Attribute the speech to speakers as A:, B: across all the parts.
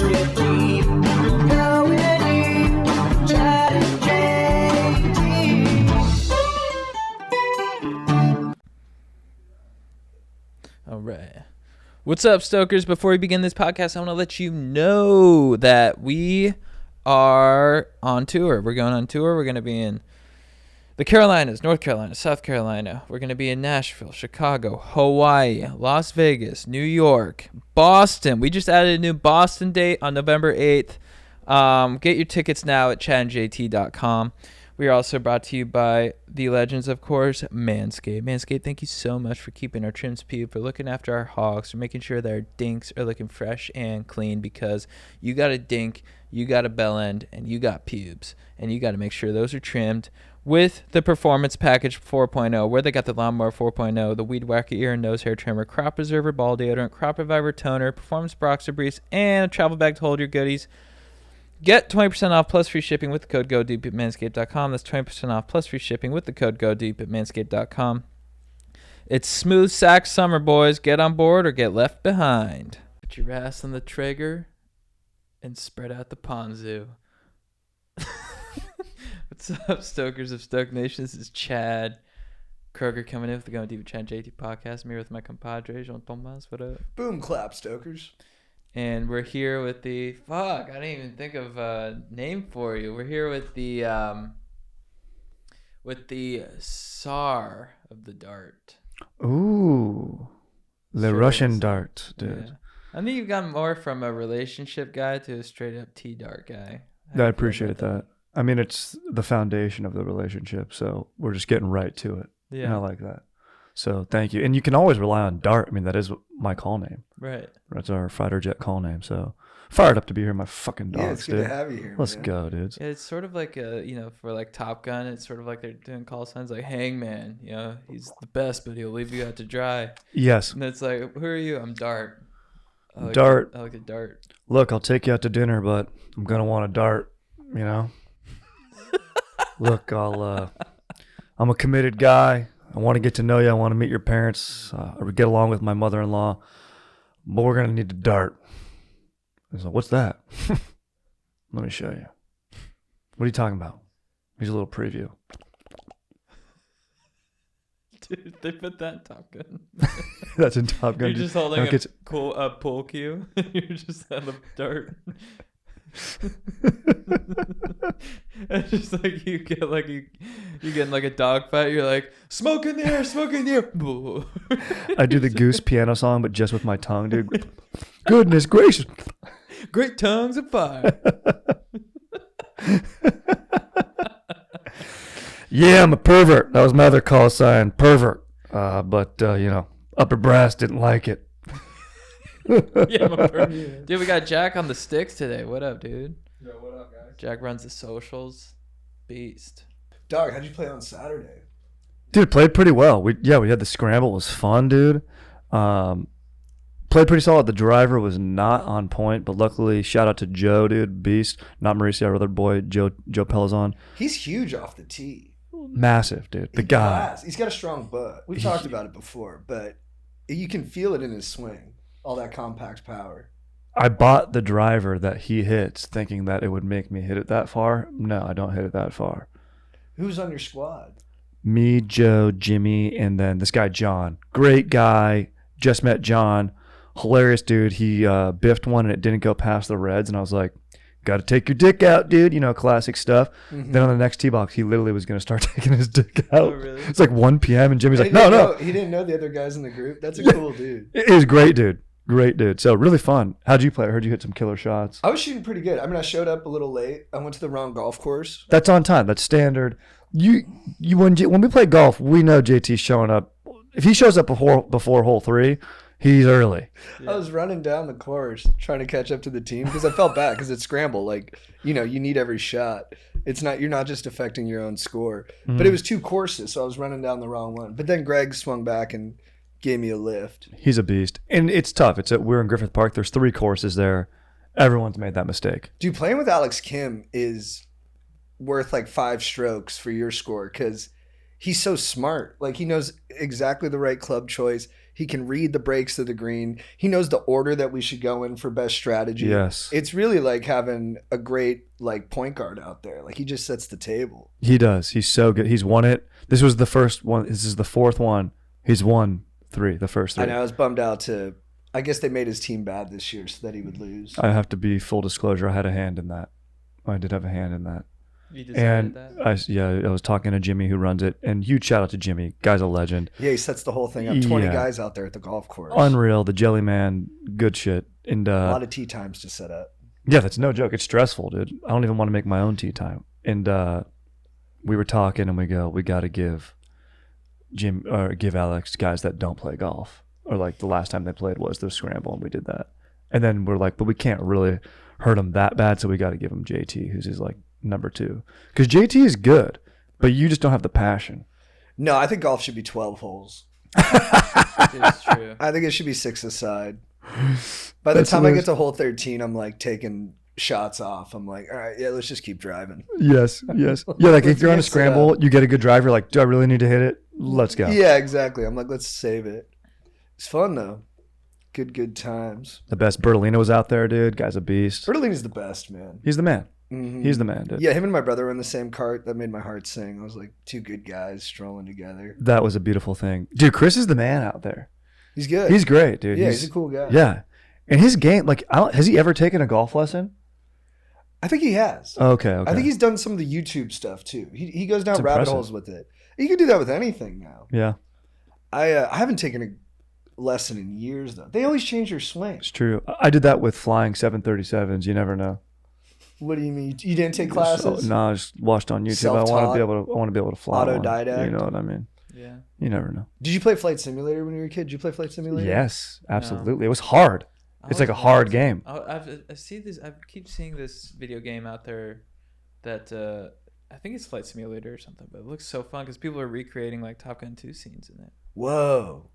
A: with Rees. Going deep, Chad and JT.
B: All right. What's up, stokers? Before we begin this podcast, I want to let you know that we are on tour. We're going on tour. We're going to be in the Carolinas, North Carolina, South Carolina. We're going to be in Nashville, Chicago, Hawaii, Las Vegas, New York, Boston. We just added a new Boston date on November 8th. Get your tickets now at chadandjt.com. We are also brought to you by the legends, of course, Manscaped. Manscaped, thank you so much for keeping our trims peeled, for looking after our hogs, for making sure that our dinks are looking fresh and clean, because you got a dink, you got a bell end, and you got pubes, and you got to make sure those are trimmed with the Performance Package 4.0, where they got the Lawnmower 4.0, the Weed Whacker ear and nose hair trimmer, Crop Preserver ball deodorant, Crop Reviver toner, Performance Boxer briefs, and a travel bag to hold your goodies. Get 20% off plus free shipping with the code GODEEP at manscaped.com. That's 20% off plus free shipping with the code GODEEP at manscaped.com. It's smooth sack summer, boys. Get on board or get left behind. Put your ass on the trigger and spread out the ponzu. What's up, stokers of Stoke Nation? This is Chad Kroger coming in with the Going Deep with Chad JT podcast. I'm here with my compadre, Jean Thomas. What up?
C: Boom clap, stokers.
B: And we're here with the I didn't even think of a name for you. We're here with the Tsar of the Dart.
D: Ooh, the
B: Sure
D: Russian
B: is.
D: dart, dude.
B: Yeah. I think you've gone more from a relationship guy to a straight up T-dart guy.
D: I appreciate that. I mean, it's the foundation of the relationship, so we're just getting right to it.
B: Yeah.
D: And I like that. So thank you. And you can always rely on Dart. I mean, that is my call name.
B: Right.
D: That's our fighter jet call name. So fired up to be here, my fucking dogs,
C: Yeah, it's good
D: dude.
C: to have you here.
D: Let's
C: man.
D: go, dudes.
B: Yeah, it's sort of like for like Top Gun, it's sort of like they're doing call signs like Hangman. He's the best, but he'll leave you out to dry.
D: Yes.
B: And it's like, who are you? I'm Dart.
D: Dart.
B: I like a dart.
D: Look, I'll take you out to dinner, but I'm going to want a dart, you know? Look, I'm a committed guy. I want to get to know you. I want to meet your parents. I would get along with my mother-in-law. But we're going to need a dart. I was like, what's that? Let me show you. What are you talking about? Here's a little preview.
B: Dude, they put that in Top Gun.
D: That's in Top Gun.
B: You're just holding
D: Okay,
B: a pool cue. You're just on the dart. It's just like you get like you get in like a dog fight. You're like, smoke in the air, smoke in the air.
D: I do the Goose piano song, but just with my tongue, dude. Goodness gracious.
B: Great tongues of fire.
D: Yeah, I'm a pervert. That was my other call sign, pervert. But upper brass didn't like it.
B: Yeah, dude, we got Jack on the sticks today. What up, dude?
C: Yo, what up, guys?
B: Jack runs the socials. Beast.
C: Dog, how'd you play on Saturday?
D: Dude, played pretty well. We had the scramble. It was fun, dude. Played pretty solid. The driver was not on point, but luckily, shout out to Joe, dude, beast. Not Mauricio, our other boy, Joe Pelazon.
C: He's huge off the tee.
D: Massive, dude. The guy.
C: He's got a strong butt. We've talked about it before, but you can feel it in his swing. All that compact power.
D: I bought the driver that he hits thinking that it would make me hit it that far. No, I don't hit it that far.
C: Who's on your squad?
D: Me, Joe, Jimmy, and then this guy, John. Great guy. Just met John. Hilarious dude. He biffed one and it didn't go past the reds. And I was like, got to take your dick out, dude. Classic stuff. Mm-hmm. Then on the next tee box, he literally was going to start taking his dick out. Oh, really? It's like 1 p.m. and Jimmy's like, no.
C: He didn't know the other guys in the group. That's a cool dude.
D: It was great, dude. Great dude. So really fun. How'd you play? I heard you hit some killer shots.
C: I was shooting pretty good. I mean, I showed up a little late. I went to the wrong golf course.
D: That's on time. That's standard. When we play golf, we know JT's showing up. If he shows up before hole 3, he's early.
C: Yeah. I was running down the course trying to catch up to the team because I felt bad because it's scramble. Like, you need every shot. You're not just affecting your own score. Mm-hmm. But it was 2 courses, so I was running down the wrong one. But then Greg swung back and gave me a lift.
D: He's a beast. And it's tough. We're in Griffith Park. There's 3 courses there. Everyone's made that mistake.
C: Dude, playing with Alex Kim is worth like 5 strokes for your score because he's so smart. Like, he knows exactly the right club choice. He can read the breaks of the green. He knows the order that we should go in for best strategy.
D: Yes.
C: It's really like having a great like point guard out there. Like he just sets the table.
D: He does. He's so good. He's won it. This was the first one. This is the fourth one. He's won 3, the first 3.
C: I know. I was bummed out I guess they made his team bad this year so that he would lose.
D: I have to be full disclosure. I had a hand in that. I did have a hand in that.
B: You decided that?
D: I was talking to Jimmy who runs it, and huge shout out to Jimmy. Guy's a legend.
C: Yeah, he sets the whole thing up. 20
D: Yeah.
C: guys out there at the golf course.
D: Unreal. The Jelly Man, good shit. And
C: A lot of tee times to set up.
D: yeah, that's no joke. It's stressful, dude. I don't even want to make my own tea time. And we were talking, and we got to give Alex guys that don't play golf. Or like the last time they played was the scramble, and we did that. And then we're like, but we can't really hurt him that bad, so we got to give him JT, who's his like number 2. Because JT is good, but you just don't have the passion.
C: No, I think golf should be 12 holes.
B: It's true.
C: I think it should be 6 aside. By the
D: That's
C: time I
D: hilarious.
C: get to hole 13, I'm like taking shots off. I'm like, all right, yeah, let's just keep driving.
D: Yes. Yeah, like if
C: Let's
D: you're on a
C: mix it
D: scramble,
C: up.
D: you get a good drive, you're like, do I really need to hit it? Let's go.
C: Yeah, exactly. I'm like, let's save it. It's fun though. Good times.
D: The best Bertolino was out there, dude. Guy's a beast.
C: Bertolini's the best, man.
D: He's the man.
C: Mhm.
D: He's the man, dude.
C: Yeah, him and my brother were in the same cart. That made my heart sing. I was like, 2 good guys strolling together.
D: That was a beautiful thing. Dude, Chris is the man out there.
C: He's good.
D: He's great, dude.
C: Yeah, he's a cool guy.
D: Yeah. And his game, like, has he ever taken a golf lesson?
C: I think he has.
D: Okay.
C: I think he's done some of the YouTube stuff too. He goes down
D: It's
C: rabbit
D: impressive.
C: holes with it. You can do that with anything now.
D: Yeah,
C: I haven't taken a lesson in years though. They always change your swing.
D: it's true. I did that with flying 737s. You never know.
C: What do you mean? You didn't take classes?
D: No, I just watched on YouTube. I want
C: Self-taught?
D: to be able to fly. one.
C: Autodidact?
D: You know what I mean?
B: Yeah.
D: You never know.
C: Did you play Flight Simulator when you were a kid? Did you play Flight Simulator?
D: Yes, absolutely. It was hard. It's like a hard game.
B: I see this. I keep seeing this video game out there that I think it's Flight Simulator or something, but it looks so fun because people are recreating like Top Gun 2 scenes in it.
C: Whoa.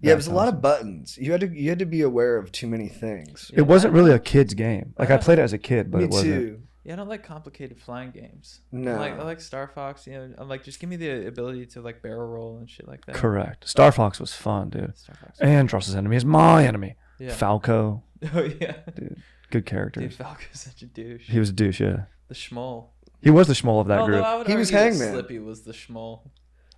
C: Yeah, it was
D: That's
C: a lot
D: awesome.
C: of buttons. You had to be aware of too many things.
D: It wasn't really a kid's game. Like, I played it as a kid, but
C: Me
D: it wasn't.
C: too.
B: Yeah, I don't like complicated flying games.
C: No.
B: I like Star Fox. You know, I'm like, just give me the ability to like barrel roll and shit like that.
D: Correct. Star Fox was fun, dude.
B: Star Fox.
D: And Trust's enemy is my enemy.
B: Yeah.
D: Falco,
B: Oh yeah.
D: dude. Good characters.
B: Dude, Falco's such a douche.
D: He was a douche, yeah.
B: The schmoll.
D: He was the schmoll of that
B: Although
D: group.
B: I would
C: He was
B: argue that
C: Hangman.
B: Slippy was the schmoll.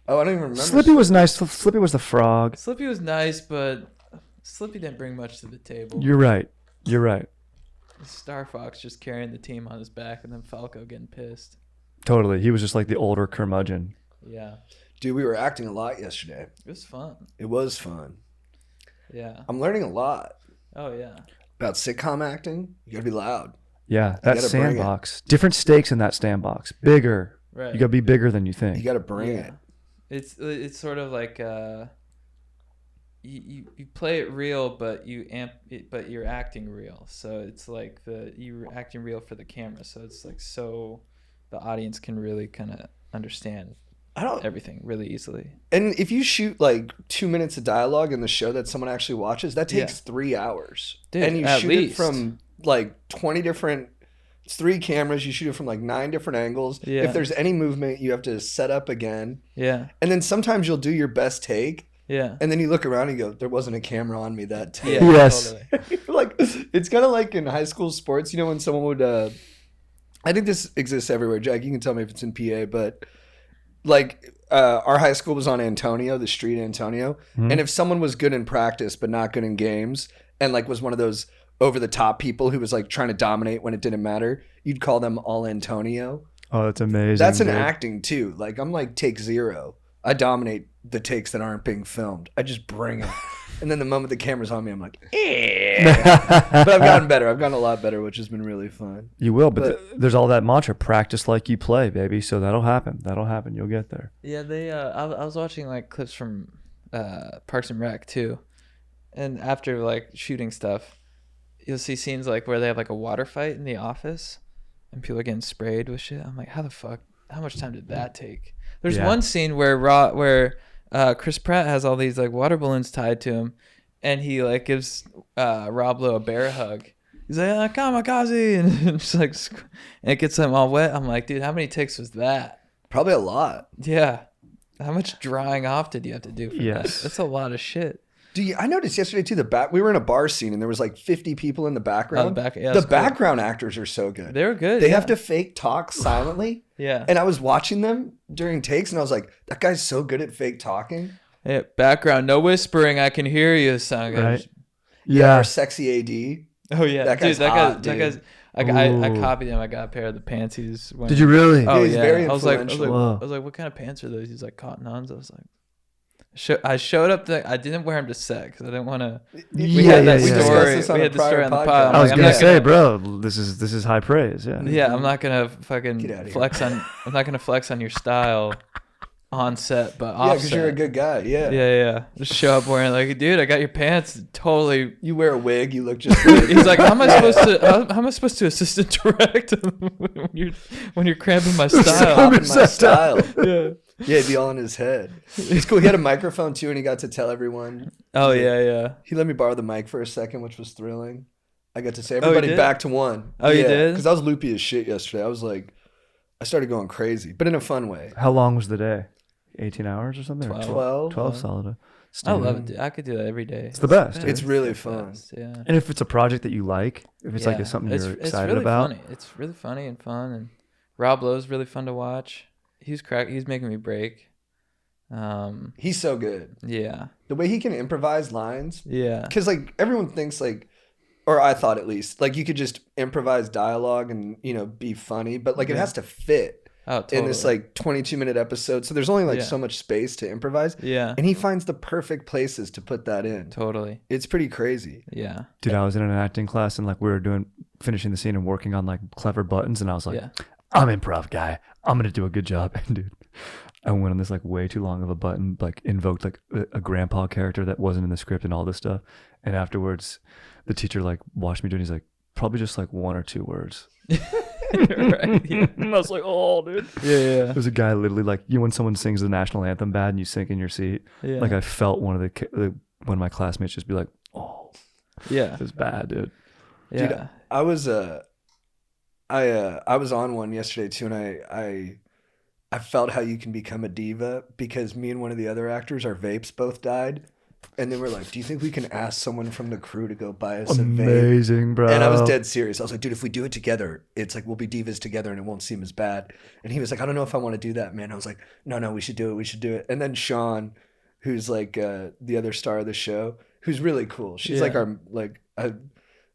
C: Oh, I don't even remember.
D: Slippy was nice. Slippy was the frog.
B: Slippy was nice, but Slippy didn't bring much to the table.
D: You're right. You're right.
B: Star Fox just carrying the team on his back, and then Falco getting pissed.
D: Totally. He was just like the older curmudgeon.
B: Yeah,
C: Dude, we were acting a lot yesterday.
B: it was fun.
C: It was fun.
B: Yeah.
C: I'm learning a lot
B: Oh yeah.
C: about sitcom acting. You gotta be loud.
D: Yeah, that
C: gotta bring it.
D: sandbox. Different stakes in that sandbox. Bigger.
B: Right.
D: You gotta be bigger than you think.
C: You gotta bring
B: Yeah.
C: it.
B: It's sort of like you play it real, but but you're acting real. So it's like you're acting real for the camera. So it's like so the audience can really kind of understand
C: I don't.
B: everything really easily.
C: And if you shoot like 2 minutes of dialogue in the show that someone actually watches, that takes 3 hours.
B: Dude,
C: and you
B: at
C: shoot
B: least.
C: it from like 20 different. It's 3 cameras. You shoot it from like 9 different angles.
B: Yeah.
C: If there's any movement, you have to set up again.
B: Yeah.
C: And then sometimes you'll do your best take,
B: Yeah.
C: and then you look around and you go, "There wasn't a camera on me that take."
B: Yeah.
D: Yes.
B: Totally.
C: Like it's kind of like in high school sports, you know, when someone would I think this exists everywhere. Jack, you can tell me if it's in PA, but like our high school was on Antonio, the street Antonio, and if someone was good in practice but not good in games, and like was one of those over the top people who was like trying to dominate when it didn't matter, you'd call them all Antonio.
D: Oh, that's amazing.
C: That's in
D: dude.
C: acting too. Like I'm like take 0. I dominate the takes that aren't being filmed. I just bring it. And then the moment the camera's on me, I'm like, but I've gotten better. I've gotten a lot better, which has been really fun.
D: You will, but
C: But-
D: there's all that mantra: practice like you play, baby. So that'll happen. That'll happen. You'll get there.
B: Yeah, they. I was watching like clips from Parks and Rec too, and after like shooting stuff, you'll see scenes like where they have like a water fight in the office, and people are getting sprayed with shit. I'm like, how the fuck? How much time did that take? There's
D: Yeah.
B: one scene where Chris Pratt has all these like water balloons tied to him, and he like gives Rob Lowe a bear hug. He's like, kamikaze, and it's like, and it gets him all wet. I'm like, dude, how many takes was that?
C: Probably a lot.
B: Yeah. How much drying off did you have to do for
D: Yes.
B: that? That's a lot of shit.
C: I noticed yesterday too, we were in a bar scene and there was like 50 people in the background.
B: yeah,
C: the
B: that's cool.
C: background actors are so good.
B: They were good.
C: They
B: yeah.
C: have to fake talk silently.
B: Yeah.
C: And I was watching them during takes and I was like, that guy's so good at fake talking.
B: Yeah, background, no whispering. I can hear you. Sound guy.
D: Right.
C: Yeah. Our
D: Yeah.
C: sexy AD.
B: Oh yeah,
C: That guy's
B: dude.
C: hot,
B: That
C: dude.
B: guy's. I
D: Ooh.
B: copied him. I got a pair of the pants he's wearing.
D: Did you really?
B: Oh
C: He's
B: yeah.
C: very
B: I was like,
C: influential.
D: Whoa.
B: what kind of pants are those? He's like cotton ons. I was like, I showed up. I didn't wear them to set because I didn't want to. We
D: Yeah,
B: had that
D: yeah, yeah.
B: story.
C: We discussed this on
B: We
C: a
B: had the story
C: prior
B: on the pod.
C: podcast.
B: I'm
D: I was
B: like,
D: gonna
B: I'm not
D: say, bro, this is high praise. Yeah.
B: Yeah, I'm not gonna fucking
C: Get outta here.
B: flex on. I'm not gonna flex on your style on set, but
C: Yeah,
B: off
C: because
B: set.
C: you're a good guy. Yeah.
B: Yeah. Just show up wearing like, dude, I got your pants. Totally.
C: You wear a wig, you look just good.
B: He's like, how am I supposed to? How am I supposed to assistant direct when you're cramping my style?
C: Stopping my style.
B: Yeah.
C: Yeah, it'd be all in his head. It's cool. He had a microphone too, and he got to tell everyone.
B: Oh yeah.
C: He let me borrow the mic for a second, which was thrilling. I got to say,
B: he
C: everybody
B: did?
C: back to one.
B: Oh, you did?
C: Because I was loopy as shit yesterday. I was like, I started going crazy, but in a fun way.
D: How long was the day? 18 hours or something?
B: 12.
D: 12 solid.
B: I love it, dude. I could do that every day.
D: It's the best.
C: It's really fun.
B: Yeah.
D: And if it's a project that you like, if it's like
B: Yeah.
D: something
B: It's-
D: you're
B: it's
D: excited
B: really
D: about,
B: Funny. It's really funny and fun, and Rob Lowe's really fun to watch. He's making me break.
C: He's so good.
B: Yeah.
C: The way he can improvise lines.
B: Yeah.
C: Because like everyone thinks like, or I thought at least, like you could just improvise dialogue and, be funny, but like it has to fit.
B: Oh, totally.
C: In this like 22-minute episode. So there's only like
B: Yeah.
C: so much space to improvise.
B: Yeah.
C: And he finds the perfect places to put that in.
B: Totally.
C: It's pretty crazy.
B: Yeah.
D: dude, I was in an acting class and like we were finishing the scene and working on like clever buttons, and I was like,
B: Yeah.
D: I'm improv guy. I'm gonna do a good job. And dude, I went on this like way too long of a button, like invoked like a grandpa character that wasn't in the script and all this stuff. And afterwards, the teacher like watched me do it. And he's like, probably just like one or two words.
B: Right. Yeah.
D: I was like, oh, dude.
B: Yeah.
D: There's a guy literally like, when someone sings the national anthem bad and you sink in your seat,
B: Yeah.
D: like I felt one of my classmates just be like, oh,
B: Yeah.
D: it was bad, dude.
B: Yeah.
C: Dude, I was I was on one yesterday too, and I felt how you can become a diva because me and one of the other actors, our vapes both died. And they were like, do you think we can ask someone from the crew to go buy us a vape?
D: Amazing, bro.
C: And I was dead serious. I was like, dude, if we do it together, it's like we'll be divas together and it won't seem as bad. And he was like, I don't know if I want to do that, man. I was like, no, we should do it. We should do it. And then Sean, who's like the other star of the show, who's really cool. She's like our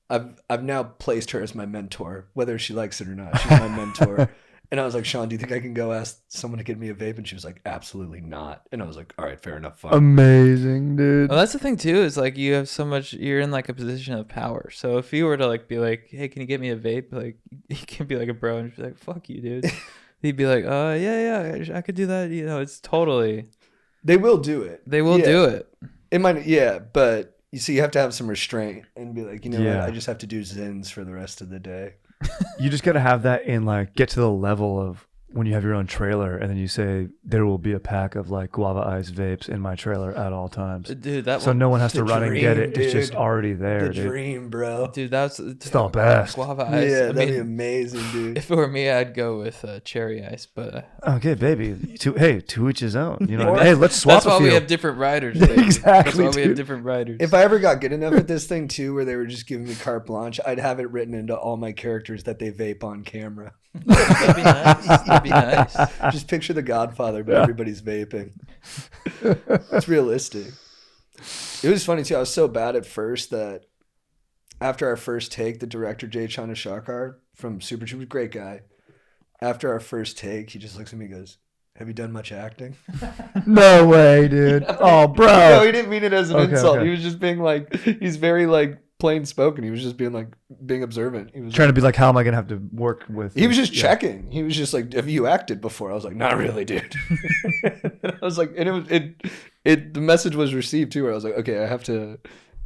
C: I've now placed her as my mentor, whether she likes it or not. She's my mentor. And I was like, Sean, do you think I can go ask someone to get me a vape? And she was like, absolutely not. And I was like, all right, fair enough. Fine.
D: Amazing, dude.
B: Well, that's the thing too, is like you have so much, you're in like a position of power. So if you were to like be like, hey, can you get me a vape? Like he can be like a bro and just be like, fuck you, dude. He'd be like, yeah, I could do that. It's totally.
C: They will do it.
B: They will do it.
C: It might, but you see, you have to have some restraint and be like, what? I just have to do Zins for the rest of the day.
D: You just got to have that in like, get to the level of when you have your own trailer and then you say, there will be a pack of like guava ice vapes in my trailer at all times.
B: Dude, that
D: So no one has to
C: the
D: run and get it.
C: dream,
D: It's just
C: dude.
D: already there,
C: The
D: dude.
C: dream, bro.
B: Dude, that's
D: It's the best.
B: guava ice.
C: Yeah,
B: I
C: that'd be
B: mean,
C: amazing, dude.
B: if it were me, I'd go with cherry ice, but
D: Okay, baby. To each his own. You know what I
C: Or-
D: mean? Hey, let's swap
B: that's why
D: a few.
B: we have different riders. Baby.
D: Exactly,
B: That's why we have
D: dude.
B: different riders.
C: If I ever got good enough at this thing too, where they were just giving me carte blanche, I'd have it written into all my characters that they vape on camera.
B: That'd be nice. That'd be nice.
C: Just picture the Godfather, but everybody's vaping. It's realistic. It was funny too. I was so bad at first that after our first take, the director Jay Chandrasekhar from Super Troopers, great guy. After our first take, he just looks at me and goes, "Have you done much acting?"
D: No way, dude. Oh, bro.
C: No, he didn't mean it as an
D: Okay,
C: insult.
D: okay.
C: He was just being like, he's very like plain spoken. He was just being observant. He was
D: Trying to be like, how am I going to have to work with
C: He was
D: this?
C: just checking. He was just like, "Have you acted before?" I was like, "Not really, dude." And I was like, and the message was received too. Where I was like, "Okay, I have to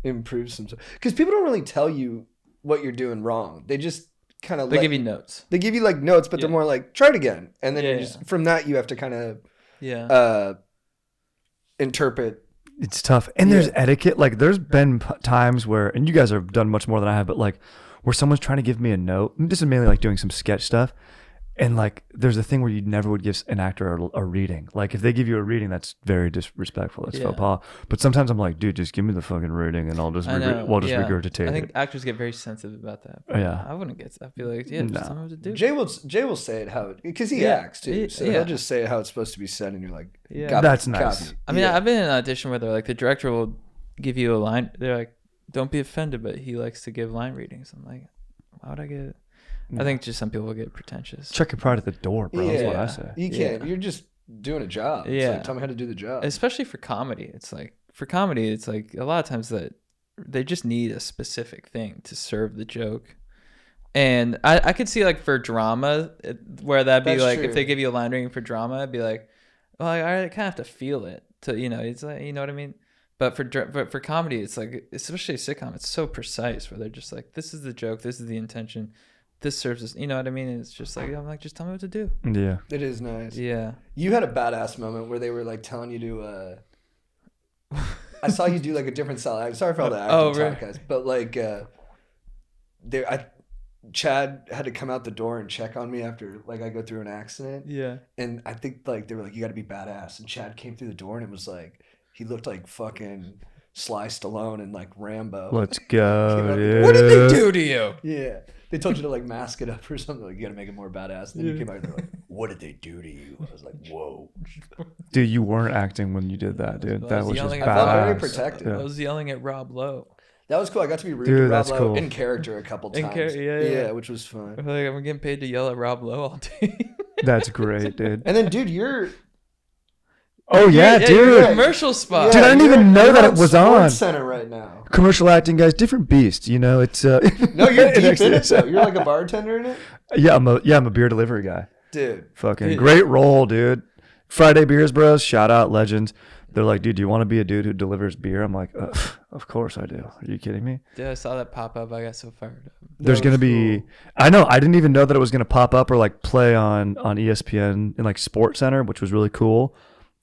C: improve some stuff," because people don't really tell you what you're doing wrong. They just kind of
B: They give you notes.
C: they give you like notes, but they're
B: Yeah.
C: more like, "Try it again," and then
B: Yeah,
C: you just from that you have to kind of
B: Yeah.
C: interpret.
D: It's tough. And there's
C: Yeah.
D: etiquette. Like there's been times where, and you guys have done much more than I have, but like where someone's trying to give me a note. And this is mainly like doing some sketch stuff. And like, there's a thing where you never would give an actor a reading. Like, if they give you a reading, that's very disrespectful. That's faux pas. But sometimes I'm like, dude, just give me the fucking reading, and I'll just regurgitate
B: I think
D: it.
B: actors get very sensitive about that.
D: Yeah.
B: I wouldn't get. I feel like just tell me what to do.
C: Jay will say it how it, because he acts too. So he'll just say it how it's supposed to be said, and you're like,
D: That's nice.
B: I mean, I've been in an audition where they're like, the director will give you a line. They're like, don't be offended, but he likes to give line readings. I'm like, why would I get? I think just some people get pretentious.
D: Check your pride at the door, bro. That's what I say.
C: You can't. You're just doing a job. It's like, tell me how to do the job.
B: Especially for comedy. It's like a lot of times that they just need a specific thing to serve the joke. And I could see like for drama where that'd be like, if they give you a line reading for drama, it'd be like, well, I kind of have to feel it to, it's like, you know what I mean? But for comedy, it's like, especially a sitcom, it's so precise where they're just like, this is the joke, this is the intention, this serves us, you know what I mean? And it's just like, I'm like, just tell me what to do.
D: Yeah.
C: It is nice.
B: Yeah.
C: You had a badass moment where they were like telling you to, I saw you do like a different style. I'm sorry for all the acting talk, guys, but like, Chad had to come out the door and check on me after like I go through an accident.
B: Yeah.
C: And I think like they were like, you got to be badass. And Chad came through the door and it was like, he looked like fucking Sly Stallone and like Rambo.
D: Let's go, dude.
B: What did they do to you?
C: Yeah. They told you to like mask it up or something. Like, you got to make it more badass. And then you came out and they're like, what did they do to you? I was like, whoa.
D: Dude, you weren't acting when you did that, dude. That was just
B: yelling
D: badass.
B: at
C: I felt very protected.
B: I was yelling at Rob Lowe.
C: That was cool. I got to be rude
D: Dude,
C: to Rob
D: that's
C: Lowe
D: cool.
C: in character a couple times.
B: Yeah,
C: which was fun.
B: I feel like I'm getting paid to yell at Rob Lowe all day.
D: That's great, dude.
C: And then, dude, you're...
D: Oh, yeah, dude.
B: You're a commercial spot.
D: Dude, I didn't even know that it was on.
C: Sports Center right now.
D: Commercial acting, guys, different beast. It's
C: No, you're deep in it, though. You're like a bartender in it?
D: Yeah, I'm a beer delivery guy.
C: Dude.
D: Fucking great role, dude. Friday Beers Bros, shout out legends. They're like, dude, do you want to be a dude who delivers beer? I'm like, of course I do. Are you kidding me?
B: Dude, I saw that pop up. I got so fired up.
D: There's going to be, I know, I didn't even know that it was going to pop up or like play on ESPN in like Sports Center, which was really cool.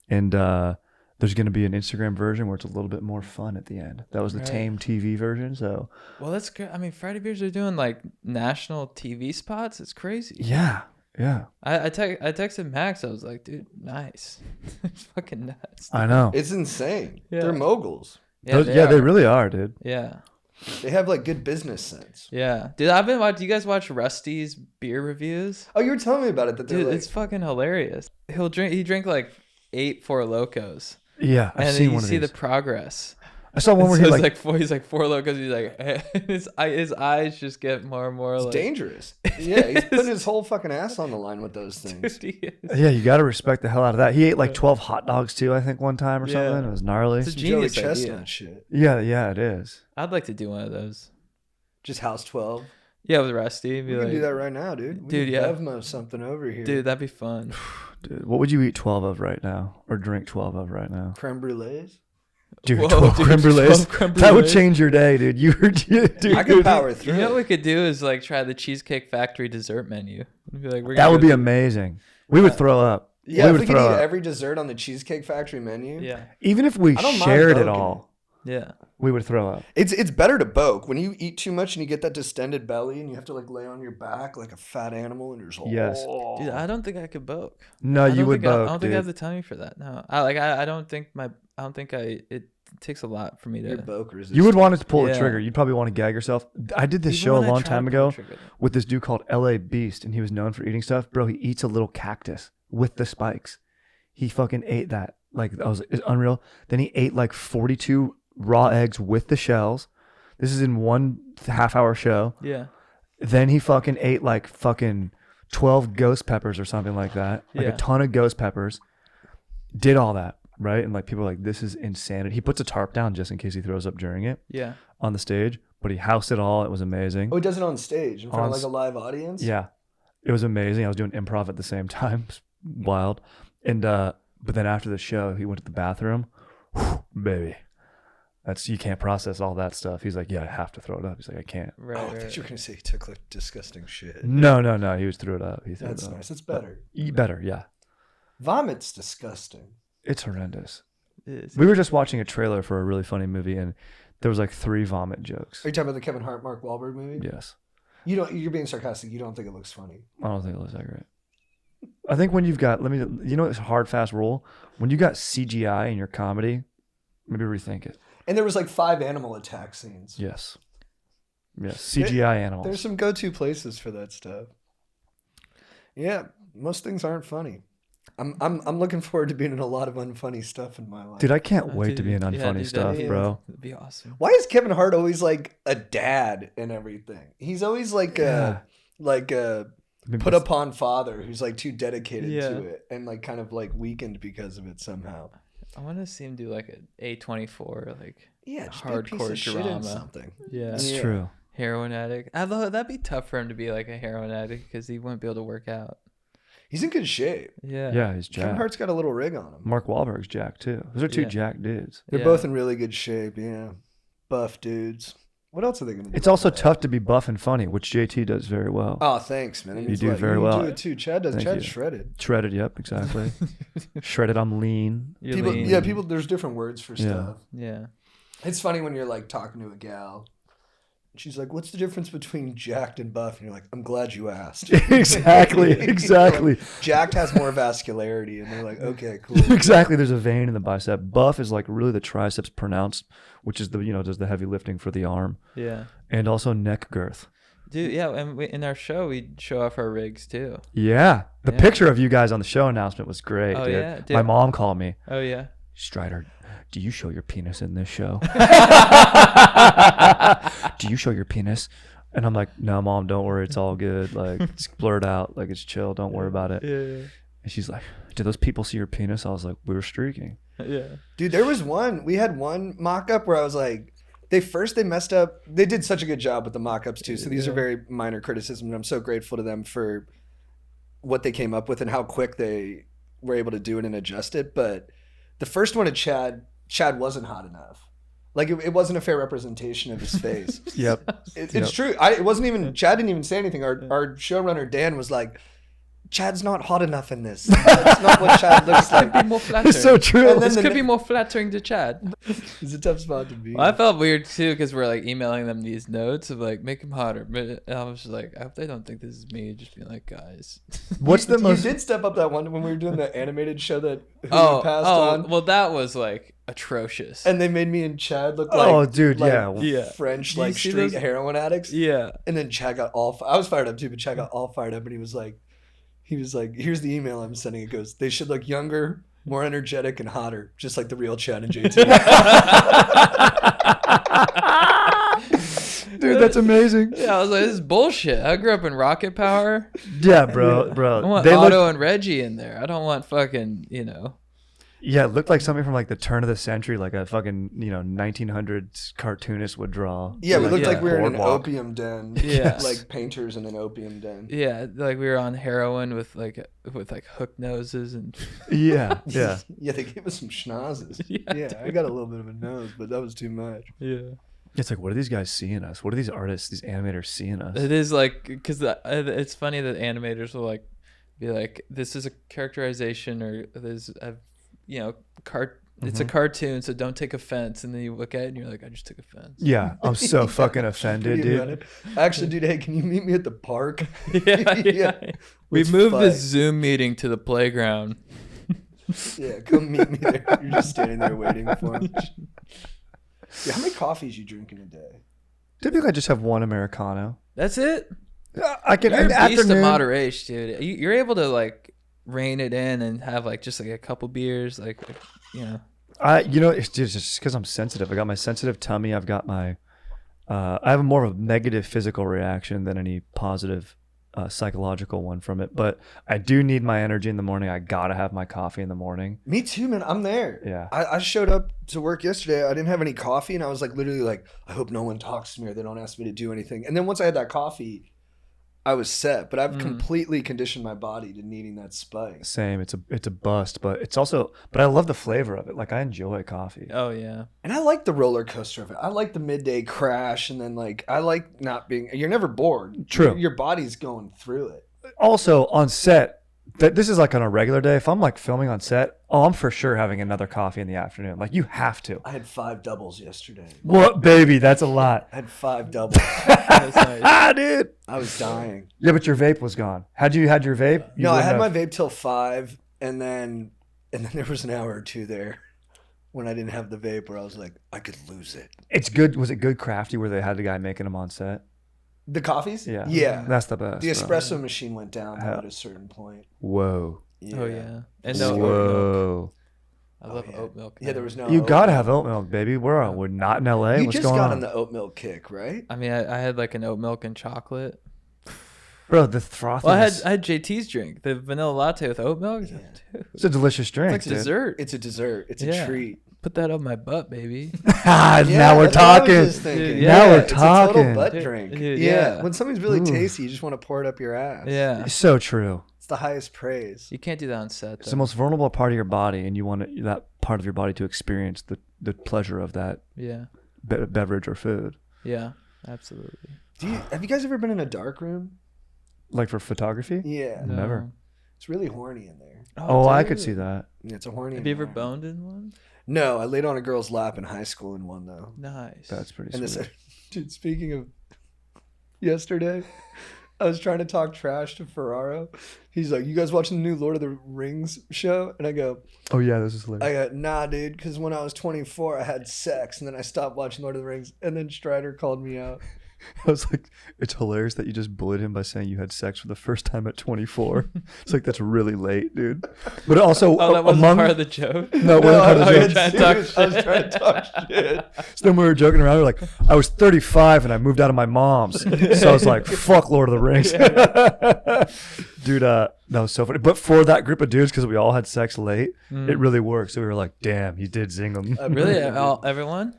D: And there's going to be an Instagram version where it's a little bit more fun at the end. That was the Tame TV version. So,
B: well, that's great. I mean, Friday Beers are doing like national TV spots. It's crazy.
D: yeah.
B: I texted Max. I was like, dude, nice. It's fucking nuts.
D: I know.
C: It's insane.
B: Yeah.
C: They're moguls.
B: Yeah,
D: they really are, dude.
B: Yeah.
C: They have like good business sense.
B: Yeah. Dude, I've been watching. Do you guys watch Rusty's beer reviews?
C: Oh, you were telling me about it. That they're
B: Dude,
C: like,
B: it's fucking hilarious. He drank like 8 Four Locos.
D: Yeah, I've
B: And
D: seen
B: then you
D: one of
B: see
D: these.
B: the progress.
D: I saw one where
B: So
D: he
B: he's
D: like,
B: like 4 Locos. He's like, his eyes just get more and more
C: it's
B: like
C: dangerous. Yeah, he's putting his whole fucking ass on the line with those things.
B: Dude, he is.
D: yeah, you got to respect the hell out of that. He ate like 12 hot dogs too, I think, one time or
B: Yeah.
D: something. It was gnarly.
B: It's a
C: Joey
B: genius
C: Chestnut
B: idea.
C: shit.
D: Yeah, it is.
B: I'd like to do one of those.
C: Just House 12.
B: Yeah, with Rusty. Be
C: We
B: like,
C: can do that right now, dude. We
B: Dude,
C: can
B: yeah.
C: Bevmo something over here.
B: Dude, that'd be fun.
D: Dude, what would you eat 12 of right now or drink 12 of right now?
C: Creme brulees.
D: Dude,
B: Whoa,
D: 12
B: dude,
D: creme brulees.
B: 12 creme
D: That would
B: brulees.
D: change your day, dude. Dude,
C: I could power through.
B: You know what
C: it.
B: we could do is like try the Cheesecake Factory dessert menu. We'd be like, we're
D: that
B: gonna
D: would
B: go
D: be
B: do-
D: amazing. We would throw up.
C: Yeah,
D: we
C: if
D: would
C: we could
D: throw
C: eat
D: up.
C: every dessert on the Cheesecake Factory menu.
B: Yeah,
D: Even if we
C: I don't mind
D: shared it
C: boking.
D: all,
B: yeah.
D: we would throw up.
C: It's better to bulk. When you eat too much and you get that distended belly and you have to like lay on your back like a fat animal and you're just
D: Yes.
B: Dude, I don't think I could boke.
D: No,
B: I
D: you
B: don't
D: would
B: think I
D: both,
B: don't think I have
D: dude.
B: the timing for that. No, I don't think it takes a lot for me
C: Your
B: to.
C: bulk resistance.
D: You would want it to pull the
B: Yeah.
D: trigger. You'd probably want to gag yourself. I did this
B: Even
D: show a
B: when I
D: long
B: try
D: time
B: to pull
D: ago
B: the trigger, though.
D: with this dude called LA Beast, and he was known for eating stuff. Bro, he eats a little cactus with the spikes. He fucking ate that. Like, it's unreal. Then he ate like 42 raw eggs with the shells. This is in 1.5 hour show.
B: Yeah.
D: Then he fucking ate like fucking 12 ghost peppers or something like that. Like
B: Yeah.
D: a ton of ghost peppers. Did all that, right? And like people are like, this is insanity. He puts a tarp down just in case he throws up during it
B: Yeah.
D: on the stage, but he housed it all. It was amazing.
C: Oh, he does it on stage in front
D: On
C: of like a live audience.
D: Yeah. It was amazing. I was doing improv at the same time. It was wild. And but then after the show, he went to the bathroom. Whew, baby. You can't process all that stuff. He's like, yeah, I have to throw it up. He's like, I can't.
B: Right.
C: Oh, I
B: right.
C: thought you were gonna say he took like disgusting shit.
D: No. He was threw it up. He threw
C: That's
D: it up.
C: nice. That's better.
D: Better, yeah.
C: Vomit's disgusting.
D: It's horrendous.
B: It is.
D: We were just watching a trailer for a really funny movie, and there was like 3 vomit jokes.
C: Are you talking about the Kevin Hart, Mark Wahlberg movie?
D: Yes.
C: You're being sarcastic. You don't think it looks funny.
D: I don't think it looks that great. I think when you've got, it's a hard, fast rule. When you got CGI in your comedy, maybe rethink it.
C: And there was like 5 animal attack scenes.
D: Yes. CGI animals.
C: There's some go-to places for that stuff. Yeah, most things aren't funny. I'm looking forward to being in a lot of unfunny stuff in my life.
D: Dude, I can't wait to be in unfunny stuff, bro.
B: That'd be awesome.
C: Why is Kevin Hart always like a dad and everything? He's always like put upon father who's like too dedicated to it and like kind of like weakened because of it somehow.
B: I want to see him do like an A24 like
C: just
B: hardcore
C: be a piece of shit in
B: drama.
C: something.
B: Yeah,
D: It's true.
B: Heroin addict. Although that'd be tough for him to be like a heroin addict because he wouldn't be able to work out.
C: He's in good shape.
B: Yeah,
D: He's
C: Kevin
D: jacked.
C: Hart's got a little rig on him.
D: Mark Wahlberg's jacked too. Those are two jacked dudes.
C: They're both in really good shape. Yeah, buff dudes. What else are they gonna do?
D: It's also tough to be buff and funny, which JT does very well.
C: Oh, thanks, man.
D: You do very well.
C: You do it too. Chad does.
D: Thank
C: Chad's
D: you.
C: shredded.
D: Shredded, yep, exactly. Shredded, I'm lean.
C: People,
B: lean.
C: yeah, people. There's different words for stuff.
B: Yeah.
C: It's funny when you're like talking to a gal. She's like, "What's the difference between jacked and buff?" And you're like, "I'm glad you asked."
D: Exactly.
C: Jacked has more vascularity, and they're like, "Okay, cool."
D: Exactly. There's a vein in the bicep. Buff is like really the triceps pronounced, which is does the heavy lifting for the arm.
B: Yeah.
D: And also neck girth.
B: Dude, yeah, and in our show we show off our rigs too.
D: Yeah. The picture of you guys on the show announcement was great,
B: Oh,
D: dude.
B: yeah? Dude.
D: My mom called me.
B: Oh yeah.
D: Strider, do you show your penis in this show? Do you show your penis? And I'm like, no, Mom, don't worry. It's all good. Like, it's blurred out. Like, it's chill. Don't worry about it.
B: Yeah.
D: And she's like, did those people see your penis? I was like, we were streaking.
B: Yeah.
C: Dude, there was one. We had one mock-up where I was like, they messed up. They did such a good job with the mock-ups too. So these are very minor criticisms. And I'm so grateful to them for what they came up with and how quick they were able to do it and adjust it. But the first one of Chad wasn't hot enough. Like it wasn't a fair representation of his face.
D: Yep.
C: It's true. It wasn't even, Chad didn't even say anything. Our showrunner, Dan, was like, Chad's not hot enough in this. That's not what Chad looks like.
B: Be more flattering.
D: It's so true.
C: And then
B: This could be more flattering to Chad.
C: It's a tough spot to be.
B: Well, I felt weird too because we're like emailing them these notes of like make him hotter, but I was just like, I hope they don't think this is me. Just being like, guys.
D: What's the most...
C: You did step up that one when we were doing the animated show that Hulu passed on.
B: Well, that was like atrocious.
C: And they made me and Chad look like,
D: Oh, dude,
C: like
B: Yeah.
C: French
B: Do you
C: like
B: see
C: street
B: those?
C: heroin addicts.
B: Yeah.
C: And then Chad got I was fired up too, but Chad got all fired up and he was like, here's the email I'm sending. It goes, they should look younger, more energetic, and hotter, just like the real Chad and JT.
D: Dude, that's amazing.
B: Yeah, I was like, this is bullshit. I grew up in Rocket Power.
D: Yeah, bro.
B: I want
D: They
B: Otto
D: look,
B: and Reggie in there. I don't want fucking,
D: yeah, it looked like something from like the turn of the century, like a fucking, 1900s cartoonist would draw.
C: Yeah, we looked like we were in an
D: Boardwalk.
C: opium den.
B: Yeah.
C: Like painters in an opium den.
B: Yeah, like we were on heroin with hook noses and
D: Yeah, yeah.
C: Yeah, they gave us some schnozzes.
B: Yeah,
C: Yeah, I got a little bit of a nose, but that was too much.
B: yeah.
D: It's like, what are these guys seeing us? What are these artists, these animators seeing us?
B: It is like because it's funny that animators will like be like, this is a characterization or there's a it's a cartoon, so don't take offense. And then you look at it and you're like, I just took offense.
D: Yeah, I'm so fucking offended, dude.
C: Actually, dude, hey, can you meet me at the park?
B: Yeah. We
C: Let's
B: moved
C: fight.
B: this Zoom meeting to the playground.
C: Yeah, come meet me there. You're just standing there waiting for me. Yeah, how many coffees you drinking a day?
D: Typically, I just have one Americano.
B: That's it.
D: I can
B: You're a beast of
D: afternoon.
B: moderation, dude. You're able to like rein it in and have like just like a couple beers, like.
D: It's just because I'm sensitive. I got my sensitive tummy. I've got my, I have more of a negative physical reaction than any positive psychological one from it. But I do need my energy in the morning. I gotta have my coffee in the morning.
C: Me too, man. I'm there.
D: Yeah.
C: I showed up to work yesterday. I didn't have any coffee, and I was like, literally like, I hope no one talks to me or they don't ask me to do anything. And then once I had that coffee, I was set. But I've completely conditioned my body to needing that spike.
D: Same. It's a bust, but it's also. But I love the flavor of it. Like I enjoy coffee.
B: Oh yeah.
C: And I like the roller coaster of it. I like the midday crash, and then like I like not being. You're never bored.
D: True.
C: Your body's going through it.
D: Also on set, This is like on a regular day. If I'm like filming on set, I'm for sure having another coffee in the afternoon. Like you have to.
C: I had 5 doubles yesterday.
D: What, baby? That's a lot.
C: I had 5 doubles.
B: That's nice.
D: Dude.
C: I was dying.
D: Yeah, but your vape was gone. Had you had your vape?
C: No, I had my vape till 5, and then there was an hour or two there when I didn't have the vape where I was like, I could lose it.
D: It's good. Was it good crafty where they had the guy making them on set?
C: The coffees?
D: Yeah.
C: Yeah.
D: That's the best.
C: The
D: bro.
C: espresso machine went down though, at a certain point.
D: Whoa.
C: Yeah.
B: Oh yeah, and no oat milk.
D: Whoa.
B: I love
C: yeah.
B: oat milk.
C: Yeah, there was no.
D: You
C: oat
D: gotta
C: milk.
D: have oat milk, baby. We're not in LA.
C: You
D: What's
C: just
D: going
C: got
D: on?
C: on the oat milk kick, right?
B: I mean, I had like an oat milk and chocolate.
D: Bro, the frothiness.
B: Well, I had JT's drink, the vanilla latte with oat milk.
C: Yeah.
B: Dude,
D: It's a delicious drink.
B: it's like
D: dude.
B: dessert.
C: It's a dessert. It's
B: Yeah.
C: a treat.
B: Put that up my butt, baby.
D: Ah,
C: Yeah,
D: now we're
C: that's what I was
D: talking.
C: just thinking.
B: Dude,
C: Yeah,
D: now we're
C: it's
D: talking.
C: a total butt
B: Dude,
C: drink.
B: dude,
C: yeah.
B: yeah.
C: When something's really
D: Ooh.
C: tasty, you just want to pour it up your ass.
B: Yeah,
D: It's so true.
C: It's the highest praise.
B: you can't do that on set.
D: It's
B: Though.
D: the most vulnerable part of your body, and you want that part of your body to experience the pleasure of that
B: Yeah,
D: beverage or food.
B: yeah, absolutely.
C: Have you guys ever been in a dark room?
D: Like for photography?
C: Yeah.
B: No.
D: Never.
C: It's really horny in there.
D: Oh, I
B: dude.
D: could see that.
C: Yeah, it's a horny
B: Have you ever
C: environment.
B: boned in one?
C: No, I laid on a girl's lap in high school in one though.
B: Nice.
D: That's pretty
C: And
D: sweet.
C: this, dude, speaking of yesterday, I was trying to talk trash to Ferraro. He's like, "You guys watching the new Lord of the Rings show?" And I go,
D: Oh yeah, this is hilarious.
C: "Nah, dude, because when I was 24, I had sex, and then I stopped watching Lord of the Rings." And then Strider called me out.
D: I was like, it's hilarious that you just bullied him by saying you had sex for the first time at 24. It's like, that's really late, dude. But also,
B: Oh, that wasn't
D: among
B: part of the joke.
D: no, it wasn't
C: No,
D: part of the
C: I
D: joke.
C: was
B: trying to talk
C: serious. I was trying to talk shit.
D: So then we were joking around. We were like, I was 35 and I moved out of my mom's. So I was like, fuck Lord of the Rings. Dude, that was so funny. But for that group of dudes, because we all had sex late, it really worked. So we were like, damn, he did zing them.
B: Really, everyone?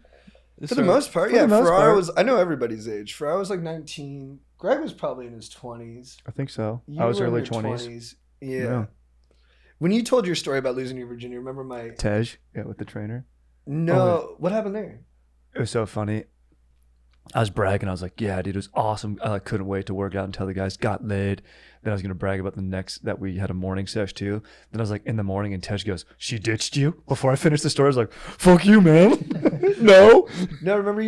C: For the most part,
D: For
C: yeah.
D: the most
C: Ferraro
D: part.
C: was. I know everybody's age. Ferraro was like 19. Greg was probably in his 20s.
D: I think so.
C: You
D: I was
C: were in
D: early
C: your
D: 20s.
C: Yeah.
D: Yeah.
C: When you told your story about losing your virginity, remember my
D: Tej, yeah, with the trainer.
C: no? What happened there?
D: It was so funny. I was bragging. I was like, yeah, dude, it was awesome. I couldn't wait to work out until the guys got laid. Then I was going to brag about the next that we had a morning sesh too. Then I was like, in the morning, and Tej goes, she ditched you? Before I finished the story, I was like, fuck you, man. No.
C: No, remember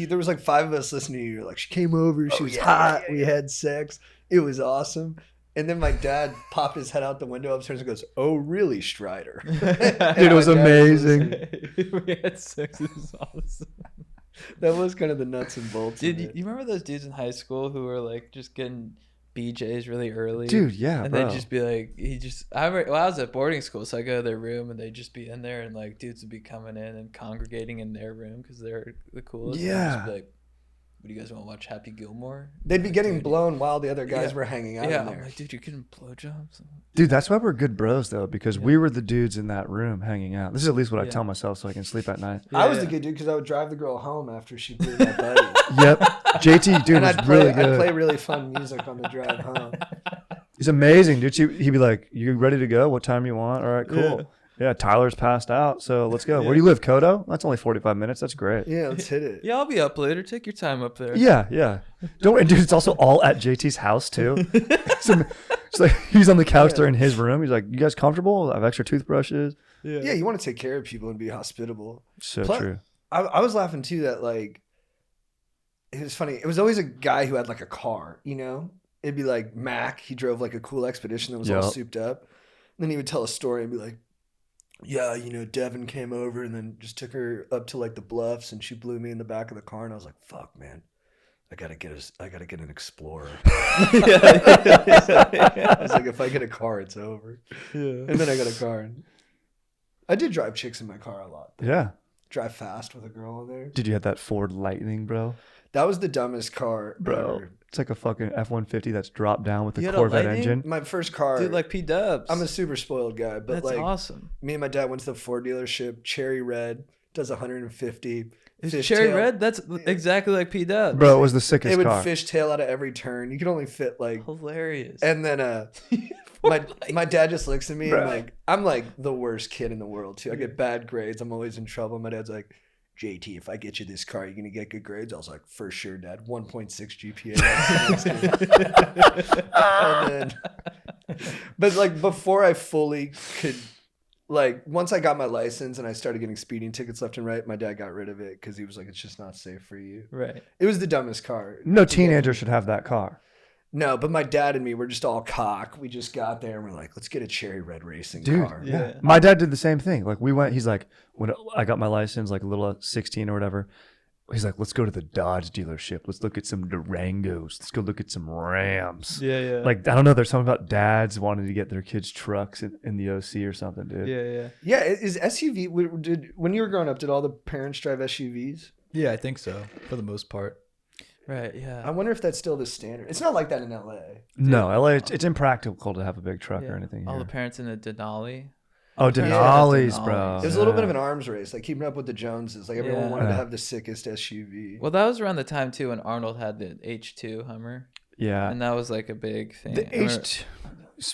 C: there was like 5 of us listening to you. You're like, she came over, she was hot, we had sex, it was awesome. And then my dad popped his head out the window upstairs and goes, "Oh, really, Strider?"
D: Dude, it was amazing.
B: We had sex. It was awesome.
C: That was kind of the nuts and bolts.
B: Dude,
C: of
B: you
C: it.
B: remember those dudes in high school who were like just getting BJs really early?
D: Dude, yeah,
B: and
D: bro.
B: they'd just be like, I was at boarding school, so I go to their room and they'd just be in there, and like dudes would be coming in and congregating in their room because they're the coolest. And they'd
D: Yeah.
B: just be like, what do you guys want to watch? Happy Gilmore?
C: They'd be
B: Like,
C: getting
B: dude,
C: blown while the other guys
B: Yeah.
C: were hanging out
B: Yeah,
C: in
B: I'm
C: there.
B: like, dude, you're getting blowjobs.
D: Dude, that's why we're good bros, though, because we were the dudes in that room hanging out. This is at least what I
B: Yeah.
D: tell myself so I can sleep at night.
C: I was
B: Yeah.
C: the good dude because I would drive the girl home after she blew my buddy.
D: Yep. JT, dude,
C: And
D: was
C: I'd
D: really
C: play
D: good.
C: really fun music on the drive home.
D: He's amazing, dude. He'd be like, you ready to go? What time you want? All right, cool. Yeah, Tyler's passed out, so let's go. Where do you live, Kodo? That's only 45 minutes. That's great.
C: Yeah, let's hit it.
B: Yeah, I'll be up later. Take your time up there.
D: Yeah, yeah. Don't worry, dude. It's also all at JT's house too. It's like he's on the couch. They're in his room. He's like, "You guys comfortable? I have extra toothbrushes."
C: Yeah, you want to take care of people and be hospitable.
D: So
C: Plus-
D: true.
C: I was laughing too that like it was funny. It was always a guy who had like a car, you know? It'd be like Mac. He drove like a cool expedition that was all
D: Yup.
C: souped up. And then he would tell a story and be like, "Yeah, you know, Devin came over and then just took her up to like the bluffs and she blew me in the back of the car." And I was like, "Fuck, man, I gotta get an Explorer." I was like, if I get a car, it's over.
B: Yeah.
C: And then I got a car. And I did drive chicks in my car a lot.
D: Yeah.
C: Drive fast with a girl in there.
D: Did you have that Ford Lightning, bro?
C: That was the dumbest car
D: Bro,
C: ever.
D: it's like a fucking F-150 that's dropped down with
B: You
D: a
B: had a
D: Corvette
B: Lightning?
D: engine.
C: My first car.
B: Dude, like P-dubs.
C: I'm a super spoiled guy, but
B: That's
C: like
B: awesome.
C: me and my dad went to the Ford dealership. Cherry red does 150.
B: Is
C: Fish
B: cherry
C: tail.
B: red? That's exactly like P-dubs.
D: Bro, it was the
C: It
D: sickest
C: would
D: car.
C: fishtail out of every turn. You could only fit like.
B: Hilarious.
C: And then my dad just looks at me
D: Bro.
C: and like I'm like the worst kid in the world too. I get bad grades. I'm always in trouble. My dad's like, "JT, if I get you this car, you're gonna get good grades." I was like, "For sure, Dad. 1.6 GPA." And then But like before I fully could, like once I got my license and I started getting speeding tickets left and right, my dad got rid of it because he was like, it's just not safe for you.
B: Right.
C: It was the dumbest car.
D: No teenager should have that car.
C: No, but my dad and me were just all cock. We just got there and we're like, let's get a cherry red racing car.
B: Yeah.
D: My dad did the same thing. Like we went, he's like, when I got my license, like a little 16 or whatever, he's like, let's go to the Dodge dealership. Let's look at some Durangos. Let's go look at some Rams.
B: Yeah.
D: Like, I don't know. There's something about dads wanting to get their kids trucks in the OC or something, dude.
B: Yeah.
C: Yeah, is SUV, when you were growing up, did all the parents drive SUVs?
E: Yeah, I think so for the most part.
B: Right. Yeah.
C: I wonder if that's still the standard. It's not like that in LA.
D: No, LA, it's impractical to have a big truck or anything
B: All
D: here.
B: the parents in a Denali.
D: Oh, Denali's,
B: Denali's.
D: bro.
C: It was a little bit of an arms race, like keeping up with the Joneses. Like everyone
B: Yeah.
C: wanted to have the sickest SUV.
B: Well, that was around the time too when Arnold had the H2 Hummer,
D: Yeah.
B: and that was like a big thing.
D: The
B: I remember-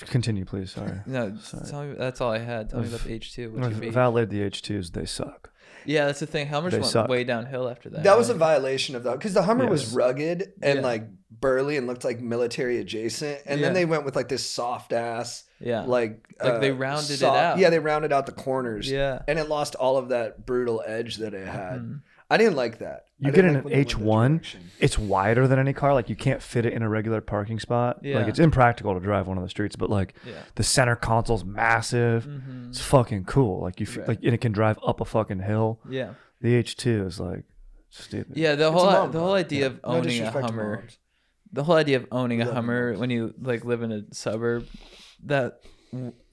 D: Continue, please. Sorry.
B: No, tell me. That's all I had. Tell me about the H2. What's your beef?
D: Valid the H2s, they suck.
B: Yeah, that's the thing. Hummers
D: They
B: went
D: suck.
B: way downhill after that.
C: That was a
B: right?
C: violation of that because the Hummer was
D: Yes.
C: rugged and
B: Yeah.
C: like burly and looked like military adjacent, and then
B: Yeah.
C: they went with like this soft ass,
B: Yeah.
C: like
B: Like, they rounded it
C: soft-
B: out.
C: Yeah, they rounded out the corners.
B: Yeah.
C: and it lost all of that brutal edge that it had.
B: Mhm.
C: I didn't like that.
D: You
C: I
D: get
C: didn't
D: in
C: like
D: an
C: when they went that
D: H1,
C: direction.
D: it's wider than any car. Like you can't fit it in a regular parking spot.
B: Yeah.
D: Like it's impractical to drive one of the streets, but like
B: Yeah.
D: the center console's massive.
B: Mhm.
D: It's fucking cool. Like
B: Right.
D: like and it can drive up a fucking hill.
B: Yeah.
D: The H2 is like stupid.
B: Yeah. The
C: It's a
B: whole
C: mom
B: the whole
C: car.
B: idea of
C: No
B: owning a
C: disrespect to
B: Hummer.
C: moms.
B: The whole idea of owning
C: We
B: a
C: love
B: Hummer
C: moms.
B: when you like live in a suburb, that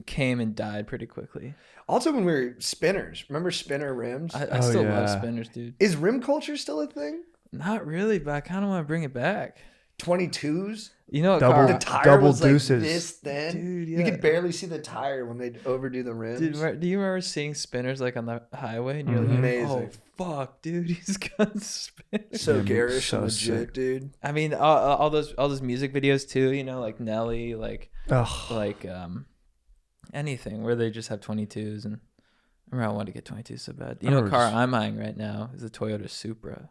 B: came and died pretty quickly.
C: Also, when we were spinners, remember spinner rims?
B: I
D: Oh,
B: still
D: yeah.
B: love spinners, dude.
C: Is rim culture still a thing?
B: Not really, but I kind of want to bring it back.
C: 22s.
B: You know what
D: Double-
B: car?
C: The tire
D: double
C: was like
D: deuces.
C: this thin.
B: Dude,
C: You
B: yeah.
C: could barely see the tire when they'd overdo the rims.
B: Dude, do you remember seeing spinners like on the highway? And you're
D: Mhm.
B: like,
C: Amazing.
B: oh fuck, dude, he's got spinners.
C: So
D: Yeah,
C: garish
D: so
C: and legit,
D: sick.
C: dude.
B: I mean, all those music videos too. You know, like Nelly, like
D: Ugh.
B: anything where they just have 22s. And I remember I wanted to get 22s so bad. You
D: I
B: know what
D: remember
B: car
D: just-
B: I'm eyeing right now is a Toyota Supra.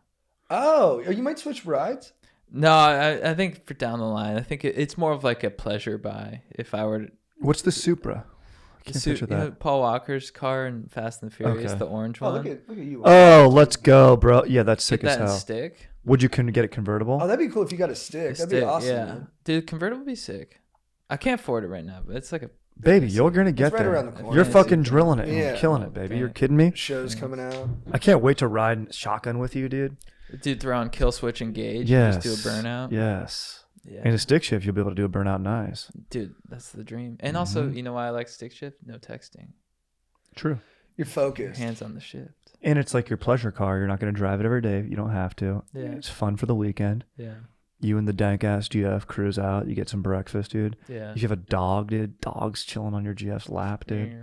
C: Oh, you might switch rides.
B: No, I think for down the line, I think it's more of like a pleasure buy. If I were to
D: What's the Supra? I can't picture
B: you know,
D: that.
B: Paul Walker's car in Fast and the Furious,
D: Okay.
B: the orange
C: Oh,
B: one.
C: look at you.
D: Oh, let's go, bro. Yeah, that's sick
B: Get
D: as
B: that in
D: hell.
B: stick.
D: Would you get it convertible?
C: Oh, that'd be cool if you got a stick. That'd be awesome.
B: yeah.
C: Man.
B: Dude, convertible would be sick. I can't afford it right now, but it's like a
D: Baby, you're gonna get
C: right
D: there.
C: around the corner.
D: You're
B: Yeah,
D: fucking
B: dude.
D: drilling it and
C: Yeah.
D: killing it, baby.
B: Dang.
D: You're kidding me?
C: Shows coming out.
D: I can't wait to ride shotgun with you, dude.
B: dude throw on kill switch engage.
D: Yes.
B: Just do a burnout.
D: Yes.
B: Yeah.
D: And a stick shift, you'll be able to do a burnout nice.
B: Dude, that's the dream. And also,
D: Mhm.
B: you know why I like stick shift? No texting.
D: True.
C: You're
B: Your
C: focused.
B: hands on the shift.
D: And it's like your pleasure car. You're not going to drive it every day. You don't have to.
B: Yeah.
D: It's fun for the weekend.
B: Yeah.
D: You and the dank ass GF cruise out. You get some breakfast, dude.
B: Yeah.
D: If you have a dog, dude, dog's chilling on your GF's lap, dude.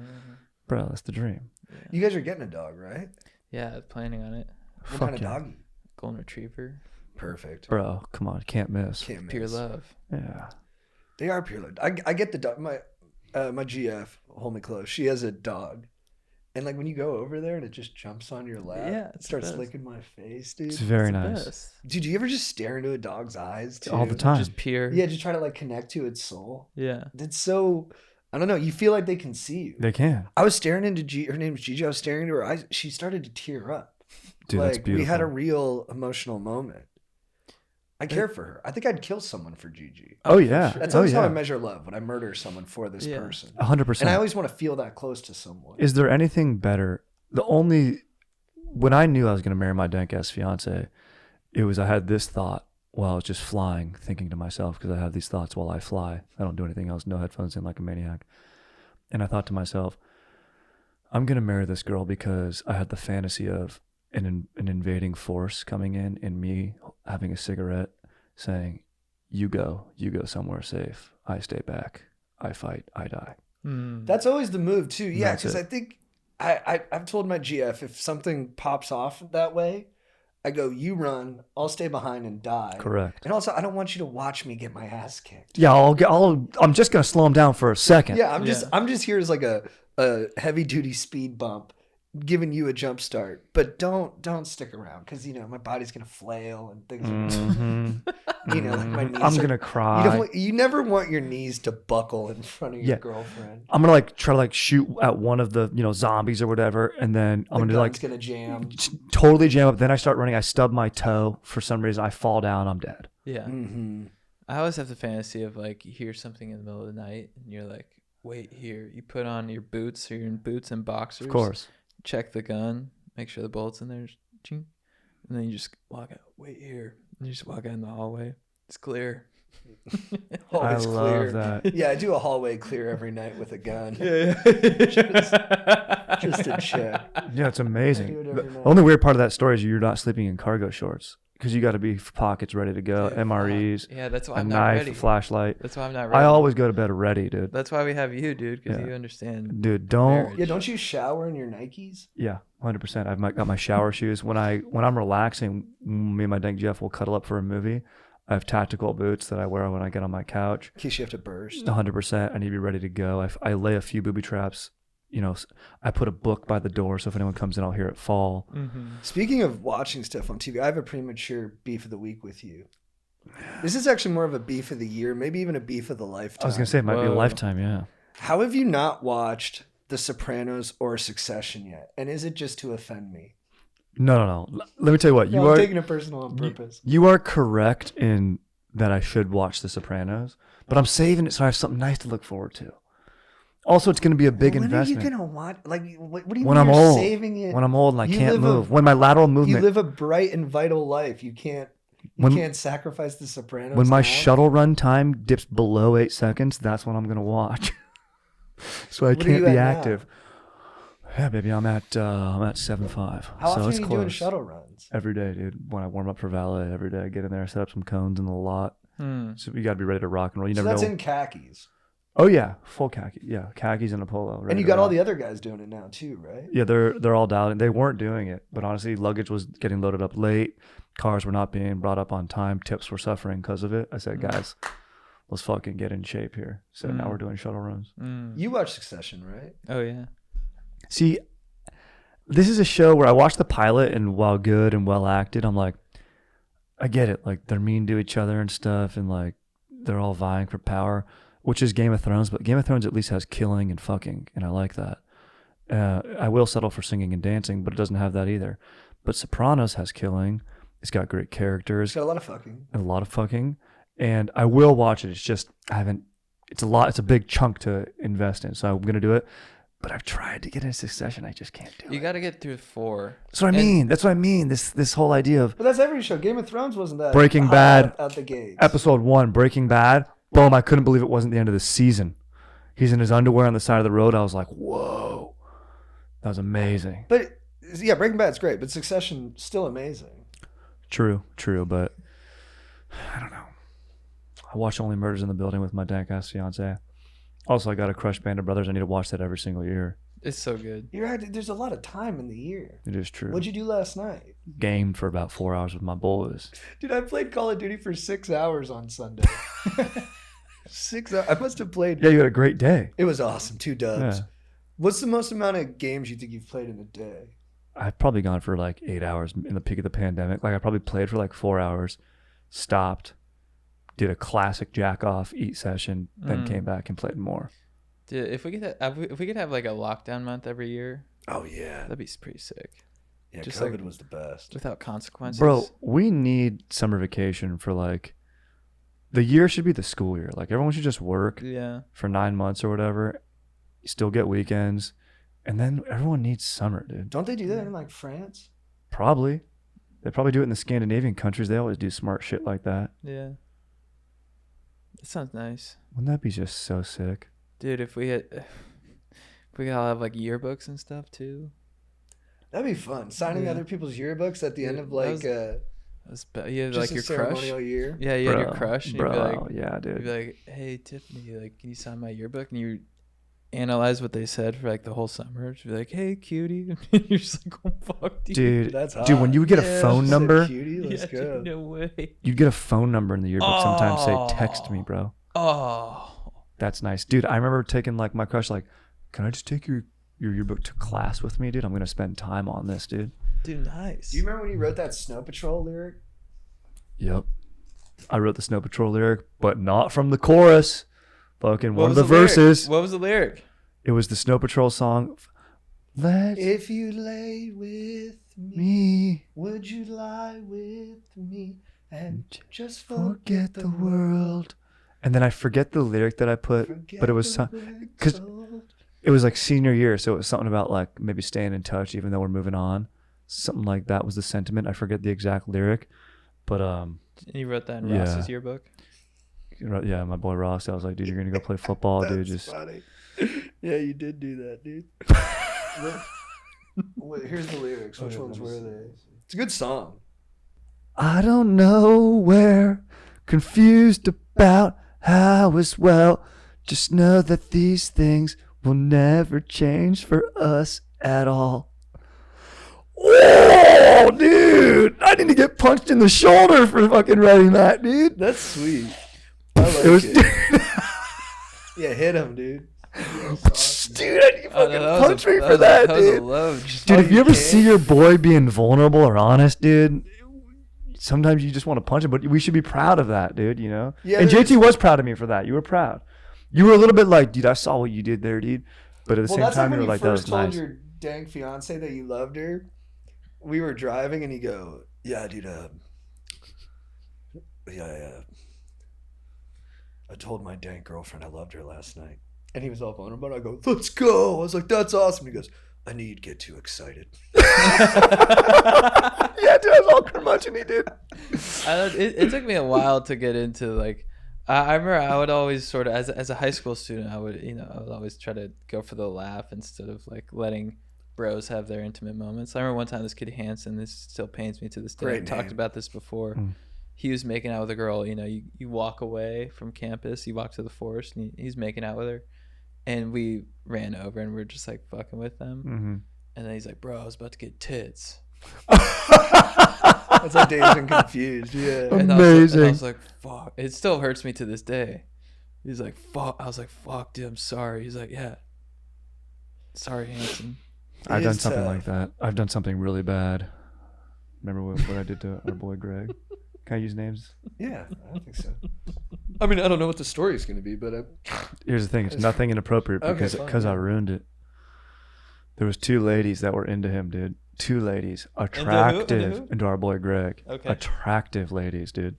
D: Bro, that's the dream.
C: You guys are getting a dog, right?
B: Yeah, planning on it.
C: What
D: Fuck
C: kind of
D: yeah.
C: dog?
B: Golden retriever.
C: Perfect.
D: Bro, come on. Can't miss.
C: Can't
B: Pure
C: miss.
B: love.
D: Yeah.
C: They are pure love. I get the dog. My GF, hold me close. She has a dog, and like when you go over there and it just jumps on your lap,
B: Yeah,
C: it
B: it's
C: starts
B: the best.
C: licking my face, dude.
D: It's very
B: It's the
D: nice.
B: best.
C: Dude, do you ever just stare into a dog's eyes too?
D: All the time.
B: Just pure.
C: Yeah, just try to like connect to its soul.
B: Yeah.
C: It's so, I don't know. You feel like they can see you.
D: They can.
C: I was staring into her name was Gigi. I was staring into her eyes. She started to tear up.
D: Dude,
C: like
D: that's beautiful.
C: we had a real emotional moment. I care for her. I think I'd kill someone for Gigi.
D: Oh, yeah.
B: sure.
C: That's
D: Oh,
C: always how I
D: yeah.
C: measure love, when I murder someone for this
B: Yeah.
C: person.
D: 100%.
C: And I always want to feel that close to someone.
D: Is there anything better? When I knew I was going to marry my dank ass fiance, I had this thought while I was just flying, thinking to myself, because I have these thoughts while I fly. I don't do anything else, no headphones in like a maniac. And I thought to myself, I'm going to marry this girl because I had the fantasy of an invading force coming in and me having a cigarette saying, you go somewhere safe. I stay back. I fight. I die.
C: That's always the move too. Yeah,
D: That's
C: because
D: it.
C: I think I've told my GF if something pops off that way, I go, you run, I'll stay behind and die.
D: Correct.
C: And also, I don't want you to watch me get my ass kicked.
D: Yeah, I'm just going to slow him down for a second.
C: Yeah, I'm just here as like a heavy duty speed bump, giving you a jump start. But don't stick around because my body's gonna flail and things.
D: Mhm.
C: You know, like my knees.
D: I'm
C: are-
D: gonna cry.
C: You never want your knees to buckle in front of your
D: Yeah.
C: girlfriend.
D: I'm gonna like try to like shoot at one of the zombies or whatever, and then I'm
C: The
D: gonna like
C: gun's gonna jam.
D: totally jam up. Then I start running. I stub my toe for some reason. I fall down. I'm dead.
B: Yeah.
C: Mm-hmm.
B: I always have the fantasy of like you hear something in the middle of the night and you're like, wait here. You put on your boots, so you're in boots and boxers.
D: Of course.
B: Check the gun, make sure the bullet's in there, ching, and then you just walk out. Wait here. And you just walk out in the hallway. It's clear.
C: Always
D: I
C: clear.
D: love that.
C: Yeah, I do a hallway clear every night with a gun. Just to check.
D: Yeah, it's
C: I do
D: amazing.
C: it
D: The
C: every night.
D: only weird part of that story is you're not sleeping in cargo shorts because you got to be pockets ready to go,
B: Dude,
D: MREs,
B: Yeah, that's why
D: a
B: I'm not
D: knife,
B: ready.
D: a flashlight.
B: That's why I'm not ready.
D: I always go to bed ready, dude.
B: That's why we have you, dude, because
D: Yeah.
B: you understand.
D: Dude, don't.
B: Marriage.
C: Yeah, don't you shower in your Nikes?
D: Yeah, 100%. Got my shower shoes. When I'm relaxing, me and my dank Jeff will cuddle up for a movie. I have tactical boots that I wear when I get on my couch.
C: In case you have to burst.
D: 100%. I need to be ready to go. I lay a few booby traps. I put a book by the door, so if anyone comes in, I'll hear it fall.
B: Mm-hmm.
C: Speaking of watching stuff on TV, I have a premature beef of the week with you. This is actually more of a beef of the year, maybe even a beef of the lifetime.
D: I was gonna say it might be a
B: Whoa.
D: lifetime. Yeah.
C: How have you not watched The Sopranos or Succession yet? And is it just to offend me?
D: No. Let me tell you what.
C: No, I'm taking it personal on purpose.
D: You are correct in that I should watch The Sopranos, but I'm saving it so I have something nice to look forward to. Also, it's going to be a big
C: when
D: investment.
C: are you gonna watch? Like, what do you
D: When
C: mean
D: I'm
C: you're
D: old.
C: saving it?
D: When I'm old and I
C: You
D: can't
C: live a-
D: move. When my lateral
C: You
D: movement.
C: live a bright and vital life. You can't sacrifice The Sopranos.
D: When my
C: now?
D: shuttle run time dips below 8 seconds, that's when I'm going to watch. So I
C: What are
D: can't
C: you
D: be
C: at now?
D: active. Yeah, baby, I'm at 7.5.
C: How
D: so
C: often
D: it's
C: are you
D: close.
C: doing shuttle runs?
D: Every day, dude. When I warm up for valet, every day I get in there, set up some cones in the lot. So you got to be ready to rock and roll. You
C: So
D: never
C: that's
D: know.
C: in khakis.
D: Oh yeah, full khaki. Yeah, khakis and a polo.
C: And
D: ready
C: you
D: to
C: got all
D: rock.
C: the other guys doing it now too, right?
D: Yeah, they're all dialed in. They weren't doing it, but honestly, luggage was getting loaded up late. Cars were not being brought up on time. Tips were suffering because of it. I said, guys, let's fucking get in shape here. So now we're doing shuttle runs.
C: You watch Succession, right?
B: Oh yeah.
D: See, this is a show where I watched the pilot, and while good and well acted, I'm like, I get it. Like they're mean to each other and stuff, and like they're all vying for power, which is Game of Thrones. But Game of Thrones at least has killing and fucking, and I like that. I will settle for singing and dancing, but it doesn't have that either. But Sopranos has killing. It's got great characters.
C: It's got a lot of fucking.
D: A lot of fucking, and I will watch it. It's just I haven't. It's a lot. It's a big chunk to invest in, so I'm gonna do it. But I've tried to get into Succession. I just can't do
B: You
D: it.
B: got to get through 4.
D: That's what I mean. That's what I mean. This whole idea of
C: But that's every show. Game of Thrones wasn't that
D: Breaking
C: hot
D: Bad,
C: out the gate.
D: episode 1, Breaking Bad. Boom! I couldn't believe it wasn't the end of the season. He's in his underwear on the side of the road. I was like, whoa, that was amazing.
C: But yeah, Breaking Bad's great, but Succession still amazing.
D: True, but I don't know. I watch Only Murders in the Building with my dank ass fiance. Also, I got a Crush Band of Brothers. I need to watch that every single year.
B: It's so good.
C: You're right. There's a lot of time in the year.
D: It is true.
C: What'd you do last night?
D: Gamed for about 4 hours with my boys.
C: Dude, I played Call of Duty for 6 hours on Sunday. 6 hours. I must have played.
D: Yeah, you had a great day.
C: It was awesome. 2 dubs.
D: Yeah.
C: What's the most amount of games you think you've played in a day?
D: I've probably gone for like 8 hours in the peak of the pandemic. Like I probably played for like 4 hours, stopped, did a classic jack off, eat session, then came back and played more.
B: Dude, if we could have like a lockdown month every year,
C: Oh, yeah.
B: that'd be pretty sick.
C: Yeah,
B: Just
C: COVID
B: like-
C: was the best.
B: Without consequences.
D: Bro, we need summer vacation for like, the year should be the school year. Like everyone should just work
B: Yeah.
D: for 9 months or whatever, still get weekends, and then everyone needs summer, dude.
C: Don't they do that in like France?
D: Probably. They probably do it in the Scandinavian countries. They always do smart shit like that.
B: Yeah. That sounds nice.
D: Wouldn't that be just so sick?
B: Dude, if we could all have like yearbooks and stuff too.
C: That'd be fun. Signing
B: Yeah.
C: other people's yearbooks at the
B: Yeah,
C: end of
B: that
C: like
B: was- You have
C: just
B: like
C: a
B: your crush.
C: ceremonial year.
B: Yeah, you had your
D: Bro,
B: crush. And
D: bro,
B: you'd be like,
D: yeah,
B: you'd
D: dude.
B: be like, hey Tiffany, like, can you sign my yearbook? And you analyze what they said for like the whole summer. She'd be like, hey cutie. And you're just like, oh fuck,
D: Dude,
C: That's
D: dude, when
C: hot.
D: you would get
B: Yeah,
D: a phone
C: Said
D: number,
C: Cutie, let's
B: yeah,
C: go.
B: dude, no way.
D: you'd get a phone number in the yearbook sometimes say,
B: Oh.
D: text me, bro.
B: Oh,
D: That's nice. Dude, I remember taking like my crush, like, can I just take your yearbook to class with me, dude? I'm going to spend time on this, dude.
B: dude, nice.
C: Do you remember when you wrote that Snow Patrol lyric?
D: Yep. I wrote the Snow Patrol lyric, but not from the chorus. Fucking one of
B: was
D: the
B: lyric?
D: verses.
B: What was the lyric?
D: It was the Snow Patrol song. Let
C: If you lay with me,
D: me
C: would you lie with me and just
D: forget the world. And then I forget the lyric that I put, but it was because it was like senior year, so it was something about like maybe staying in touch even though we're moving on. Something like that was the sentiment. I forget the exact lyric, but
B: You wrote that in
D: Yeah.
B: Ross's yearbook.
D: yeah, my boy Ross. I was like, dude, you're gonna go play football, dude. Just
C: funny. Yeah, you did do that, dude. Wait, here's the lyrics. Which ones were they? It's a good song.
D: I don't know where, confused about how as well. Just know that these things will never change for us at all. Oh, dude! I need to get punched in the shoulder for fucking writing that, dude.
C: That's sweet. I like
D: It was,
C: it. Yeah, hit him, dude.
D: dude, I need to fucking
B: that
D: punch me
B: that
D: for that,
B: that was a
D: dude.
B: love.
D: Dude, if you ever
C: can't?
D: see your boy being vulnerable or honest, dude, sometimes you just want to punch him, but we should be proud of that, dude, you know?
C: Yeah,
D: and
C: there's-
D: JT was proud of me for that. You were proud. You were a little bit like, dude, I saw what you did there, dude. But at the
C: Well,
D: same
C: that's
D: time,
C: like
D: you
C: when
D: were
C: you
D: like, that
C: first
D: was
C: told
D: nice.
C: your dank fiance that you loved her. We were driving, and you go, "Yeah, dude. I told my dank girlfriend I loved her last night." And he was all vulnerable. I go, "Let's go." I was like, "That's awesome." He goes, "I knew you'd get too excited."
D: Yeah, dude, I was all curmudgeon-y, dude.
B: It took me a while to get into like. I remember I would always sort of as a high school student I would always try to go for the laugh instead of like letting bros have their intimate moments. I remember one time this kid Hanson, this still pains me to this day.
C: Great
B: I've talked
C: name.
B: about this before. He was making out with a girl. You walk away from campus, you walk to the forest, and he's making out with her, and we ran over and we are just like fucking with them.
D: Mm-hmm.
B: And then he's like, "Bro, I was about to get tits."
C: That's like Dazed and Confused. Yeah.
B: And
D: Amazing.
B: I was like, fuck. It still hurts me to this day. He's like, fuck. I was like, fuck, dude, I'm sorry. He's like, yeah. Sorry, Hanson.
D: I've
C: It
D: done
C: is
D: something
C: tough.
D: like that. I've done something really bad. Remember what I did to our boy Greg? Can I use names?
C: Yeah, I think so. I mean, I don't know what the story is going to be, but
D: Here's the thing. It's nothing inappropriate
C: Okay,
D: because
C: fine,
D: I
C: yeah.
D: ruined it. There was 2 ladies that were into him, dude. 2 ladies.
B: who?
D: Attractive. Into our boy Greg.
B: Okay.
D: Attractive ladies, dude.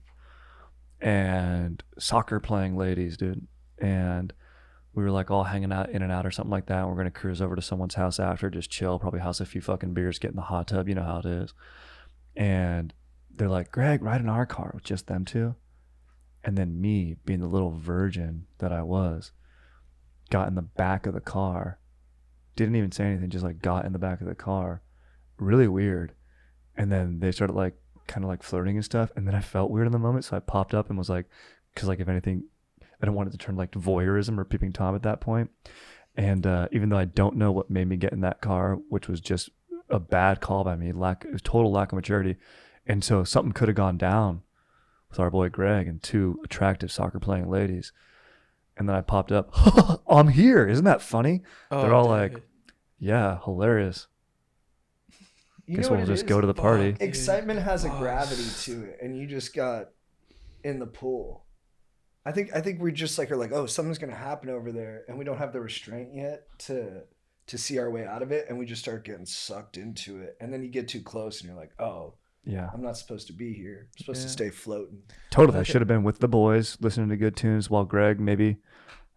D: And soccer playing ladies, dude. And we were like all hanging out in and out or something like that. And we're going to cruise over to someone's house after, just chill, probably house a few fucking beers, get in the hot tub. You know how it is. And they're like, Greg, ride in our car with just them 2. And then me, being the little virgin that I was, got in the back of the car. Didn't even say anything, just like got in the back of the car. Really weird. And then they started like kind of like flirting and stuff. And then I felt weird in the moment. So I popped up and was like, because like if anything, I don't want it to turn like voyeurism or peeping Tom at that point. And even though I don't know what made me get in that car, which was just a bad call by me, total lack of maturity. And so something could have gone down with our boy Greg and 2 attractive soccer playing ladies. And then I popped up, I'm here. Isn't that funny? They're all like, yeah, hilarious.
C: you
D: Guess
C: know
D: we'll
C: what it
D: just
C: is?
D: go to the party.
C: Excitement has a gravity to it, and you just got in the pool. I think we just like are like, oh, something's gonna happen over there, and we don't have the restraint yet to see our way out of it, and we just start getting sucked into it, and then you get too close, and you're like, oh,
D: Yeah,
C: I'm not supposed to be here. I'm supposed to
B: Yeah.
C: stay floating.
D: totally. I should have been with the boys, listening to good tunes, while Greg maybe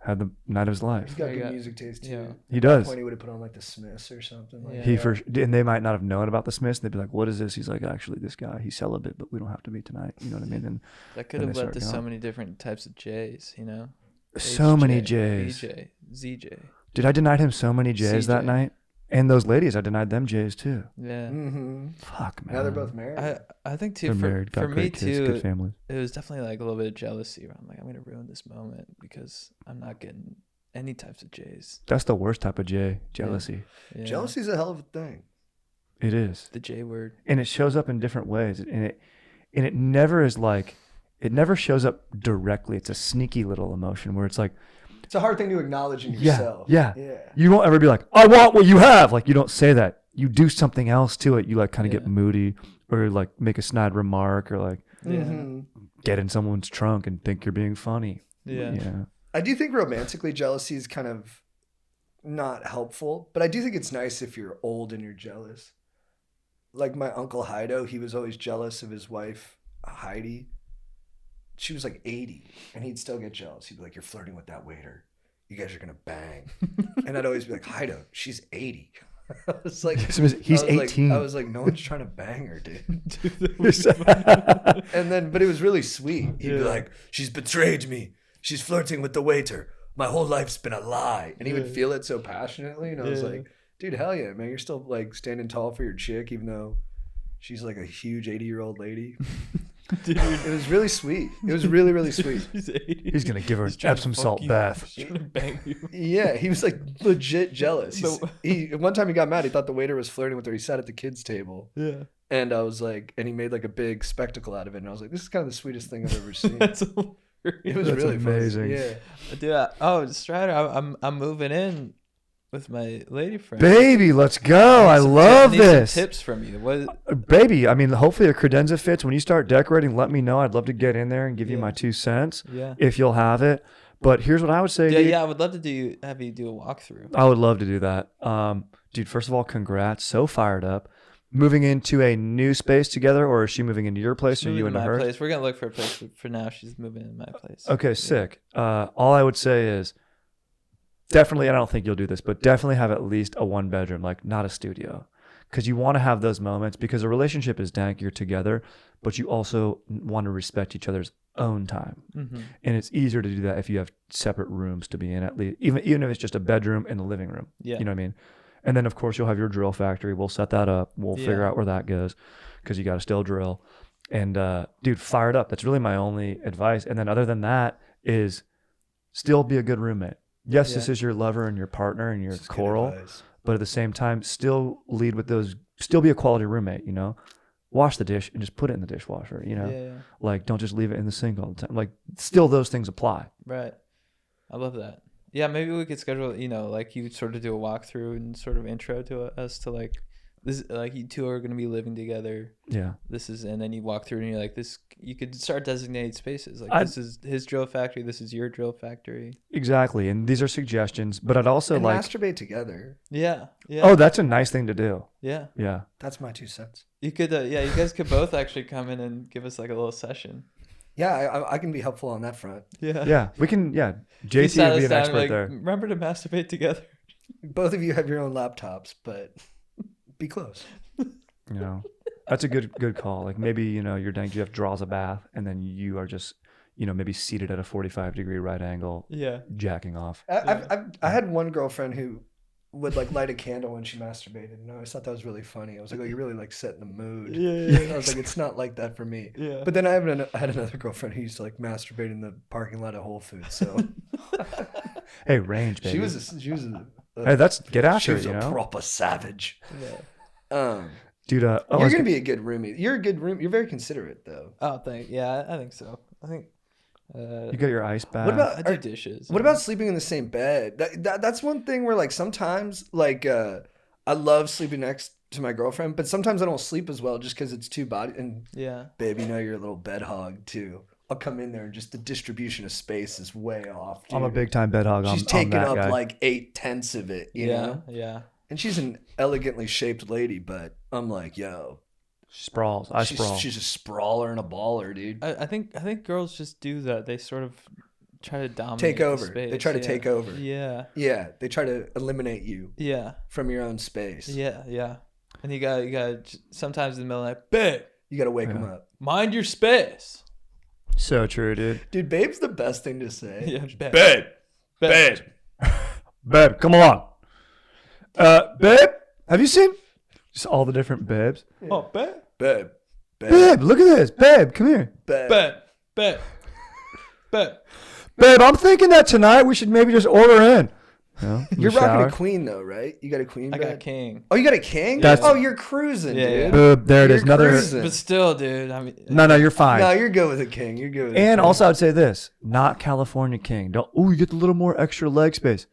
D: had the night of his
C: He's
D: life.
C: got
B: Yeah,
C: good
B: yeah.
C: music taste too.
B: Yeah.
D: He
C: At
D: does.
C: that point, he would have put on like the Smiths or something. Like
B: Yeah.
D: He and they might not have known about the Smiths. They'd be like, "What is this?" He's like, "Actually, this guy, he's celibate, but we don't have to be tonight." You know what I mean? And
B: That could
D: Then
B: have
D: they
B: led to
D: start
B: so
D: going.
B: many different types of J's,
D: so many
B: HJ,
D: J's.
B: VJ, ZJ.
D: Dude, I denied him so many J's that
B: CJ.
D: night, and those ladies, I denied them J's too.
B: Yeah.
C: Mm-hmm.
D: Fuck, man.
C: Now they're both married.
B: I think too
D: They're
B: for,
D: married, got
B: for me
D: great kids,
B: too,
D: good families.
B: it was definitely like a little bit of jealousy around like I'm gonna ruin this moment because I'm not getting any types of J's.
D: That's the worst type of J, jealousy.
B: Yeah.
C: Jealousy's a hell of a thing.
D: It is.
B: The J word.
D: And it shows up in different ways, and it never is like, it never shows up directly. It's a sneaky little emotion where it's like,
C: It's a hard thing to acknowledge in
D: Yeah,
C: yourself.
D: yeah.
C: Yeah.
D: you won't ever be like, I want what you have. Like, you don't say that. You do something else to it. You like kind of get
B: Yeah.
D: moody or like make a snide remark or like,
B: Yeah.
C: Mhm.
D: get in someone's trunk and think you're being funny.
B: Yeah.
D: Yeah.
C: I do think romantically jealousy is kind of not helpful, but I do think it's nice if you're old and you're jealous. Like my uncle Heido, he was always jealous of his wife, Heidi. She was like 80 and he'd still get jealous. He'd be like, you're flirting with that waiter. You guys are going to bang. And I'd always be like, Heido, she's 80. I was like,
D: He's 18.
C: I was like, no one's trying to bang her, dude. And then, but it was really sweet. He'd be like, she's betrayed me. She's flirting with the waiter. My whole life's been a lie. And he would feel it so passionately. And I was like, dude, hell yeah, man. You're still like standing tall for your chick, even though she's like a huge 80-year-old lady. Dude. It was really sweet. It was really, really sweet.
D: He's going to give her an Epsom salt bath.
B: He's trying to bang you.
C: Yeah, he was like legit jealous. One time he got mad. He thought the waiter was flirting with her. He sat at the kids' table.
B: Yeah.
C: And I was like, and he made like a big spectacle out of it. And I was like, this is kind of the sweetest thing I've ever seen.
B: That's hilarious.
C: It was
D: That's
C: really
D: amazing.
C: Fun. Yeah.
B: Dude, Strider, I'm moving in with my lady friend.
D: Baby, let's go. I love this.
B: Some tips from you. What?
D: Baby, I mean, hopefully a credenza fits. When you start decorating, let me know. I'd love to get in there and give you my 2 cents.
B: Yeah.
D: If you'll have it. But here's what I would say.
B: Yeah, I would love to have you do a walkthrough.
D: I would love to do that. Dude, first of all, congrats. So fired up. Moving into a new space together, or is she moving into your place, or you into hers?
B: Place. We're gonna look for a place. For now, she's moving in my place.
D: Okay, sick. All I would say is definitely, I don't think you'll do this, but definitely have at least a 1-bedroom, like not a studio. Because you want to have those moments, because a relationship is dank, you're together, but you also want to respect each other's own time.
B: Mm-hmm.
D: And it's easier to do that if you have separate rooms to be in, at least, even if it's just a bedroom and a living room.
B: Yeah.
D: You know what I mean? And then, of course, you'll have your drill factory. We'll set that up. We'll figure out where that goes, because you got to still drill. And, dude, fired up. That's really my only advice. And then other than that is still be a good roommate. Yes, this is your lover and your partner and your coral, but at the same time, still lead with those, still be a quality roommate, you know? Wash the dish and just put it in the dishwasher, you know?
B: Yeah.
D: Like, don't just leave it in the sink all the time. Like, still those things apply.
B: Right. I love that. Yeah, maybe we could schedule, like you sort of do a walkthrough and sort of intro to us to like this, like you two are going to be living together.
D: Yeah.
B: And then you walk through and you're like, this, you could start designating spaces. Like this is his drill factory. This is your drill factory.
D: Exactly. And these are suggestions, but I'd also
C: and
D: like
C: masturbate together.
B: Yeah. Yeah.
D: Oh, that's a nice thing to do.
B: Yeah.
D: Yeah.
C: That's my 2 cents.
B: You could, you guys could both actually come in and give us like a little session.
C: Yeah, I can be helpful on that front.
B: Yeah.
D: Yeah. We can, JT
B: sat
D: would be
B: us
D: an
B: down
D: expert
B: and
D: there.
B: Remember to masturbate together.
C: Both of you have your own laptops, but be close.
D: You know, that's a good call. Like maybe, your dank Jeff draws a bath and then you are just, maybe seated at a 45-degree right angle.
B: Yeah.
D: Jacking off.
C: I had one girlfriend who would like light a candle when she masturbated. And I always thought that was really funny. I was like, oh, you're really like setting the mood. Yeah. I was like, it's not like that for me. Yeah. But then I had another girlfriend who used to like masturbate in the parking lot of Whole Foods. So
D: hey, range, baby.
C: She was a
D: hey, that's get after
C: she was
D: it,
C: a proper savage.
D: Yeah. Dude,
C: you're gonna be a good roomie. You're a good room. You're very considerate though.
B: Oh, I think so. I think.
D: You got your ice bath.
C: What about
B: I do dishes?
C: What about sleeping in the same bed? That's one thing where like sometimes like I love sleeping next to my girlfriend, but sometimes I don't sleep as well just because it's two body. And babe, you're a little bed hog too. I'll come in there and just the distribution of space is way off. Dude.
D: I'm a big time bed hog.
C: She's taking up
D: guy.
C: like 8/10 of it. You know?
B: Yeah.
C: And she's an elegantly shaped lady, but I'm like, yo.
D: Sprawls. I sprawl.
C: She's a sprawler and a baller, dude.
B: I think girls just do that. They sort of try to dominate.
C: Take over.
B: The space.
C: They try to take over.
B: Yeah.
C: Yeah. They try to eliminate you.
B: Yeah.
C: From your own space.
B: Yeah. And you got sometimes in the middle of the night, babe.
C: You got to wake them up.
B: Mind your space.
D: So true, dude.
C: Dude, babe's the best thing to say.
B: Yeah,
C: Babe.
D: Babe, come along. Babe, have you seen just all the different babes?
B: Yeah. Oh, babe.
D: Babe, look at this. Babe, come here.
B: Babe.
D: Babe, I'm thinking that tonight we should maybe just order in.
C: You're rocking a queen though, right? You got a queen bed?
B: I got a king.
C: Oh, you got a king? You're cruising, dude.
D: There it is. Another.
C: Cruising.
B: But still, dude. I mean,
D: no, you're fine.
C: No, you're good with a king. You're good with
D: and also, I'd say this: not California king. You get a little more extra leg space.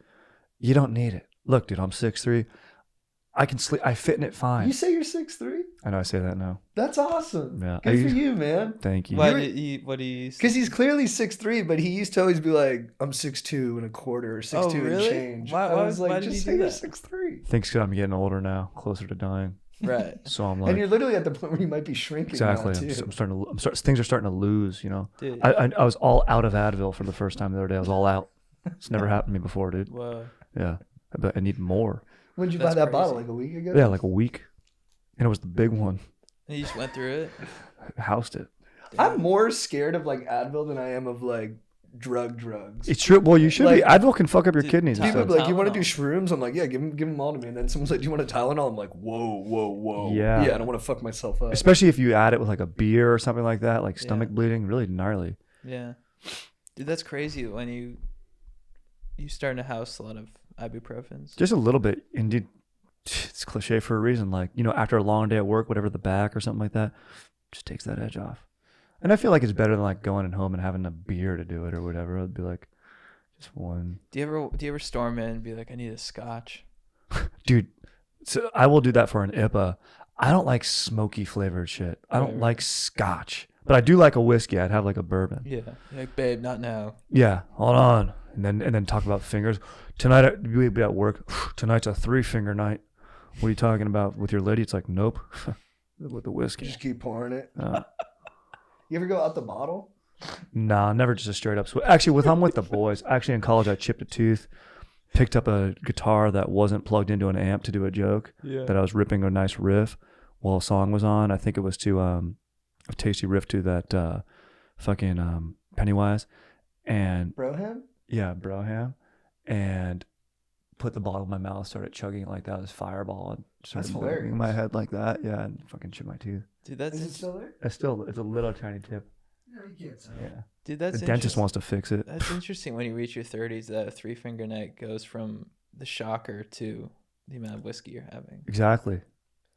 D: You don't need it. Look, dude, I'm 6'3". I can sleep. I fit in it fine.
C: You say you're 6'3"?
D: I know I say that now.
C: That's awesome.
D: Yeah.
C: Good for you, man.
D: Thank you.
B: Why
C: You're-
B: did he? What do you?
C: Because he's clearly 6'3", but he used to always be like, I'm 6'2" and a quarter or 6'2"
B: Oh, really?
C: and change.
B: Why-
C: I
B: why-
C: was like,
B: why did
C: just
B: he
C: say
B: do
C: you're
B: that?
C: 6'3".
D: Thinks I'm getting older now, closer to dying.
B: Right.
D: So I'm
C: And
D: like,
C: you're literally at the point where you might be shrinking
D: exactly.
C: now, too.
D: I'm starting to. Things are starting to lose. You know.
B: Dude.
D: I was all out of Advil for the first time the other day. I was all out. It's never happened to me before, dude.
B: Whoa.
D: Yeah. But I need more.
C: When did you
B: That's
C: buy that bottle?
B: crazy.
C: Like a week ago?
D: Yeah, like a week. And it was the big one.
B: And you just went through it.
D: Housed it.
C: I'm more scared of like Advil than I am of like drugs.
D: It's true. Well, you should be.
C: Like-
D: Advil can fuck up your
B: Dude,
D: kidneys. And
C: People
D: stuff.
C: be like, you want to do
B: Tylenol.
C: shrooms? I'm like, yeah, give them all to me. And then someone's like, do you want a Tylenol? I'm like, whoa.
D: Yeah.
C: Yeah, I don't want to fuck myself up.
D: Especially if you add it with like a beer or something like that, like stomach
B: Yeah.
D: bleeding, really gnarly.
B: Yeah. Dude, that's crazy when you start to house a lot of ibuprofens.
D: Just a little bit. Indeed, it's cliche for a reason. Like, you know, after a long day at work, whatever the back or something like that, just takes that edge off. And I feel like it's better than like going home and having a beer to do it or whatever. It'd be like just one.
B: Do you ever storm in and be like, I need a scotch?
D: Dude, so I will do that for an IPA. I don't like smoky flavored shit. I don't
B: Right.
D: like scotch. But I do like a whiskey. I'd have like a bourbon.
B: Yeah. You're like, babe, not now.
D: Yeah, hold on. And then talk about fingers. Tonight we'll be at work. Tonight's a 3-finger night. What are you talking about with your lady? It's like, nope. With the whiskey.
C: Just keep pouring it.
D: Uh,
C: You ever go out the bottle?
D: nah, never just a straight up. Actually, I'm with the boys. Actually, in college, I chipped a tooth, picked up a guitar that wasn't plugged into an amp to do a joke.
B: Yeah.
D: That I was ripping a nice riff while a song was on. I think it was to a tasty riff to that fucking Pennywise. And
C: Broham?
D: yeah, Broham. And put the bottle in my mouth, started chugging it like that. It was Fireball. And started
C: That's
D: banging
C: hilarious.
D: my head like that. Yeah, and fucking chip my tooth.
B: Dude, that's
C: Is it still there?
D: It's a little tiny tip.
C: No, you can't tell.
D: Yeah.
B: dude, that's
D: The dentist
B: interesting.
D: wants to fix it.
B: That's interesting when you reach your 30s that a 3-finger night goes from the shocker to the amount of whiskey you're having.
D: Exactly.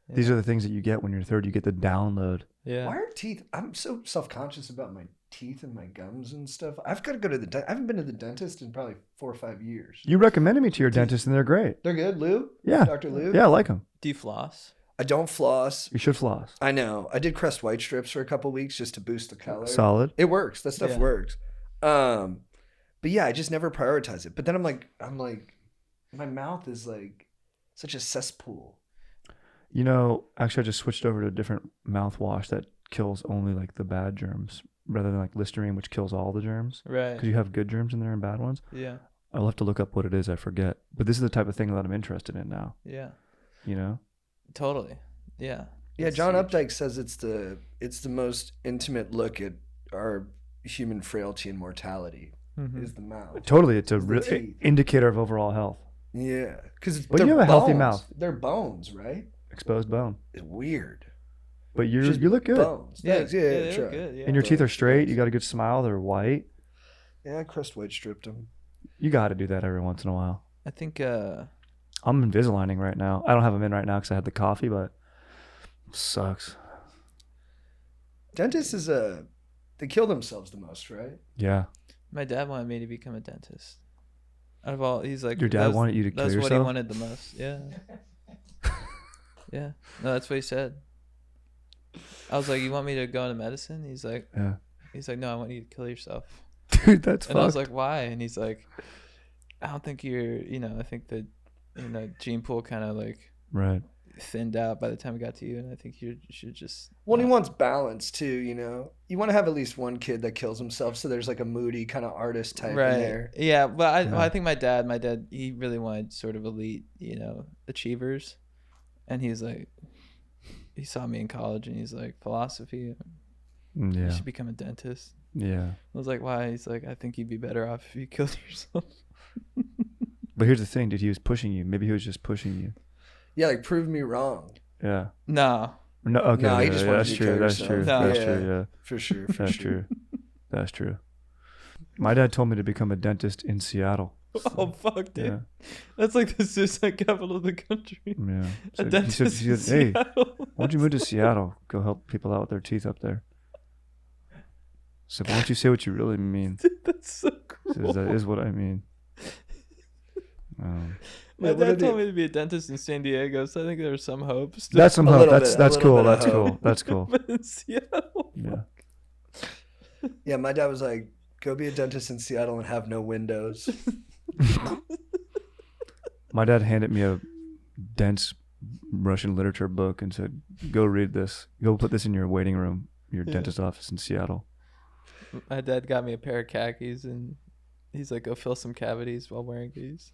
B: Yeah.
D: These are the things that you get when you're 30. You get the download.
B: Yeah.
C: Why are teeth? I'm so self-conscious about my teeth and my gums and stuff. I've got to go to the I haven't been to the dentist in probably 4 or 5 years.
D: You recommended me to your dentist, and they're great.
C: They're good, Lou?
D: Yeah.
C: Dr. Lou?
D: Yeah, I like them.
B: Do you floss?
C: I don't floss.
D: You should floss.
C: I know. I did Crest White strips for a couple weeks just to boost the color.
D: Solid.
C: It works. That stuff
B: Yeah.
C: works. But yeah, I just never prioritize it. But then I'm like, my mouth is like such a cesspool.
D: You know, actually, I just switched over to a different mouthwash that kills only like the bad germs rather than like Listerine, which kills all the germs.
B: Right.
D: Because you have good germs in there and bad ones.
B: Yeah.
D: I'll have to look up what it is. I forget. But this is the type of thing that I'm interested in now.
B: Yeah.
D: You know?
B: Totally. Yeah.
C: Yeah,
B: That's
C: John
B: huge.
C: Updike says it's the most intimate look at our human frailty and mortality
B: Mhm.
C: is the mouth.
D: Totally. It's a
C: It's the
D: real
C: teeth.
D: indicator of overall health.
C: Yeah, because
D: But you have a healthy mouth.
C: They're bones, right?
D: Exposed bone.
C: It's weird.
D: But you
C: Just
D: look good.
C: Bones.
B: Yeah.
C: Thanks. Yeah,
B: they
C: sure.
B: look good. Yeah.
D: And your teeth are
C: Bones,
D: straight.
C: bones.
D: You got a good smile. They're white.
C: Yeah, I Crest White stripped them.
D: You got to do that every once in a while.
B: I think
D: I'm Invisalignning right now. I don't have them in right now because I had the coffee, but it sucks.
C: Dentists is they kill themselves the most, right?
D: Yeah.
B: my dad wanted me to become a dentist. Out of all, he's like,
D: Your dad
B: that's-
D: wanted you to kill
B: That's what he
D: yourself?
B: wanted the most. Yeah. Yeah. No, that's what he said. I was like, you want me to go into medicine? He's like,
D: Yeah.
B: no, I want you to kill yourself.
D: Dude, that's
B: And I was
D: fucked.
B: like, why? And he's like, I don't think you're, I think that, gene pool kind of like
D: Right.
B: thinned out by the time it got to you. And I think you should just.
C: Well, he
B: not-
C: wants balance too, you know. You want to have at least one kid that kills himself, so there's like a moody kind of artist type in there.
B: Yeah. But
D: Yeah.
B: I think my dad, he really wanted sort of elite, achievers. And he's like, he saw me in college and he's like, philosophy, you
D: Yeah.
B: should become a dentist.
D: Yeah.
B: I was like, why? He's like, I think you'd be better off if you killed yourself.
D: But here's the thing, dude. He was pushing you. Maybe he was just pushing you.
C: Yeah, like prove me wrong.
D: Yeah.
B: No.
D: No. Okay.
C: No, he
D: yeah,
C: just
D: yeah,
C: wanted
D: that's
C: you to
D: true.
C: kill
D: That's
C: yourself.
D: true.
B: No.
D: That's
C: Yeah.
D: true. Yeah.
C: For sure. For
D: That's
C: sure.
D: true. That's true. My dad told me to become a dentist in Seattle.
B: Oh, fuck, dude.
D: Yeah.
B: That's like the suicide capital of the country.
D: Yeah.
B: A
D: So
B: dentist
D: he
B: in
D: said, hey,
B: Seattle.
D: why don't you move to Seattle? Go help people out with their teeth up there. So why don't you say what you really mean?
B: Dude, that's so
D: He
B: cool.
D: says, that is what I mean.
B: My
C: what are
B: dad
C: they-
B: told me to be a dentist in San Diego, so I think there's some hope. Still.
D: That's some
C: A
D: hope.
C: little
D: That's
C: bit- a
D: that's
C: little
D: cool.
C: bit of
D: That's cool.
C: hope.
D: That's cool.
B: But in Seattle.
D: Yeah.
C: Yeah, my dad was like, "Go be a dentist in Seattle and have no windows."
D: My dad handed me a dense Russian literature book and said, "Go read this. Go put this in your waiting room, your dentist office in Seattle."
B: My dad got me a pair of khakis, and he's like, "Go fill some cavities while wearing these."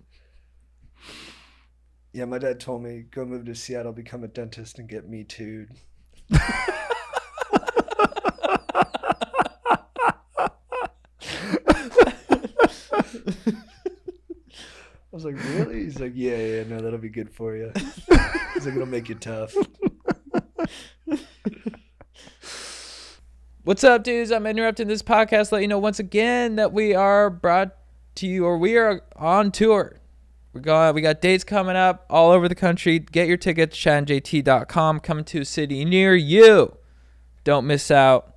C: Yeah, my dad told me, "Go move to Seattle, become a dentist, and get me too'd." I was like, "Really?" He's like, "Yeah, no, that'll be good for you." He's like, "It'll make you tough."
B: What's up, dudes? I'm interrupting this podcast to let you know once again that we are brought to you, or we are on tour. We got dates coming up all over the country. Get your tickets, chatandjt.com. Coming to a city near you. Don't miss out.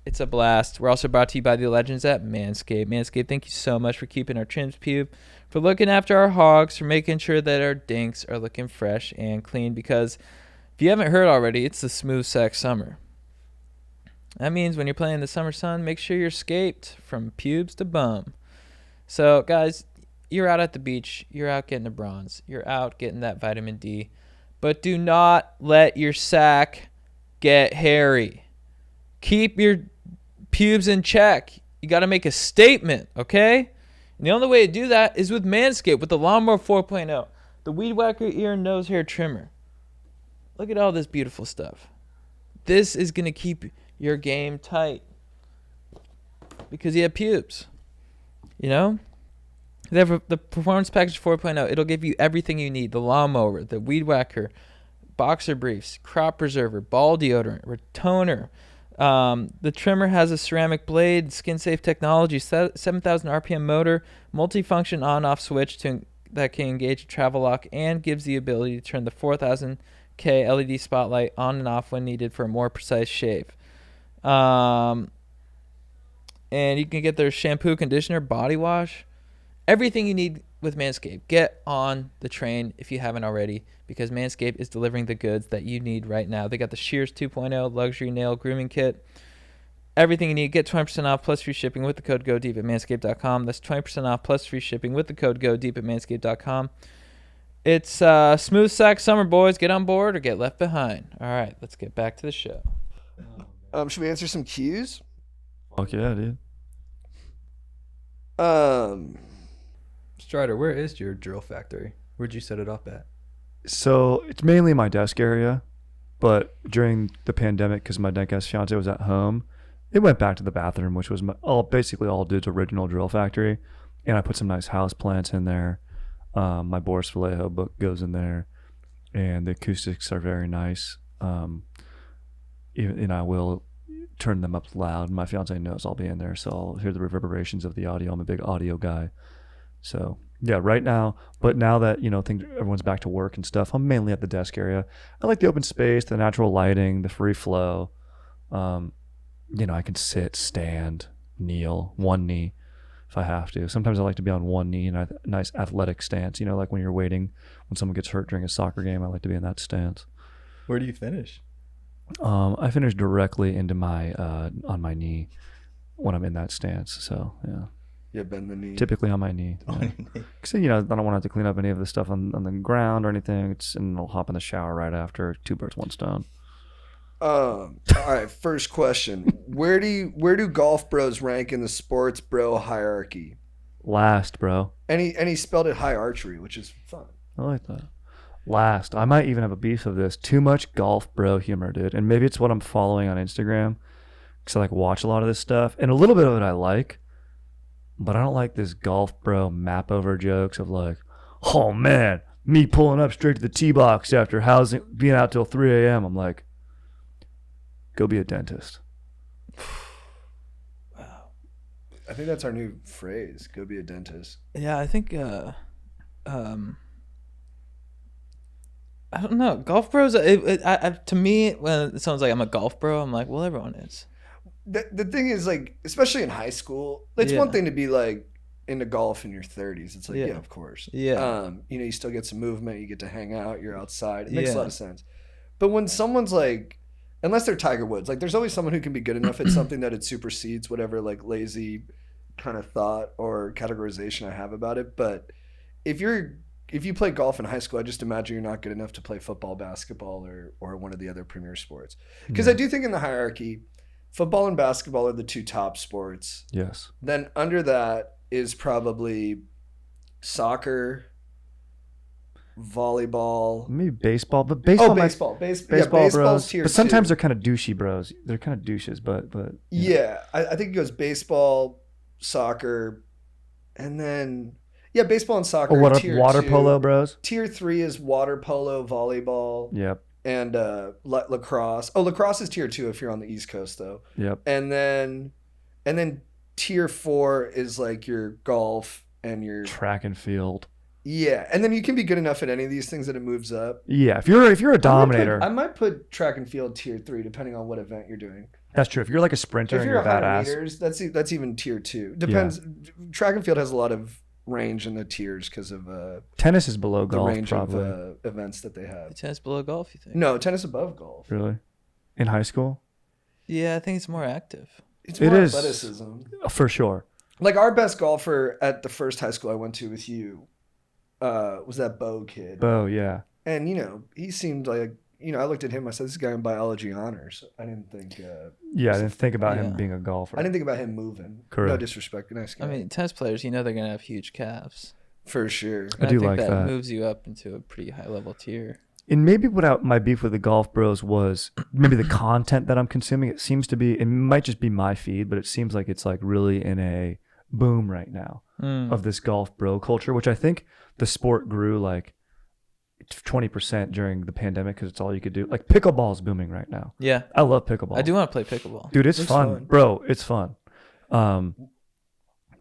B: It's a blast. We're also brought to you by the legends at Manscaped. Manscaped, thank you so much for keeping our trims pube, for looking after our hogs, for making sure that our dinks are looking fresh and clean. Because if you haven't heard already, it's the smooth sex summer. That means when you're playing in the summer sun, make sure you're scaped from pubes to bum. So, guys, you're out at the beach. You're out getting the bronze. You're out getting that vitamin D. But do not let your sack get hairy. Keep your pubes in check. You got to make a statement, okay? And the only way to do that is with Manscaped, with the Lawnmower 4.0, the Weed Whacker ear and nose hair trimmer. Look at all this beautiful stuff. This is going to keep your game tight because you have pubes. You know? They have the Performance Package 4.0. It'll give you everything you need. The lawnmower, the weed whacker, boxer briefs, crop preserver, ball deodorant, toner. The trimmer has a ceramic blade, skin-safe technology, 7,000 RPM motor, multifunction on-off switch that can engage a travel lock, and gives the ability to turn the 4,000K LED spotlight on and off when needed for a more precise shave. And you can get their shampoo, conditioner, body wash, everything you need with Manscaped. Get on the train if you haven't already, because Manscaped is delivering the goods that you need right now. They got the Shears 2.0 luxury nail grooming kit. Everything you need. Get 20% off plus free shipping with the code GODEEP at manscaped.com. That's 20% off plus free shipping with the code GODEEP at manscaped.com. It's smooth sack summer, boys. Get on board or get left behind. All right, let's get back to the show.
C: Should we answer some cues?
D: Fuck yeah, dude.
E: Strider, where is your drill factory? Where'd you set it up at?
D: So it's mainly my desk area, but during the pandemic, because my dank ass fiance was at home, it went back to the bathroom, which was basically all dude's original drill factory, and I put some nice house plants in there. My Boris Vallejo book goes in there, and the acoustics are very nice. And I will turn them up loud. My fiance knows I'll be in there, so I'll hear the reverberations of the audio. I'm a big audio guy. So yeah, right now, but now that, everyone's back to work and stuff, I'm mainly at the desk area. I like the open space, the natural lighting, the free flow. I can sit, stand, kneel, one knee if I have to. Sometimes I like to be on one knee in a nice athletic stance, like when you're waiting, when someone gets hurt during a soccer game, I like to be in that stance.
E: Where do you finish?
D: I finish directly into my on my knee when I'm in that stance. So yeah,
C: Yeah, bend the knee.
D: typically on my knee. Because I don't want to have to clean up any of the stuff on the ground or anything. And I'll hop in the shower right after. 2 birds, 1 stone.
C: All right, first question. Where do golf bros rank in the sports bro hierarchy?
D: Last, bro.
C: And he spelled it high archery, which is fun.
D: I like that. Last. I might even have a beef of this. Too much golf bro humor, dude. And maybe it's what I'm following on Instagram, because I watch a lot of this stuff, and a little bit of it I like, but I don't like this golf bro map over jokes of oh man, me pulling up straight to the tee box after being out till 3 a.m. I'm like, go be a dentist.
C: I think that's our new phrase. Go be a dentist.
B: Yeah, I think I don't know. Golf bros, to me, when it sounds like I'm a golf bro, I'm like, well, everyone is.
C: The thing is, especially in high school, it's
B: Yeah.
C: one thing to be into golf in your 30s, it's like,
B: Yeah.
C: yeah, of course.
B: Yeah.
C: You know, you still get some movement, you get to hang out, you're outside. It makes a
B: Yeah.
C: lot of sense. But when someone's like, unless they're Tiger Woods, like there's always someone who can be good enough at something that it supersedes whatever like lazy kind of thought or categorization I have about it. But if you play golf in high school, I just imagine you're not good enough to play football, basketball, or one of the other premier sports. Because I do think in the hierarchy, football and basketball are the two top sports.
D: Yes.
C: Then under that is probably soccer, volleyball.
D: Maybe baseball, but baseball.
C: Oh, baseball.
D: Baseball
C: Baseball's
D: bros.
C: tier
D: But sometimes
C: two.
D: they're kind of douchey bros. They're kind of douches, but
C: Yeah, I think it goes baseball, soccer, and then baseball and soccer.
D: Oh,
C: are
D: what
C: tier
D: water
C: 2.
D: polo bros?
C: Tier 3 is water polo, volleyball,
D: Yep.
C: and lacrosse. Oh, lacrosse is tier 2 if you're on the East Coast though.
D: Yep.
C: And then tier 4 is like your golf and your
D: Track and field.
C: yeah, and then you can be good enough at any of these things that it moves up.
D: Yeah, if you're a dominator,
C: I might put track and field tier 3 depending on what event you're doing.
D: that's true. If you're like a sprinter
C: If
D: and
C: you're
D: you're
C: 100
D: badass,
C: meters, that's even tier 2. Depends. Track and field has a lot of range in the tiers because of
D: tennis is below
C: the
D: golf
C: range
D: probably.
C: of events that they have.
B: Tennis below golf, you think?
C: No, tennis above golf.
D: Really? In high school?
B: Yeah, I think it's more active.
C: It's
D: It
C: more
D: is.
C: athleticism.
D: For sure.
C: Like our best golfer at the first high school I went to with you was that Bo kid.
D: Bo, yeah.
C: And, you know, he seemed like, you know, I looked at him, I said, this guy in biology honors. I didn't think,
D: Yeah, I didn't think about him
B: Yeah.
D: being a golfer.
C: I didn't think about him moving.
D: Correct.
C: No disrespect. Nice guy.
B: I mean, tennis players, you know they're gonna have huge calves.
C: for sure.
D: I do
B: think
D: like that.
B: moves you up into a pretty high level tier.
D: And maybe my beef with the golf bros was maybe the content that I'm consuming. It seems to be, it might just be my feed, but it seems like it's like really in a boom right now of this golf bro culture, which I think the sport grew like 20% during the pandemic because it's all you could do. Like pickleball is booming right now.
B: Yeah,
D: I love pickleball.
B: I do want to play pickleball.
D: Dude, it's fun, bro. It's fun.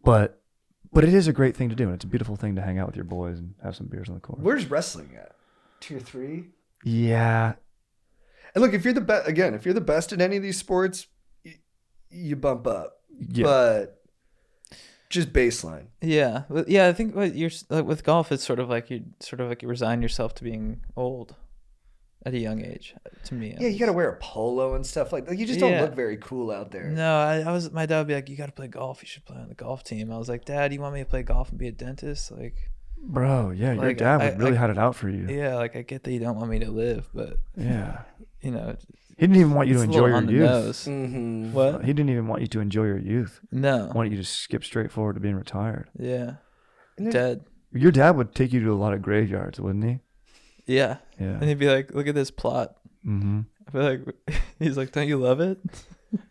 D: But it is a great thing to do, and it's a beautiful thing to hang out with your boys and have some beers on the course.
C: Where's wrestling at? Tier 3?
D: Yeah,
C: And look, if you're the best, again, if you're the best at any of these sports, you bump up.
D: yeah.
C: But just baseline.
B: Yeah, yeah. I think what you're like with golf, it's sort of like you resign yourself to being old at a young age. To me,
C: Yeah, you got to wear a polo and stuff like that. You just don't
B: Yeah.
C: look very cool out there.
B: No, I was. My dad would be like, "You got to play golf. You should play on the golf team." I was like, "Dad, you want me to play golf and be a dentist?" Like,
D: Bro, yeah, your
B: Like,
D: dad
B: I-
D: really had it out for you.
B: yeah, like I get that you don't want me to live, but
D: Yeah.
B: you know,
D: He didn't even want you to
B: it's a
D: enjoy
B: little
D: your
B: on the
D: youth.
B: nose.
C: Mm-hmm.
B: What?
D: He didn't even want you to enjoy your youth.
B: No.
D: He wanted you to skip straight forward to being retired.
B: Yeah.
C: And then-
B: Dead.
D: Your dad would take you to a lot of graveyards, wouldn't he?
B: Yeah.
D: Yeah.
B: And he'd be like, "Look at this plot."
D: Mm-hmm.
B: I feel like he's like, "Don't you love it?"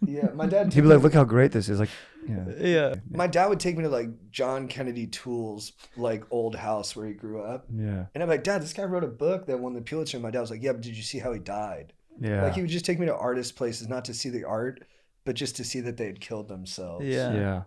C: Yeah, my dad.
D: He'd be like, look how great this is. Like, yeah.
B: Yeah.
C: My dad would take me to like John Kennedy Toole's like old house where he grew up,
D: Yeah.
C: and I'm like, Dad, this guy wrote a book that won the Pulitzer. And my dad was like, Yeah, but did you see how he died?
D: Yeah.
C: Like he would just take me to artist places, not to see the art, but just to see that they had killed themselves.
B: Yeah.
D: Yeah.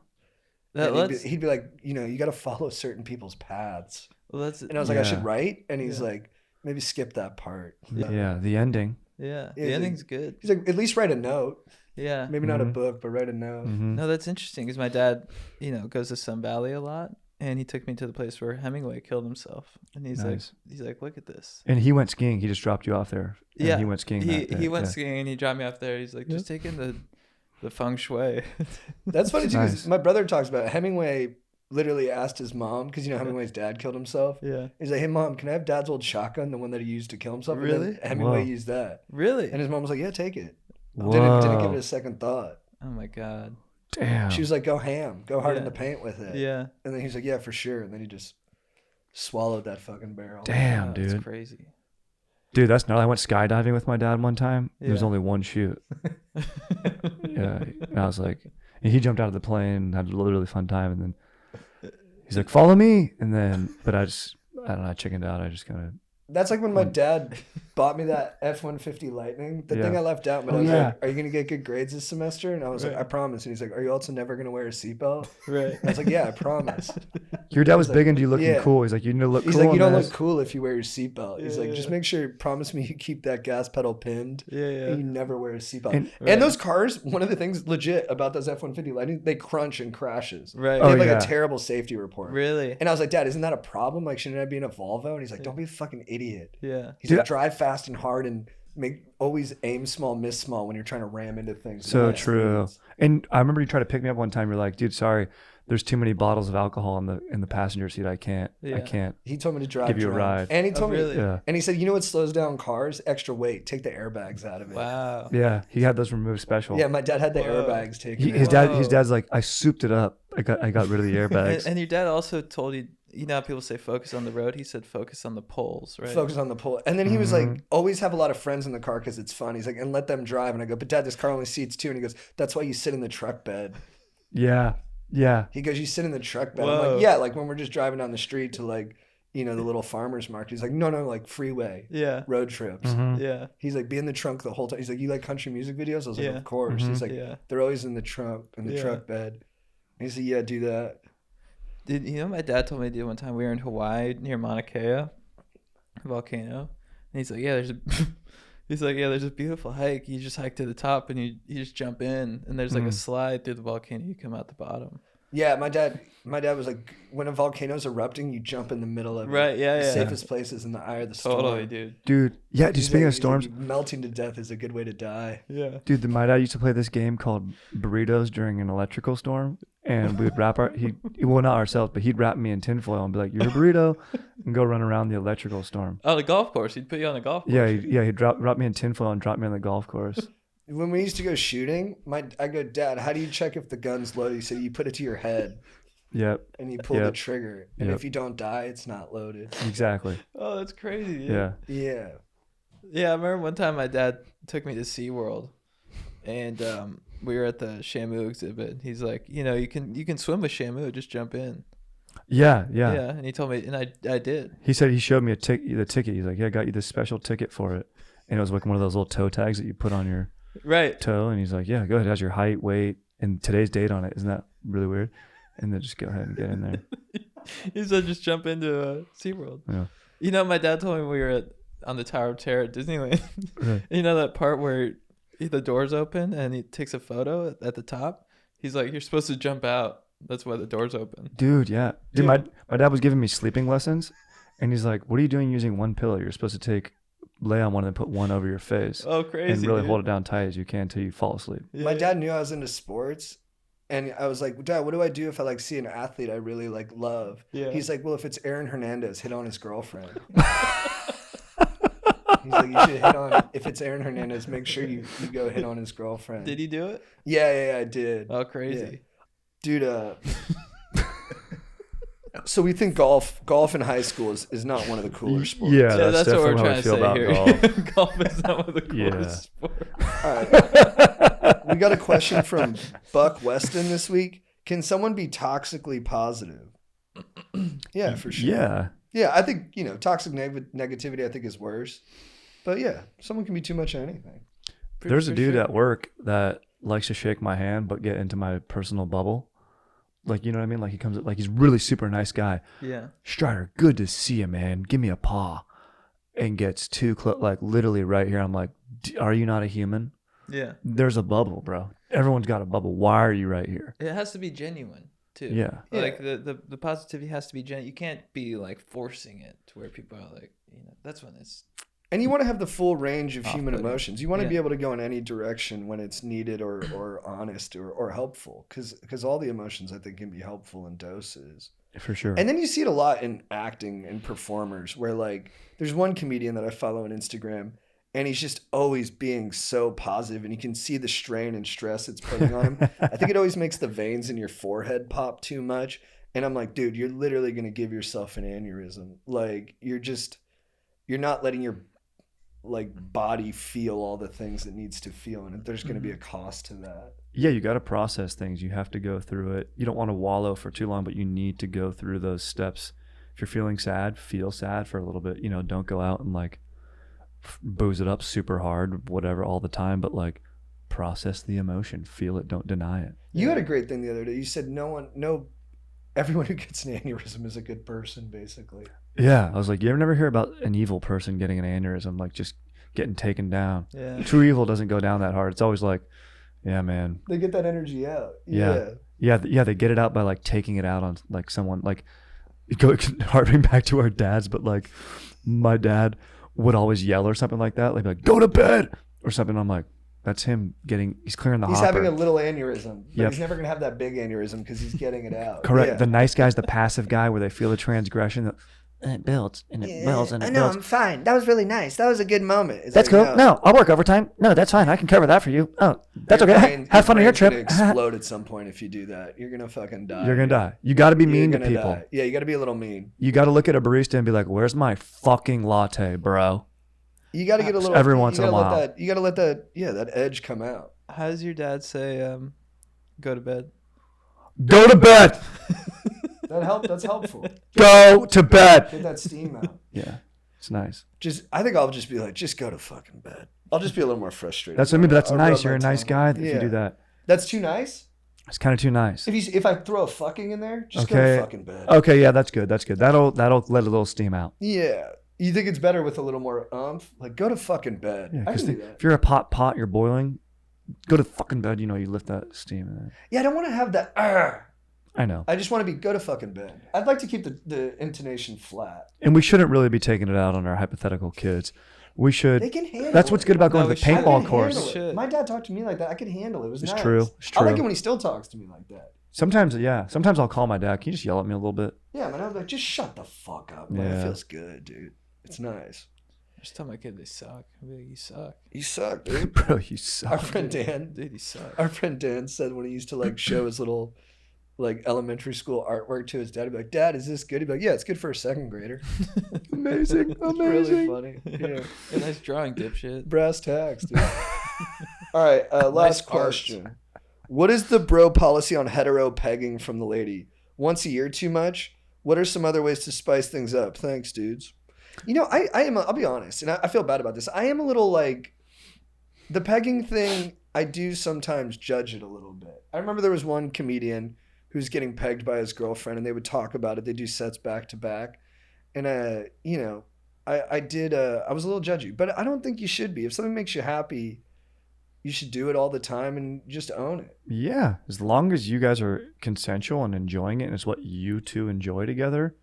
B: That,
C: And
B: let's,
C: he'd be like, you know, you got to follow certain people's paths.
B: well, that's,
C: And I was like, I should
D: Yeah.
C: write, and he's
B: Yeah.
C: like, maybe skip that part.
D: Yeah. The ending.
B: yeah.
C: Yeah,
B: The ending's good.
C: He's like, at least write a note.
B: Yeah.
C: Maybe not a
D: Mhm.
C: book, but write a note.
D: Mm-hmm.
B: No, that's interesting because my dad, you know, goes to Sun Valley a lot, and he took me to the place where Hemingway killed himself, and
D: Nice.
B: he's like, look at this.
D: And he went skiing. He just dropped you off there. And
B: Yeah,
D: He went skiing.
B: He
D: that day.
B: he went
D: Yeah.
B: skiing and he dropped me off there. He's like, just taking the feng shui.
C: That's funny too, because
D: Nice.
C: my brother talks about it. Hemingway literally asked his mom, because you know Hemingway's dad killed himself.
B: Yeah.
C: He's like, hey mom, can I have dad's old shotgun, the one that he used to kill himself? And then
B: Really?
C: Hemingway
D: Whoa.
C: used that.
B: Really?
C: And his mom was like, yeah, take it.
D: Whoa.
C: Didn't give it a second thought.
B: Oh my god.
D: Damn.
C: She was like, go ham, go hard in
B: Yeah.
C: the paint with it.
B: Yeah.
C: And then he's like, yeah, for sure. And then he just swallowed that fucking barrel.
D: Damn,
B: Wow,
D: dude.
B: That's crazy.
D: Dude, that's gnarly. I went skydiving with my dad one time. There was
B: Yeah.
D: only one chute. Yeah. And I was like, and he jumped out of the plane, had a really fun time. And then he's like, follow me. And then, but I don't know, I chickened out. I just kind of,
C: That's like when my dad bought me that F-150 Lightning. The thing
D: Yeah.
C: I left out, but
D: Oh,
C: I was
D: yeah.
C: like, are you going to get good grades this semester? And I was like, I promise. And he's like, are you also never going to wear a seatbelt?
B: Right.
C: And I was like, yeah, I promise.
D: Your dad was
C: He's
D: big
C: like,
D: into you looking
C: yeah.
D: cool. He's like, you need to look
C: He's
D: cool.
C: like, you
D: in
C: don't
D: this."
C: look cool if you wear your seatbelt. He's
B: Yeah,
C: like, just make sure, promise me you keep that gas pedal pinned.
B: Yeah,
C: And you never wear a seatbelt.
D: And-
C: And those cars, one of the things legit about those F-150 Lightning, they crunch and crashes.
B: Right.
C: They
D: Oh,
C: have like
D: yeah.
C: a terrible safety report.
B: Really?
C: And I was like, Dad, isn't that a problem? Like, shouldn't I be in a Volvo? And he's like, don't be a fucking idiot.
B: Yeah.
C: He's
D: Dude,
C: like, drive fast and hard and always aim small, miss small when you're trying to ram into things.
D: So
C: Nice
D: true.
C: things.
D: And I remember you tried to pick me up one time. You're like, dude, sorry, there's too many bottles of alcohol in the passenger seat. I can't.
C: He told me to drive.
D: Give you a
C: drunk.
D: ride.
C: And he told
B: really?
C: me,
D: Yeah.
C: and he said, you know what slows down cars? Extra weight. Take the airbags out of it.
B: Wow.
D: Yeah. He had those removed special.
C: Yeah, my dad had the
B: Whoa.
C: airbags taken.
D: His
C: out.
D: dad's like, I souped it up. I got rid of the airbags.
B: And your dad also told you, you know how people say focus on the road? He said focus on the poles, right?
C: Focus on the pull. And then he was like, always have a lot of friends in the car because it's fun. He's like, and let them drive. And I go, but Dad, this car only seats 2. And he goes, that's why you sit in the truck bed.
D: Yeah. Yeah.
C: He goes, you sit in the truck bed. I'm
B: Whoa.
C: like, yeah, like when we're just driving down the street to like, you know, the little farmer's market. He's like, no, like freeway,
B: Yeah.
C: road trips.
D: Mhm.
B: Yeah.
C: He's like, be in the trunk the whole time. He's like, you like country music videos? I was like,
B: Yeah.
C: of course. He's like,
B: Yeah.
C: they're always in the trunk, in the
B: Yeah.
C: truck bed. And he said, yeah, do that.
B: Dude, you know what my dad told me to do one time? We were in Hawaii near Mauna Kea volcano. And he's like, yeah, there's a beautiful hike. You just hike to the top and you just jump in and there's like a slide through the volcano. You come out the bottom.
C: Yeah, my dad was like, when a volcano's erupting, you jump in the middle of it.
B: Right, yeah,
C: The
B: yeah.
C: safest place is in the eye of the storm.
B: Totally, dude.
D: Dude. Yeah. Dude,
C: He's
D: speaking
C: like-
D: of storms,
C: he's like, melting to death is a good way to die.
B: Yeah.
D: dude, my dad used to play this game called burritos during an electrical storm. And we would wrap well, not ourselves, but he'd wrap me in tinfoil and be like, you're a burrito, and go run around the electrical storm.
B: Oh, the golf course. He'd put you on the golf course.
D: Yeah, he'd wrap me in tinfoil and drop me on the golf course.
C: When we used to go shooting, I go, Dad, how do you check if the gun's loaded? He said, you put it to your head
D: Yep,
C: and you pull the
D: Yep.
C: trigger. And
D: Yep.
C: if you don't die, it's not loaded.
D: exactly.
B: Oh, that's crazy, dude.
D: Yeah.
C: Yeah.
B: Yeah, I remember one time my dad took me to SeaWorld and we were at the Shamu exhibit. He's like, you know, you can swim with Shamu, just jump in.
D: Yeah.
B: And he told me, and I did.
D: He said he showed me the ticket. He's like, yeah, I got you this special ticket for it. And it was like one of those little toe tags that you put on your
B: Right.
D: toe. And he's like, yeah, go ahead. It has your height, weight, and today's date on it. Isn't that really weird? And then just go ahead and get in there.
B: He said just jump into SeaWorld.
D: Yeah.
B: You know, my dad told me when we were on the Tower of Terror at Disneyland.
D: Right.
B: You know that part where the doors open and he takes a photo at the top? He's like, you're supposed to jump out. That's why the door's open.
D: Dude, yeah. Dude,
B: Yeah.
D: my dad was giving me sleeping lessons. And he's like, what are you doing using one pillow? You're supposed to lay on one and then put one over your face.
B: Oh, crazy.
D: and really
B: dude.
D: hold it down tight as you can until you fall asleep.
B: Yeah.
C: My dad knew I was into sports. And I was like, Dad, what do I do if I like see an athlete I really like love?
B: Yeah.
C: He's like, well, if it's Aaron Hernandez, hit on his girlfriend. He's like, you should hit on, if it's Aaron Hernandez, make sure you go hit on his girlfriend.
B: Did he do it?
C: Yeah, I did.
B: Oh, crazy.
C: Dude, so we think golf in high school is not one of the cooler sports.
D: Yeah,
B: Yeah,
D: that's
B: that's what we're
D: definitely how I
B: trying to
D: feel
B: say
D: about
B: here.
D: golf.
B: Golf is not one of the coolest
D: Yeah.
B: sports.
C: All right. We got a question from Buck Weston this week. Can someone be toxically positive? Yeah, for sure.
D: Yeah.
C: Yeah, I think, toxic negativity I think is worse. But yeah, someone can be too much of anything.
D: There's a
B: For
D: dude
B: sure.
D: at work that likes to shake my hand but get into my personal bubble. Like, you know what I mean? Like, he comes, like, he's really super nice guy.
B: Yeah.
D: Strider, good to see you, man. Give me a paw. And gets too close, like, literally right here. I'm like, are you not a human?
B: Yeah.
D: There's a bubble, bro. Everyone's got a bubble. Why are you right here?
B: It has to be genuine, too.
D: Yeah.
B: Like, the positivity has to be genuine. You can't be, like, forcing it to where people are like, that's when it's...
C: And you want to have the full range of human
B: Off-putting.
C: emotions. You want to
B: Yeah.
C: be able to go in any direction when it's needed or honest or helpful. Because all the emotions, I think, can be helpful in doses.
D: For sure.
C: And then you see it a lot in acting and performers where, like, there's one comedian that I follow on Instagram, and he's just always being so positive, and you can see the strain and stress it's putting on him. I think it always makes the veins in your forehead pop too much. And I'm like, dude, you're literally going to give yourself an aneurysm. Like, you're not letting your body feel all the things it needs to feel, and there's going to be a cost to that.
D: Yeah, you got to process things. You have to go through it. You don't want to wallow for too long, but you need to go through those steps. If you're feeling sad, feel sad for a little bit. Don't go out and like booze it up super hard, whatever, all the time, but like process the emotion, feel it, don't deny it.
C: You had a great thing the other day. You said everyone who gets an aneurysm is a good person, basically.
D: Yeah, I was like, you ever never hear about an evil person getting an aneurysm, like just getting taken down?
B: Yeah.
D: True evil doesn't go down that hard. It's always like, yeah, man.
C: They get that energy out.
D: Yeah. Yeah, they get it out by like taking it out on like someone. Like, harping back to our dads, but like my dad would always yell or something like that, like go to bed or something. I'm like, that's him he's clearing the
C: He's
D: hopper.
C: having a little aneurysm, but
D: Yep.
C: he's never gonna have that big aneurysm because he's getting it out.
D: Correct.
C: Yeah.
D: The nice guy's the passive guy where they feel the transgression. And it builds and it builds and it
C: I know,
D: builds.
C: I'm fine. That was really nice. That was a good moment. It's
D: That's
C: like,
D: cool. No, I'll work overtime. No, that's fine. I can cover that for you. Oh, that's
C: Your
D: okay.
C: brain-
D: Have fun on your
C: brain's gonna
D: trip.
C: explode at some point if you do that. You're gonna fucking die.
D: You're gonna die. You got to be
C: You're
D: mean to
C: gonna
D: people.
C: die. Yeah, you got to be a little mean.
D: You got to look at a barista and be like, "Where's my fucking latte, bro?"
C: You got to get a little.
D: Every once
C: you
D: in a
C: gotta let
D: while.
C: That, you got to let that edge come out.
B: How does your dad say, go to bed?
D: Go to bed.
C: That's helpful.
D: Go to bed.
C: Get that steam out.
D: Yeah, it's nice.
C: I think I'll just be like, just go to fucking bed. I'll just be a little more frustrated.
D: That's what I mean. But that's
C: I'll
D: nice.
C: rub
D: You're
C: my
D: a nice
C: tongue.
D: guy if you
C: Yeah.
D: do that.
C: That's too nice.
D: It's kind of too nice.
C: If I throw a fucking in there, just go
D: Okay.
C: to fucking bed.
D: Okay, yeah, that's good. That's good. That'll let a little steam out.
C: Yeah. You think it's better with a little more Like, go to fucking bed.
D: Yeah,
C: I
D: because
C: can do that.
D: if you're a pot, you're boiling. Go to fucking bed. You lift that steam in there.
C: Yeah, I don't want to have that.
D: I know.
C: I just want to go to fucking bed. I'd like to keep the intonation flat.
D: And we shouldn't really be taking it out on our hypothetical kids. We should.
C: They can handle
D: That's what's
C: it.
D: good about going
B: No,
D: to the
B: we should.
C: I
D: paintball
C: can
D: course.
C: handle it.
B: Shit.
C: My dad talked to me like that. I could handle it. It was
D: It's
C: nice.
D: true. It's
C: I like
D: true.
C: it when he still talks to me like that.
D: Sometimes, yeah. Sometimes I'll call my dad. Can you just yell at me a little bit?
C: Yeah, man. I was like, just shut the fuck up. Man. It
D: Yeah.
C: feels good, dude. It's nice.
B: I just tell my kid they suck. I'll be like, you suck.
C: You suck, dude.
D: Bro, you
C: Our
D: suck.
C: friend Dan.
B: Dude, you suck.
C: Our friend Dan said when he used to like show his little like elementary school artwork to his dad, he'd be like, "Dad, is this good?" He'd be like, "Yeah, it's good for a second grader."
D: Amazing.
C: It's really funny. Yeah.
B: A nice drawing, dipshit.
C: Brass tacks, dude. All right, last
B: Nice art.
C: question. What is the bro policy on hetero pegging from the lady? Once a year too much? What are some other ways to spice things up? Thanks, dudes. I'll be honest, and I feel bad about this. I am a little like, the pegging thing, I do sometimes judge it a little bit. I remember there was one comedian who was getting pegged by his girlfriend, and they would talk about it. They do sets back to back. And, I was a little judgy, but I don't think you should be. If something makes you happy, you should do it all the time and just own it.
D: Yeah. As long as you guys are consensual and enjoying it and it's what you two enjoy together,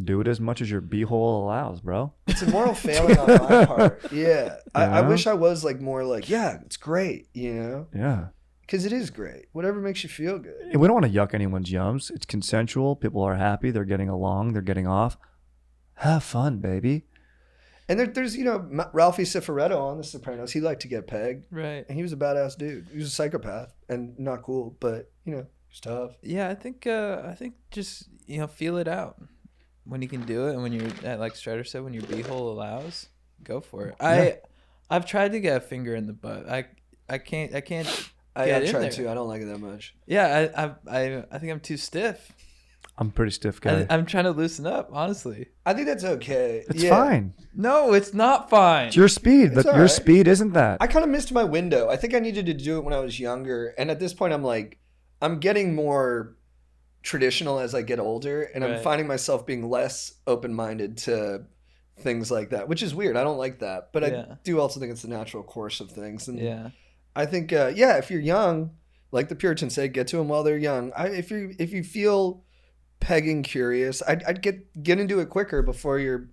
D: do it as much as your beehole allows, bro.
C: It's a moral failing on my part. Yeah. I
D: Yeah.
C: wish I was like more like, yeah, it's great,
D: Yeah.
C: because it is great. Whatever makes you feel good.
D: And we don't want to yuck anyone's yums. It's consensual. People are happy. They're getting along. They're getting off. Have fun, baby.
C: And there's, Ralphie Cifaretto on The Sopranos. He liked to get pegged.
B: Right.
C: And he was a badass dude. He was a psychopath and not cool, but, he's tough.
B: Yeah, I think just feel it out when you can do it, and when you're like Strider said, when your beehole allows, go for it.
D: Yeah.
B: I've tried to get a finger in the butt. I can't
C: I
B: get in
C: tried
B: there.
C: to. I don't like it that much.
B: Yeah, I think I'm too stiff.
D: I'm a pretty stiff guy.
B: I'm trying to loosen up, honestly.
C: I think that's okay.
D: It's
C: Yeah.
D: fine.
B: No, it's not fine.
D: It's your speed,
C: It's
D: but
C: all
D: your
C: right.
D: speed isn't that.
C: I kind of missed my window. I think I needed to do it when I was younger. And at this point, I'm getting more traditional as I get older. And I'm
B: Right.
C: finding myself being less open-minded to things like that, which is weird. I don't like that. But
B: Yeah.
C: I do also think it's the natural course of things. And
B: Yeah.
C: I think, if you're young, like the Puritans say, get to them while they're young. If you feel pegging curious, I'd get into it quicker before you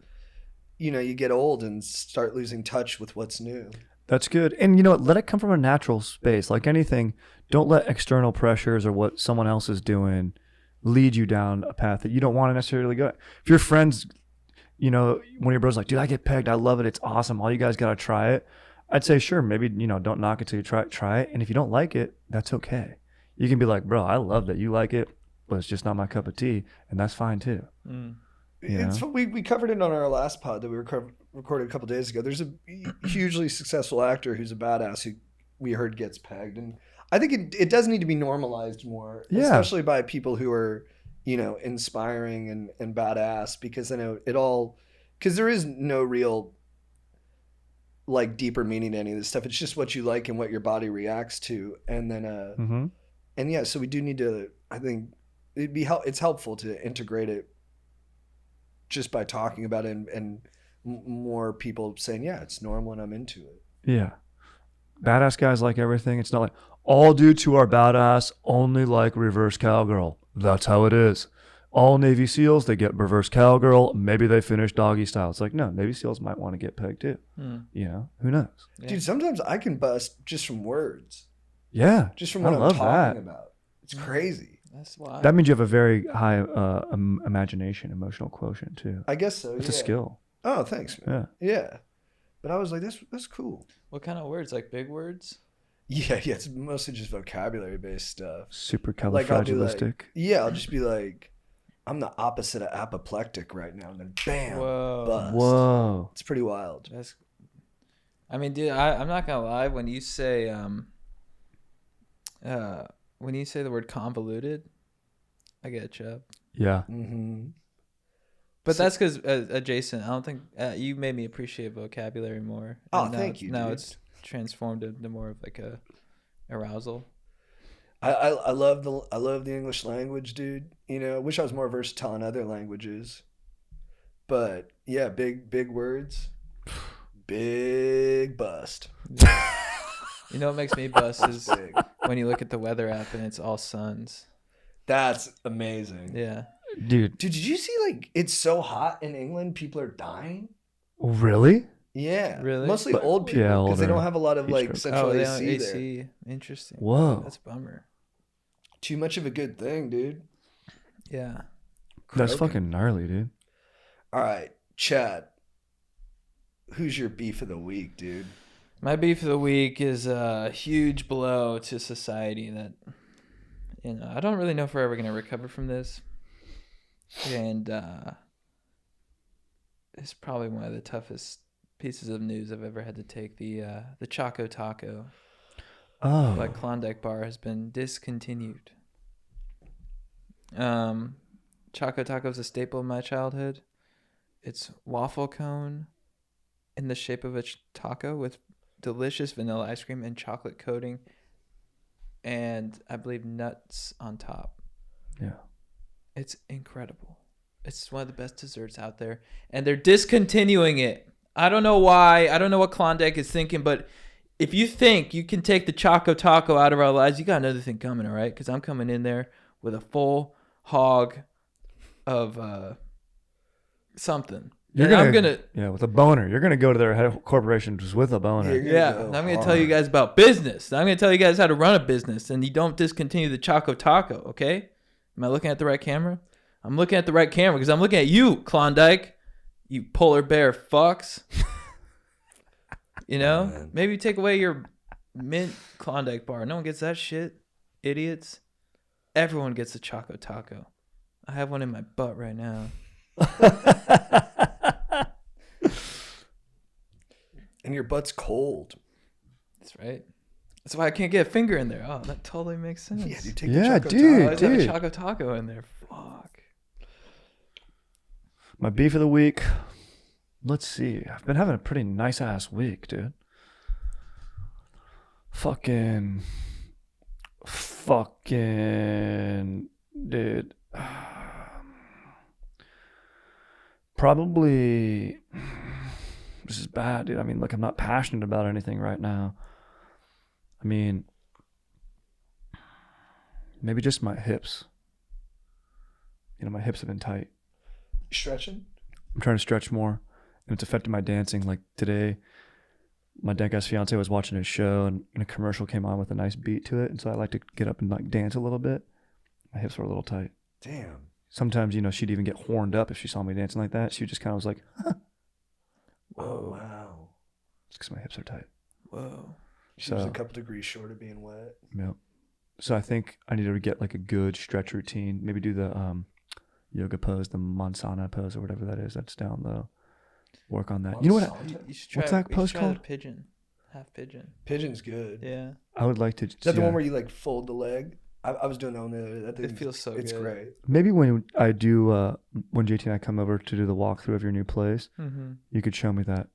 C: get old and start losing touch with what's new.
D: That's good. And you know what? Let it come from a natural space. Like anything, don't let external pressures or what someone else is doing lead you down a path that you don't want to necessarily go. If your friends, one of your bros like, dude, I get pegged. I love it. It's awesome. All you guys got to try it. I'd say, sure, maybe, don't knock it till you try it. And if you don't like it, that's okay. You can be like, bro, I love that you like it, but it's just not my cup of tea. And that's fine too.
B: Mm.
D: Yeah.
C: We covered it on our last pod that we recorded a couple days ago. There's a hugely successful actor who's a badass who we heard gets pegged, and I think it does need to be normalized more,
D: Yeah.
C: especially by people who are inspiring and badass, because I know because there is no real like deeper meaning to any of this stuff. It's just what you like and what your body reacts to, and then
D: Mm-hmm.
C: and yeah, so we do need to, I think, it's helpful to integrate it just by talking about it and more people saying, yeah, it's normal and I'm into it.
D: Yeah. Badass guys like everything. It's not like all dudes who are badass only like reverse cowgirl. That's how it is. All Navy SEALs, they get reverse cowgirl. Maybe they finish doggy style. It's like, no, Navy SEALs might want to get pegged too. You know, who knows?
B: Yeah.
C: Dude, sometimes I can bust just from words,
D: Yeah.
C: just from what I'm talking about. It's crazy.
B: That's why.
D: That means you have a very high imagination, emotional quotient too.
C: I guess so.
D: It's
C: yeah.
D: a skill.
C: Oh, thanks, man. Yeah. But I was like, that's cool.
B: What kind of words? Like big words?
C: Yeah, it's mostly just vocabulary based stuff.
D: Super
C: Like I'll be
D: califragilistic.
C: I'll just be like, I'm the opposite of apoplectic right now, and then bam,
B: Whoa.
C: bust.
D: Whoa.
C: It's pretty wild.
B: That's. I mean, dude, I'm not gonna lie. When you say the word convoluted, I get chub.
D: Yeah.
C: Mm-hmm.
B: But that's because Jason, I don't think you made me appreciate vocabulary more.
C: Oh,
B: And now
C: thank you,
B: Now
C: dude.
B: it's transformed into more of like a arousal.
C: I love the English language, dude. You know, I wish I was more versatile in other languages. But yeah, big words, big bust.
B: You know what makes me bust is
C: Big.
B: when you look at the weather app and it's all suns.
C: That's amazing.
B: Yeah.
D: Dude,
C: Dude, did you see like it's so hot in England, people are dying?
D: really?
C: Yeah,
B: Really?
C: mostly
D: But-
C: old people
D: yeah,
C: because they
D: older
C: don't have a lot of
D: heat
C: like
D: stroke.
C: central
B: they
C: AC,
B: don't
C: there.
B: AC. Interesting.
D: Whoa.
B: That's a bummer.
C: Too much of a good thing, dude.
B: Yeah.
D: That's
C: Croaking.
D: fucking gnarly, dude.
C: All right, Chad. Who's your beef of the week, dude?
B: My beef of the week is a huge blow to society that, I don't really know if we're ever going to recover from this. And it's probably one of the toughest pieces of news I've ever had to take. The Choco Taco
D: Oh.
B: by Klondike Bar has been discontinued. Choco Taco is a staple of my childhood. It's waffle cone in the shape of a taco with delicious vanilla ice cream and chocolate coating, and I believe nuts on top.
D: Yeah.
B: It's incredible. It's one of the best desserts out there, and they're discontinuing it. I don't know why. I don't know what Klondike is thinking, but if you think you can take the Choco Taco out of our lives, you got another thing coming, all right? Because I'm coming in there with a full hog of something. I'm gonna
D: Yeah, with a boner. You're gonna go to their head corporation just with a boner.
C: You're gonna
B: Yeah,
C: go
B: and I'm going to tell you
C: hard.
B: guys about business. I'm going to tell you guys how to run a business, and you don't discontinue the Choco Taco, okay? Am I looking at the right camera? I'm looking at the right camera because I'm looking at you, Klondike, you polar bear fucks. You know?
C: Man.
B: Maybe take away your mint Klondike bar. No one gets that shit. Idiots. Everyone gets a Choco Taco. I have one in my butt right now.
C: And your butt's cold.
B: That's right. That's why I can't get a finger in there. Oh, that totally makes sense.
C: Yeah, you take
D: Yeah,
C: the Choco
D: dude.
B: I
C: Taco.
B: always have a
D: dude.
B: Choco Taco in there. Fuck.
D: My beef of the week. Let's see. I've been having a pretty nice ass week, dude. Fucking, dude. Probably. This is bad, dude. I mean, look, I'm not passionate about anything right now. I mean, maybe just my hips. You know, my hips have been tight.
C: Stretching?
D: I'm trying to stretch more, and it's affecting my dancing. Like today, my dank ass fiance was watching a show, and a commercial came on with a nice beat to it, and so I like to get up and like dance a little bit. My hips were a little tight.
C: Damn.
D: Sometimes, she'd even get horned up if she saw me dancing like that. She just kind of was like, huh.
C: Oh, wow.
D: It's because my hips are tight.
B: Whoa.
C: She was
D: So-
C: a couple degrees short of being wet.
D: Yep. So I think I need to get like a good stretch routine. Maybe do the yoga pose, the Mansana pose or whatever that is. That's down low. Work on that. You know what?
C: Mansana?
B: You should
D: What's
B: try,
D: that
B: you should
D: pose
B: try the
D: called?
B: pigeon. Half pigeon.
C: Pigeon's good.
B: Yeah.
D: I would like to.
C: Is that the one where you like fold the leg? I was doing that one the other day. That
B: It
C: thing-
B: feels so
C: It's
B: good.
C: great.
D: Maybe when I do, when JT and I come over to do the walkthrough of your new place,
B: Mm-hmm.
D: you could show me that.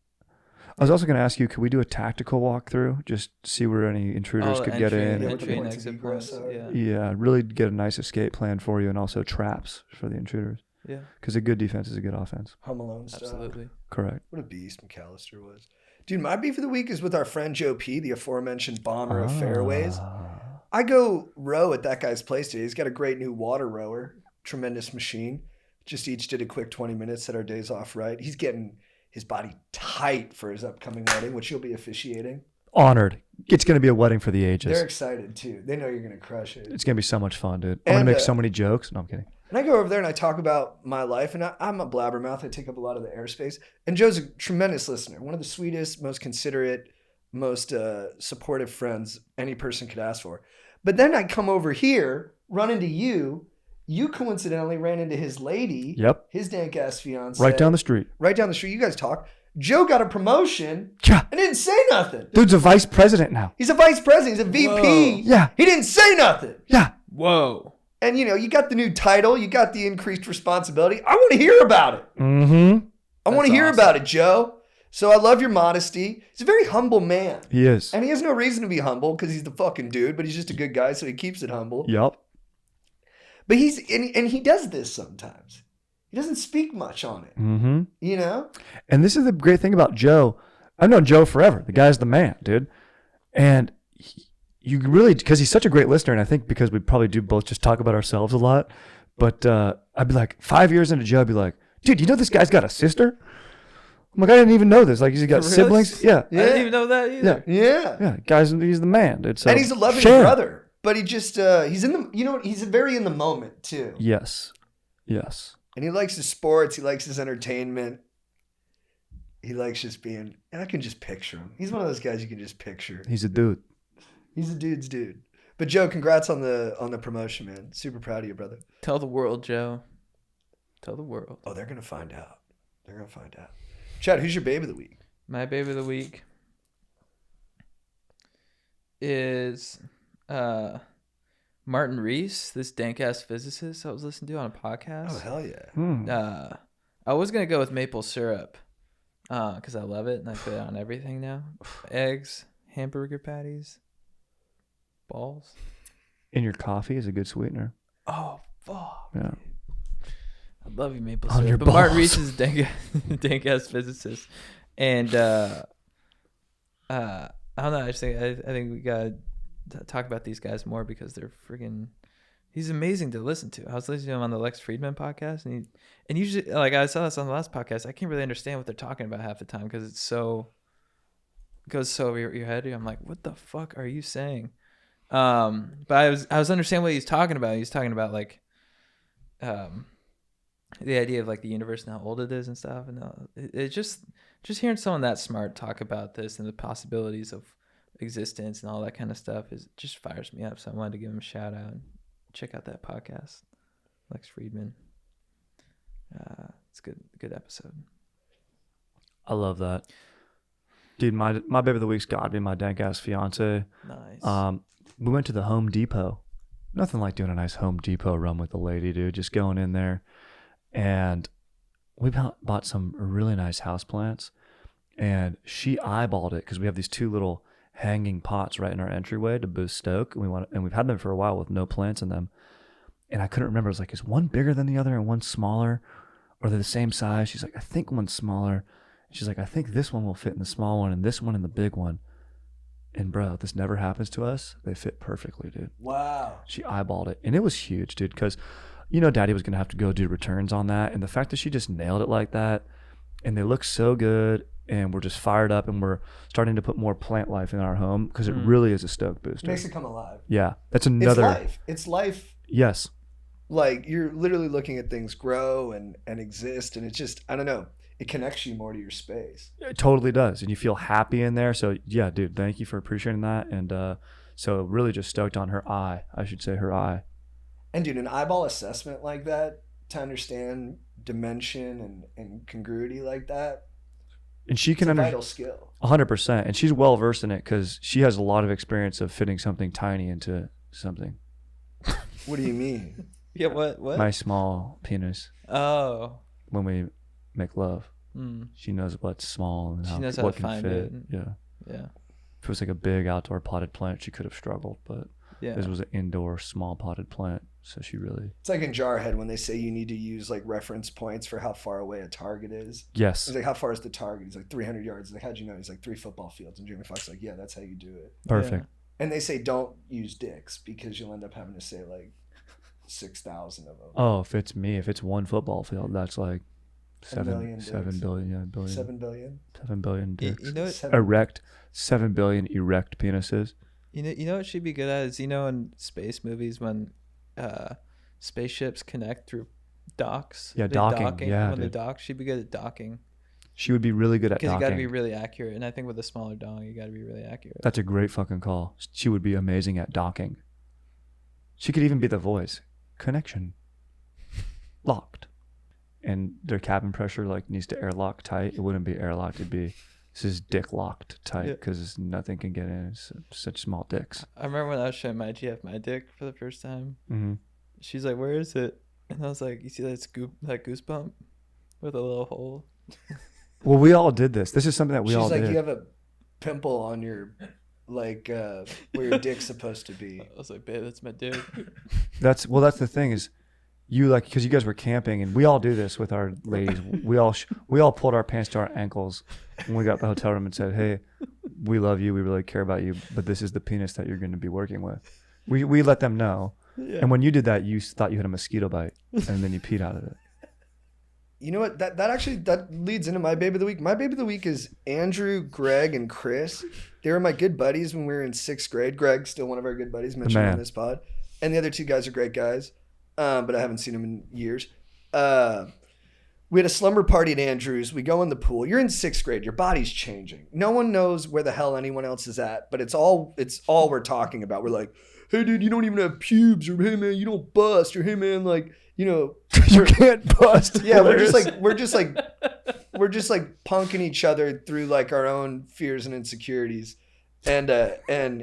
D: I was also going to ask you, could we do a tactical walkthrough? Just see where any intruders
B: Oh,
D: could get in.
C: Yeah,
D: and-
C: what the
B: entry and
C: points of
B: exit
C: egress
B: points.
C: are.
B: Yeah.
D: Yeah, really get a nice escape plan for you, and also traps for the intruders.
B: Yeah.
D: Because a good defense is a good offense.
C: Home Alone stuff.
B: Absolutely.
D: Correct.
C: What a beast McAllister was. Dude, my beef of the week is with our friend Joe P, the aforementioned bomber of fairways. I go row at that guy's place today. He's got a great new water rower, tremendous machine. Just each did a quick 20 minutes, set our days off right. He's getting his body tight for his upcoming wedding, which you'll be officiating.
D: Honored. It's going to be a wedding for the ages.
C: They're excited too. They know you're going to crush it.
D: It's going to be so much fun, dude. I'm going
C: And,
D: to make so many jokes. No, I'm kidding.
C: And I go over there and I talk about my life, and I'm a blabbermouth. I take up a lot of the airspace. And Joe's a tremendous listener, one of the sweetest, most considerate, most supportive friends any person could ask for. But then I come over here, run into you. You coincidentally ran into his lady,
D: Yep.
C: his dank ass fiance,
D: Right down the street.
C: right down the street. You guys talk. Joe got a promotion
D: Yeah.
C: and didn't say nothing.
D: Dude's a vice president now.
C: He's a vice president. He's a VP.
B: Whoa.
D: Yeah.
C: He didn't say nothing.
D: Yeah.
B: Whoa.
C: And you know, you got the new title, you got the increased responsibility. I want to hear about it.
D: Mm-hmm.
C: I want
B: That's
C: to hear
B: awesome.
C: about it, Joe. So I love your modesty. He's a very humble man.
D: He is.
C: And he has no reason to be humble because he's the fucking dude, but he's just a good guy, so he keeps it humble.
D: Yep.
C: But and he does this sometimes. He doesn't speak much on it,
D: Mm-hmm.
C: you know?
D: And this is the great thing about Joe. I've known Joe forever. The guy's the man, dude. And you really, because he's such a great listener, and I think because we probably do both just talk about ourselves a lot, but I'd be like, 5 years into Joe, I'd be like, dude, you know this guy's got a sister? I'm like, I didn't even know this. Like, he's got
B: Really?
D: siblings. Yeah.
B: I didn't even know that either.
C: Yeah.
D: Yeah. Guys, he's the man, dude. So
C: And he's a loving
D: share.
C: brother. But he just, he's in the, you know what? He's very in the moment, too.
D: Yes. Yes.
C: And he likes his sports. He likes his entertainment. He likes just being, and I can just picture him. He's one of those guys you can just picture.
D: He's a dude.
C: He's a dude's dude. But Joe, congrats on the promotion, man. Super proud of you, brother.
B: Tell the world, Joe. Tell the world.
C: Oh, they're gonna find out. They're gonna find out. Chad, who's your babe of the week?
B: My baby of the week is Martin Rees, this dank ass physicist I was listening to on a podcast.
C: Oh hell yeah!
D: Hmm.
B: I was gonna go with maple syrup because I love it and I put it on everything now. Eggs, hamburger patties, balls.
D: In your coffee is a good sweetener.
B: Oh fuck!
D: Yeah.
B: I love you, maple
D: On
B: syrup.
D: your
B: But Martin
D: balls.
B: Rees is dank ass physicist, and I don't know. I think we gotta talk about these guys more because they're freaking. He's amazing to listen to. I was listening to him on the Lex Friedman podcast, and usually, like I saw this on the last podcast, I can't really understand what they're talking about half the time because it goes so over your head. I'm like, what the fuck are you saying? But I was understanding what he's talking about. He's talking about like, the idea of like the universe and how old it is and stuff, and it's just hearing someone that smart talk about this and the possibilities of existence and all that kind of stuff is just fires me up. So I wanted to give him a shout out and check out that podcast, Lex Friedman. It's good episode.
D: I love that. Dude, my baby of the week's got to be my dank ass fiance.
B: Nice.
D: We went to the Home Depot. Nothing like doing a nice Home Depot run with the lady, dude. Just going in there. And we bought some really nice houseplants. And she eyeballed it because we have these two little hanging pots right in our entryway to boost stoke. And we've had them for a while with no plants in them. And I couldn't remember. I was like, is one bigger than the other and one smaller? Or they're the same size? She's like, I think one's smaller. She's like, I think this one will fit in the small one and this one in the big one. And bro, this never happens to us. They fit perfectly, dude.
C: Wow.
D: She eyeballed it. And it was huge, dude, because, you know, Daddy was going to have to go do returns on that. And the fact that she just nailed it like that, and they look so good, and we're just fired up, and we're starting to put more plant life in our home because it really is a stoke booster.
C: Makes it come alive.
D: Yeah, that's
C: It's
D: another.
C: life. It's life.
D: Yes.
C: Like you're literally looking at things grow and exist, and it's just, I don't know. It connects you more to your space.
D: It totally does. And you feel happy in there. So, yeah, dude, thank you for appreciating that. And so really just stoked on her eye. I should say her eye.
C: And dude, an eyeball assessment like that to understand dimension and congruity like that,
D: And she
C: it's
D: can
C: a
D: understand
C: vital skill.
D: 100%. And she's well versed in it because she has a lot of experience of fitting something tiny into something.
C: What do you mean?
B: Yeah. What?
D: My small penis
B: Oh.
D: when we make love. She knows what's small and
B: She knows how
D: what
B: to
D: can
B: find
D: fit.
B: it.
D: Yeah.
B: Yeah.
D: If it was like a big outdoor potted plant, she could have struggled, but
B: Yeah.
D: this was an indoor small potted plant, so she really.
C: It's like in Jarhead when they say you need to use like reference points for how far away a target is.
D: Yes.
C: He's like, how far is the target? He's like 300 yards. He's like, how'd you know? He's like 3 football fields. And Jamie Foxx is like, yeah, that's how you do it.
D: Perfect.
C: And they say don't use dicks because you'll end up having to say like 6,000 of them.
D: Oh, if it's one football field, that's like
C: million
D: 7
C: dicks.
D: billion, yeah, billion.
C: 7 billion.
D: 7 billion dicks.
B: You know what?
D: 7 billion erect penises.
B: You know what she'd be good at is, in space movies when spaceships connect through docks.
D: Yeah,
B: They
D: docking. Yeah,
B: when they
D: dude.
B: dock, she'd be good at docking.
D: She would be really good at
B: Because you got to be
D: docking.
B: really accurate, and I think with a smaller dong, you got to be really accurate.
D: That's a great fucking call. She would be amazing at docking. She could even be the voice. Connection. Locked. And their cabin pressure needs to airlock tight. It wouldn't be airlocked. It'd be this is dick locked tight
B: Yeah.
D: because nothing can get in. It's such small dicks.
B: I remember when I was showing my GF my dick for the first time.
D: Mm-hmm.
B: She's like, "Where is it?" And I was like, "You see that that goosebump with a little hole?"
D: Well, we all did this. This is something that we
C: She's
D: all
C: like,
D: did.
C: you have a pimple on your, where your dick's supposed to be.
B: I was like, "Babe, that's my dick."
D: That's the thing is, you because you guys were camping and we all do this with our ladies. we all pulled our pants to our ankles when we got the hotel room and said, "Hey, we love you. We really care about you, but this is the penis that you're going to be working with." We let them know.
B: Yeah.
D: And when you did that, you thought you had a mosquito bite, and then you peed out of it.
C: You know what? That leads into my baby of the week. My baby of the week is Andrew, Greg, and Chris. They were my good buddies when we were in 6th grade. Greg's still one of our good buddies, mentioned
D: man.
C: on this pod. And the other 2 guys are great guys, but I haven't seen them in years. We had a slumber party at Andrew's. We go in the pool. You're in 6th grade. Your body's changing. No one knows where the hell anyone else is at, but it's all we're talking about. We're like, hey, dude, you don't even have pubes, or hey, man, you don't bust, or hey, man,
D: You can't bust.
C: yeah, we're just like punking each other through our own fears and insecurities, and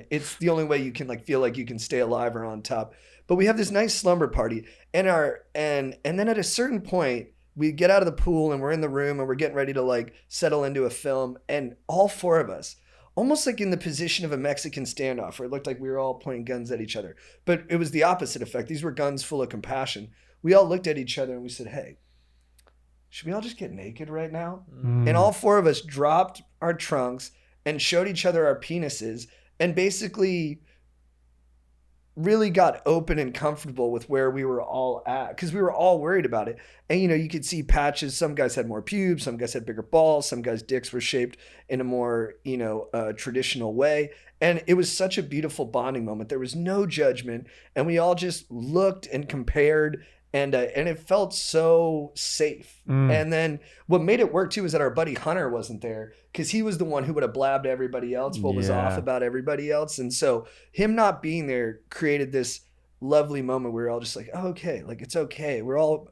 C: it's the only way you can feel like you can stay alive or on top. But we have this nice slumber party, and then at a certain point we get out of the pool and we're in the room and we're getting ready to settle into a film, and all 4 of us, almost like in the position of a Mexican standoff, where it looked like we were all pointing guns at each other, but it was the opposite effect. These were guns full of compassion. We all looked at each other and we said, hey, should we all just get naked right now? And all 4 of us dropped our trunks and showed each other our penises and basically really got open and comfortable with where we were all at, because we were all worried about it. And you could see patches. Some guys had more pubes, some guys had bigger balls, some guys' dicks were shaped in a more traditional way. And it was such a beautiful bonding moment. There was no judgment, and we all just looked and compared, and it felt so safe. And then what made it work too is that our buddy Hunter wasn't there, because he was the one who would have blabbed to everybody else what was off about everybody else. And so him not being there created this lovely moment where we were all just like, oh, okay, it's okay. We were all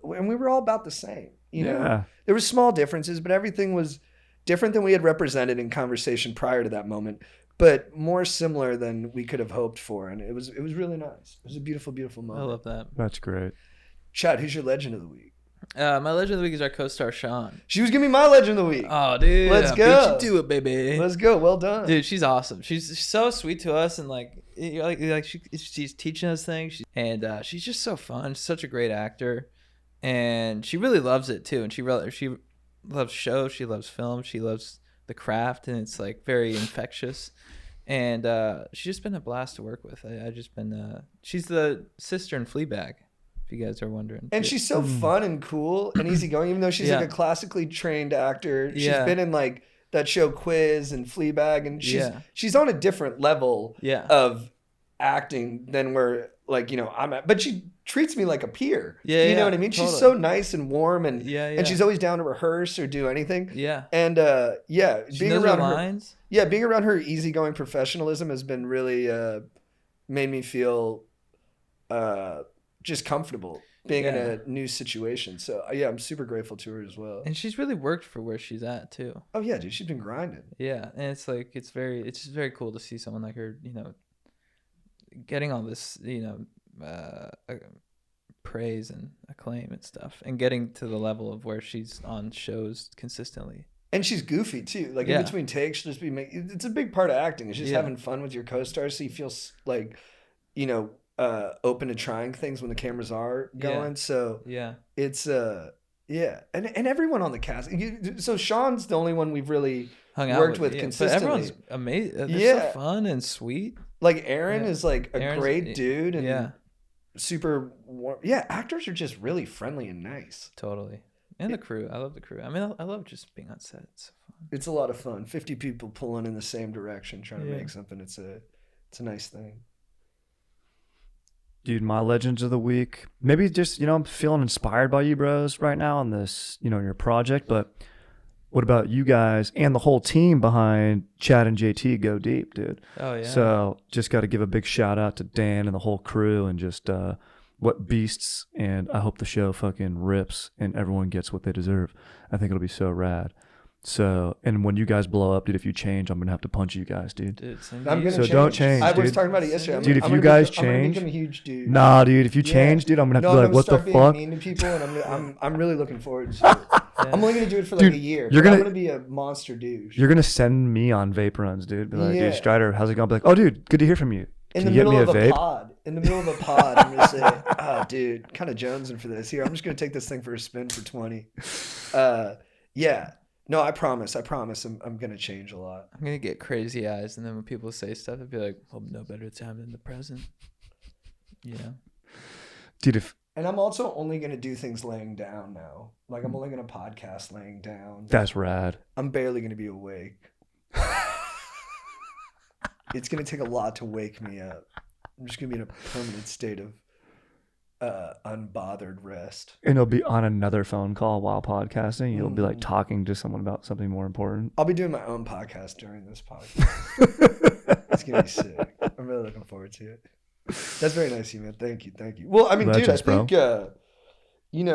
C: about the same. There were small differences, but everything was different than we had represented in conversation prior to that moment, but more similar than we could have hoped for. And it was really nice. It was a beautiful, beautiful moment.
B: I love that.
D: That's great.
C: Chad, who's your legend of the week?
B: My legend of the week is our co-star Sean.
C: She was giving me my legend of the week.
B: Oh, dude,
C: Let's
B: I
C: go.
B: beat you to it, baby.
C: Let's go. Well done.
B: Dude, she's awesome. She's so sweet to us, and she's teaching us things, and she's just so fun. She's such a great actor, and she really loves it too. And she loves shows, she loves film, she loves the craft, and it's very infectious. And she's just been a blast to work with. She's the sister in Fleabag, if you guys are wondering.
C: And she's so fun and cool and easygoing, even though she's a classically trained actor. She's been in that show Quiz and Fleabag, and she's on a different level of acting than where I'm at. But she treats me like a peer. You know what I mean? Totally. She's so nice and warm, and and she's always down to rehearse or do anything. And
B: she
C: being
B: knows
C: around
B: her
C: her
B: lines.
C: being around her easygoing professionalism has been really made me feel just comfortable being in a new situation. So I'm super grateful to her as well.
B: And she's really worked for where she's at too.
C: Oh yeah, dude, she's been grinding.
B: Yeah, and it's just very cool to see someone like her, getting all this, praise and acclaim and stuff, and getting to the level of where she's on shows consistently.
C: And she's goofy too. Like
B: Yeah.
C: in between takes, she'll just be it's a big part of acting. It's just
B: Yeah.
C: having fun with your co-stars, so you feel like, you know, open to trying things when the cameras are going. So
B: Yeah.
C: it's yeah, and everyone on the cast. So Sean's the only one we've really
B: Hung out
C: worked with
B: yeah.
C: consistently.
B: But everyone's amazing. They're
C: Yeah.
B: so fun and sweet.
C: Like Aaron
B: Yeah.
C: is like a
B: Aaron's-
C: great dude and
B: Yeah,
C: super warm. Yeah, actors are just really friendly and nice.
B: totally. And the crew. I love the crew. I mean, I love just being on set. It's so fun.
C: It's a lot of fun. 50 people pulling in the same direction trying to
B: Yeah.
C: make something. It's a nice thing.
D: Dude, my legends of the week. Maybe just, I'm feeling inspired by you bros right now on this, your project. But what about you guys and the whole team behind Chad and JT Go Deep, dude?
B: Oh yeah.
D: So just got to give a big shout out to Dan and the whole crew and just what beasts. And I hope the show fucking rips and everyone gets what they deserve. I think it'll be so rad. So, and when you guys blow up, dude, if you change, I'm going to have to punch you guys, dude.
B: Dude,
C: I'm gonna
D: So
C: change.
D: don't change,
C: I was
D: dude.
C: talking about it yesterday.
D: Dude, if
C: I'm
D: you
C: gonna
D: guys
C: become, I'm gonna
D: change-
C: become a huge dude.
D: Nah, dude, if you
C: Yeah.
D: change, dude, I'm going to have to
C: No,
D: be
C: I'm
D: like,
C: gonna
D: what the
C: start
D: fuck?
C: being mean to people, and I'm really looking forward to it. I'm only gonna do it for like
D: Dude,
C: a year.
D: you're
C: but I'm
D: gonna-
C: gonna be a monster douche.
D: You're going to send me on vape runs, dude. Be like,
C: Yeah.
D: dude, Strider, how's it going? Be like, oh, dude, good to hear from you.
C: In
D: Can
C: the
D: you get
C: middle
D: me
C: of
D: a
C: a
D: vape?
C: pod. In the middle of a pod, I'm gonna say, "Oh, dude, kind of jonesing for this. Here, I'm just gonna take this thing for a spin for 20." Yeah. No, I promise. I'm gonna change a lot.
B: I'm gonna get crazy eyes, and then when people say stuff, I'd be like, "Well, no better time than the present." You know.
D: Dude, if
C: And I'm also only gonna do things laying down now. Like I'm only gonna podcast laying down.
D: that's rad.
C: I'm barely gonna be awake. It's gonna take a lot to wake me up. I'm just gonna be in a permanent state of unbothered rest.
D: And it'll be on another phone call while podcasting. You'll be like
C: Mhm.
D: talking to someone about something more important.
C: I'll be doing my own podcast during this podcast. It's gonna be sick. I'm really looking forward to it. That's very nice of you, man. Thank you. Well, I mean,
D: Legends,
C: dude, I
D: bro.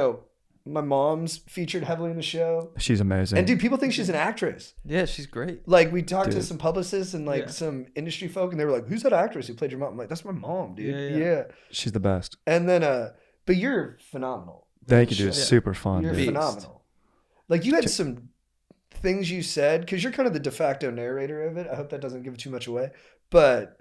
C: think my mom's featured heavily in the show.
D: She's amazing.
C: And dude, people think she's an actress.
B: Yeah, she's great.
C: Like we talked to
D: Dude.
C: some publicists and like
B: Yeah.
C: some industry folk, and they were like, "Who's that actress who played your mom?" I'm like, "That's my mom, dude."
B: Yeah,
C: Yeah.
B: yeah.
D: She's the best.
C: And then, but you're phenomenal.
D: Thank you, dude. It's
C: Yeah.
D: super fun,
C: You're
D: dude.
B: Beast.
C: phenomenal. Like you had some things you said because you're kind of the de facto narrator of it. I hope that doesn't give too much away. But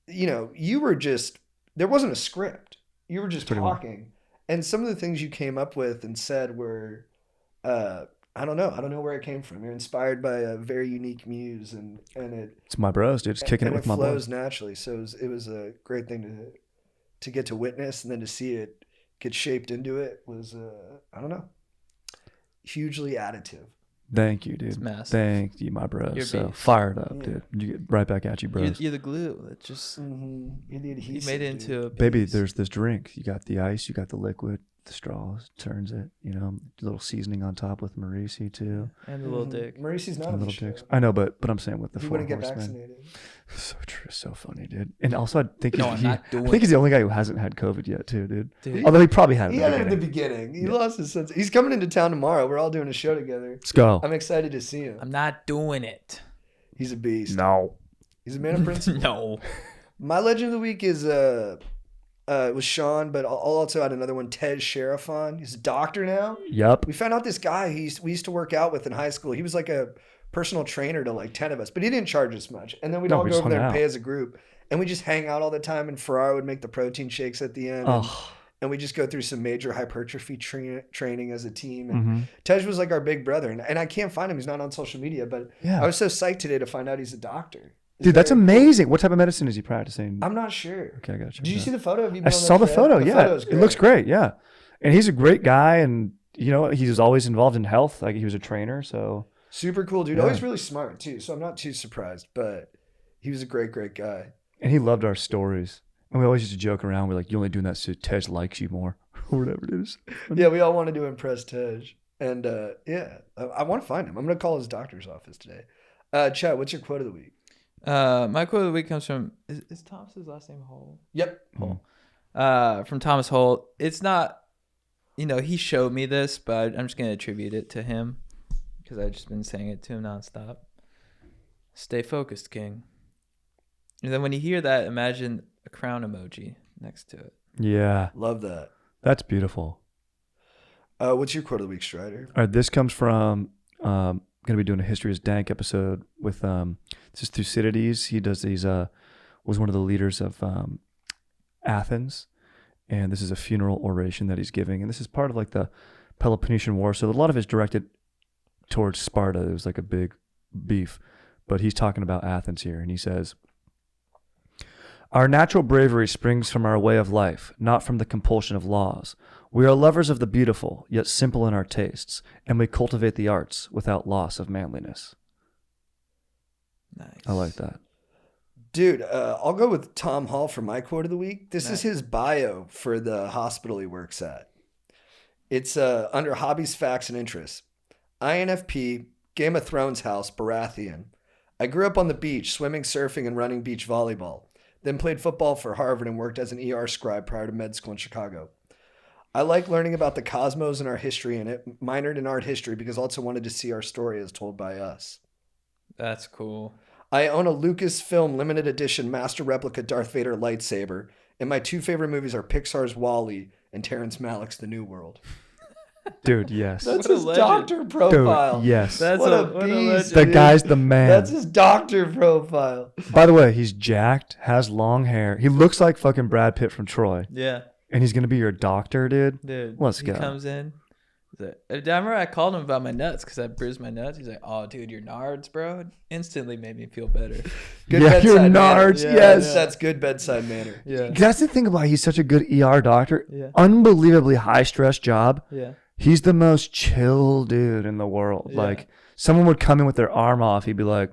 C: you were just there wasn't a script. You were just
D: Pretty much.
C: talking, and some of the things you came up with and said were, I don't know. I don't know where it came from. You're inspired by a very unique muse, and it
D: It's my bros, dude. Just kicking
C: and
D: it with
C: it
D: my
C: flows
D: bros.
C: naturally. So it was a great thing to get to witness, and then to see it get shaped into it was I don't know, hugely additive.
D: Thank you, dude.
B: It's massive.
D: Thank you, my bros.
B: You're
D: So
B: beast.
D: fired up,
C: Yeah.
D: dude. You get right back at you, bros.
B: You're the glue. It just
C: You're the
B: you
C: adhesive,
B: made it
C: dude.
B: into a
D: Baby,
B: piece.
D: there's this drink. You got the ice, you got the liquid, the straws, turns it, a little seasoning on top with Marisi too.
B: and the little
C: Mhm.
B: dick.
C: Maurice's not
D: And
C: on the
D: little
C: show.
D: dicks. I know, but I'm saying with the
C: He
D: four
C: wouldn't get
D: horsemen.
C: vaccinated.
D: So true, so funny, dude. And also, I think
B: No, I'm not doing
D: I think he's the only guy who hasn't had COVID yet, too, dude.
B: Dude.
D: Although he probably had it.
C: He
D: at
C: had
D: the
C: it at the
D: beginning.
C: beginning. He lost his sense. He's coming into town tomorrow. We're all doing a show together.
D: Let's go.
C: I'm excited to see him.
B: I'm not doing it.
C: He's a beast.
D: No.
C: He's a man of principle.
B: No.
C: My legend of the week is it was Sean, but I'll also add another one, Tej Sharifan. He's a doctor now.
D: Yep.
C: We found out this guy we used to work out with in high school. He was like a personal trainer to like 10 of us, but he didn't charge us much. And then we'd
D: No,
C: all
D: we
C: go
D: just
C: over there
D: hung
C: and pay
D: out.
C: as a group. And we just hang out all the time. And Farrar would make the protein shakes at the end. And,
D: Oh.
C: and we just go through some major hypertrophy training as a team. And
D: hmm
C: Tej was like our big brother. And I can't find him. He's not on social media. But
D: Yeah.
C: I was so psyched today to find out he's a doctor. It's
D: Dude, that's
C: very cool.
D: amazing. What type of medicine is he practicing?
C: I'm not sure.
D: Okay, I got you.
C: Did you see the photo? Have you
D: I
C: been on
D: saw
C: that
D: the
C: trail?
D: photo. Yeah,
C: photo's
D: it looks great. Yeah, and he's a great guy, and he was always involved in health. Like he was a trainer, so
C: Super cool dude.
D: Yeah.
C: Always really smart too. So I'm not too surprised. But he was a great guy.
D: and he loved our stories. And we always used to joke around. We're like, "You're only doing that so Tej likes you more, or whatever it is."
C: Yeah, we all wanted to impress Tej. And I want to find him. I'm going to call his doctor's office today. Chad, what's your quote of the week?
B: My quote of the week comes from is Thomas's last name Holt?
C: Yep.
B: From Thomas Holt. It's not, he showed me this, but I'm just gonna attribute it to him because I've just been saying it to him nonstop. Stay focused, King. And then when you hear that, imagine a crown emoji next to it.
D: Yeah,
C: Love that.
D: That's beautiful.
C: What's your quote of the week, Strider?
D: All right, this comes from going to be doing a History is Dank episode with this is Thucydides. He does these was one of the leaders of Athens, and this is a funeral oration that he's giving, and this is part of like the Peloponnesian War. So a lot of it's directed towards Sparta. It was like a big beef, but he's talking about Athens here, and he says, "Our natural bravery springs from our way of life, not from the compulsion of laws. We are lovers of the beautiful, yet simple in our tastes, and we cultivate the arts without loss of manliness."
B: Nice.
D: I like that.
C: Dude, I'll go with Tom Hall for my quote of the week. This is his bio for the hospital he works at. It's under hobbies, facts, and interests. INFP, Game of Thrones house, Baratheon. I grew up on the beach, swimming, surfing, and running beach volleyball. Then played football for Harvard and worked as an ER scribe prior to med school in Chicago. I like learning about the cosmos and our history in it. Minored in art history because I also wanted to see our story as told by us.
B: That's cool.
C: I own a Lucasfilm limited edition master replica Darth Vader lightsaber, and my two favorite movies are Pixar's WALL-E and Terrence Malick's The New World.
D: Dude, yes.
C: That's
B: What a
C: his
B: legend.
C: doctor profile.
D: Dude, yes.
B: That's
C: What a
B: what
C: beast.
D: The
C: dude.
D: guy's the man.
C: That's his doctor profile.
D: By the way, he's jacked, has long hair. He looks like fucking Brad Pitt from Troy.
B: Yeah,
D: And he's going to be your doctor, dude.
B: dude.
D: Let's
B: he
D: go.
B: comes in. I remember I called him about my nuts because I bruised my nuts. He's like, "Oh, dude, your nards, bro." It instantly made me feel better.
C: Good
D: Yeah, your
C: bedside manner.
D: nards, yes.
C: That's good bedside manner.
B: Yeah,
D: That's the thing about he's such a good ER doctor.
B: Yeah.
D: Unbelievably high stress job.
B: yeah.
D: He's the most chill dude in the world.
B: Yeah.
D: Like someone would come in with their arm off. He'd be like,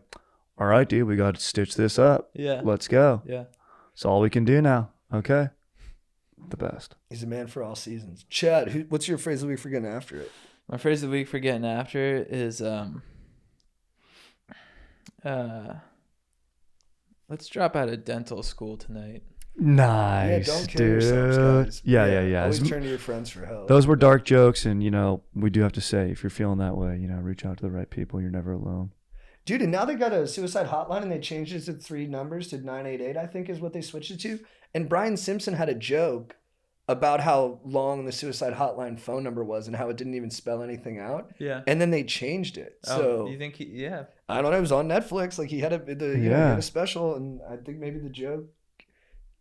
D: "All right, dude, we got to stitch this up.
B: Yeah.
D: Let's go.
B: Yeah.
D: It's all we can do now." Okay. The best.
C: He's a man for all seasons. Chad, what's your phrase of the week for getting after it?
B: My phrase of the week for getting after it is let's drop out of dental school tonight.
D: Nice,
C: Yeah, don't kill
D: dude.
C: yourselves, guys.
D: Yeah.
C: Always turn to your friends for help.
D: Those were dark jokes, and we do have to say, if you're feeling that way, reach out to the right people. You're never alone.
C: Dude, and now they got a suicide hotline and they changed it to 3 numbers to 988, I think is what they switched it to. And Brian Simpson had a joke about how long the suicide hotline phone number was and how it didn't even spell anything out.
B: Yeah.
C: And then they changed it. So
B: you think yeah.
C: I don't know. It was on Netflix. Like he had he had a special, and I think maybe the joke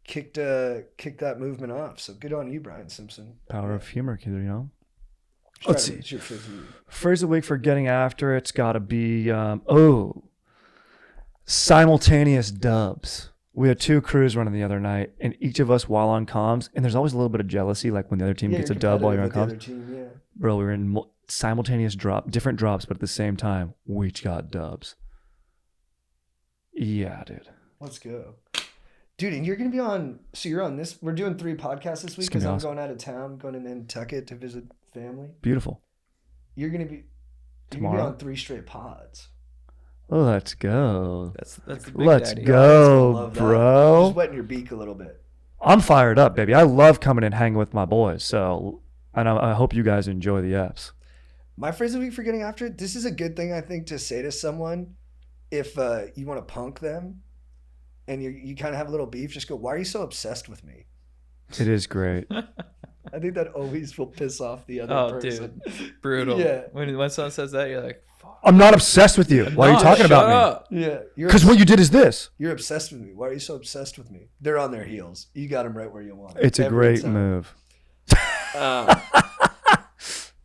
C: kicked that movement off. So good on you, Brian Simpson.
D: Power of humor, kid,
C: Let's
D: see.
C: What's your phrase of the week?
D: Phrase of the week for getting after it's got to be, simultaneous dubs. We had 2 crews running the other night, and each of us while on comms, and there's always a little bit of jealousy, like when the other team gets a
C: you're
D: dub while you're on
C: competitive
D: comms.
C: with the other team,
D: Bro, we were in simultaneous different drops, but at the same time, we each got dubs. Yeah, dude.
C: Let's go. Dude, and you're going to be on, so you're on this, we're doing 3 podcasts this week
D: It's gonna
C: because
D: be
C: I'm
D: awesome.
C: going out of town, going to Nantucket to visit family.
D: Beautiful.
C: You're going to be
D: Tomorrow?
C: on 3 straight pods.
D: Oh, let's go.
B: That's the big
D: Let's
B: daddy.
D: go,
C: Love that.
D: bro.
C: Just wetting your beak a little bit.
D: I'm fired up, baby. I love coming and hanging with my boys. So, and I hope you guys enjoy the apps.
C: My phrase of the week for getting after it, this is a good thing, I think, to say to someone if you want to punk them and you kind of have a little beef, just go, "Why are you so obsessed with me?"
D: It is great.
C: I think that always will piss off the other
B: Oh,
C: person.
B: dude, brutal.
C: Yeah.
B: When someone says that, you're like, "Fuck."
D: I'm not obsessed with you. Why are you talking about me?
C: Yeah.
D: Because what you did is this.
C: You're obsessed with me. Why are you so obsessed with me? They're on their heels. You got them right where you want them.
D: It's a
C: Every
D: great
C: time.
D: move.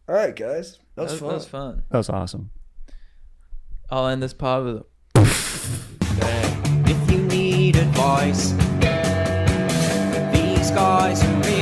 C: All right, guys. That was fun.
B: That was fun.
D: That was awesome.
B: I'll end this pod with a
A: If you need advice, these guys are real.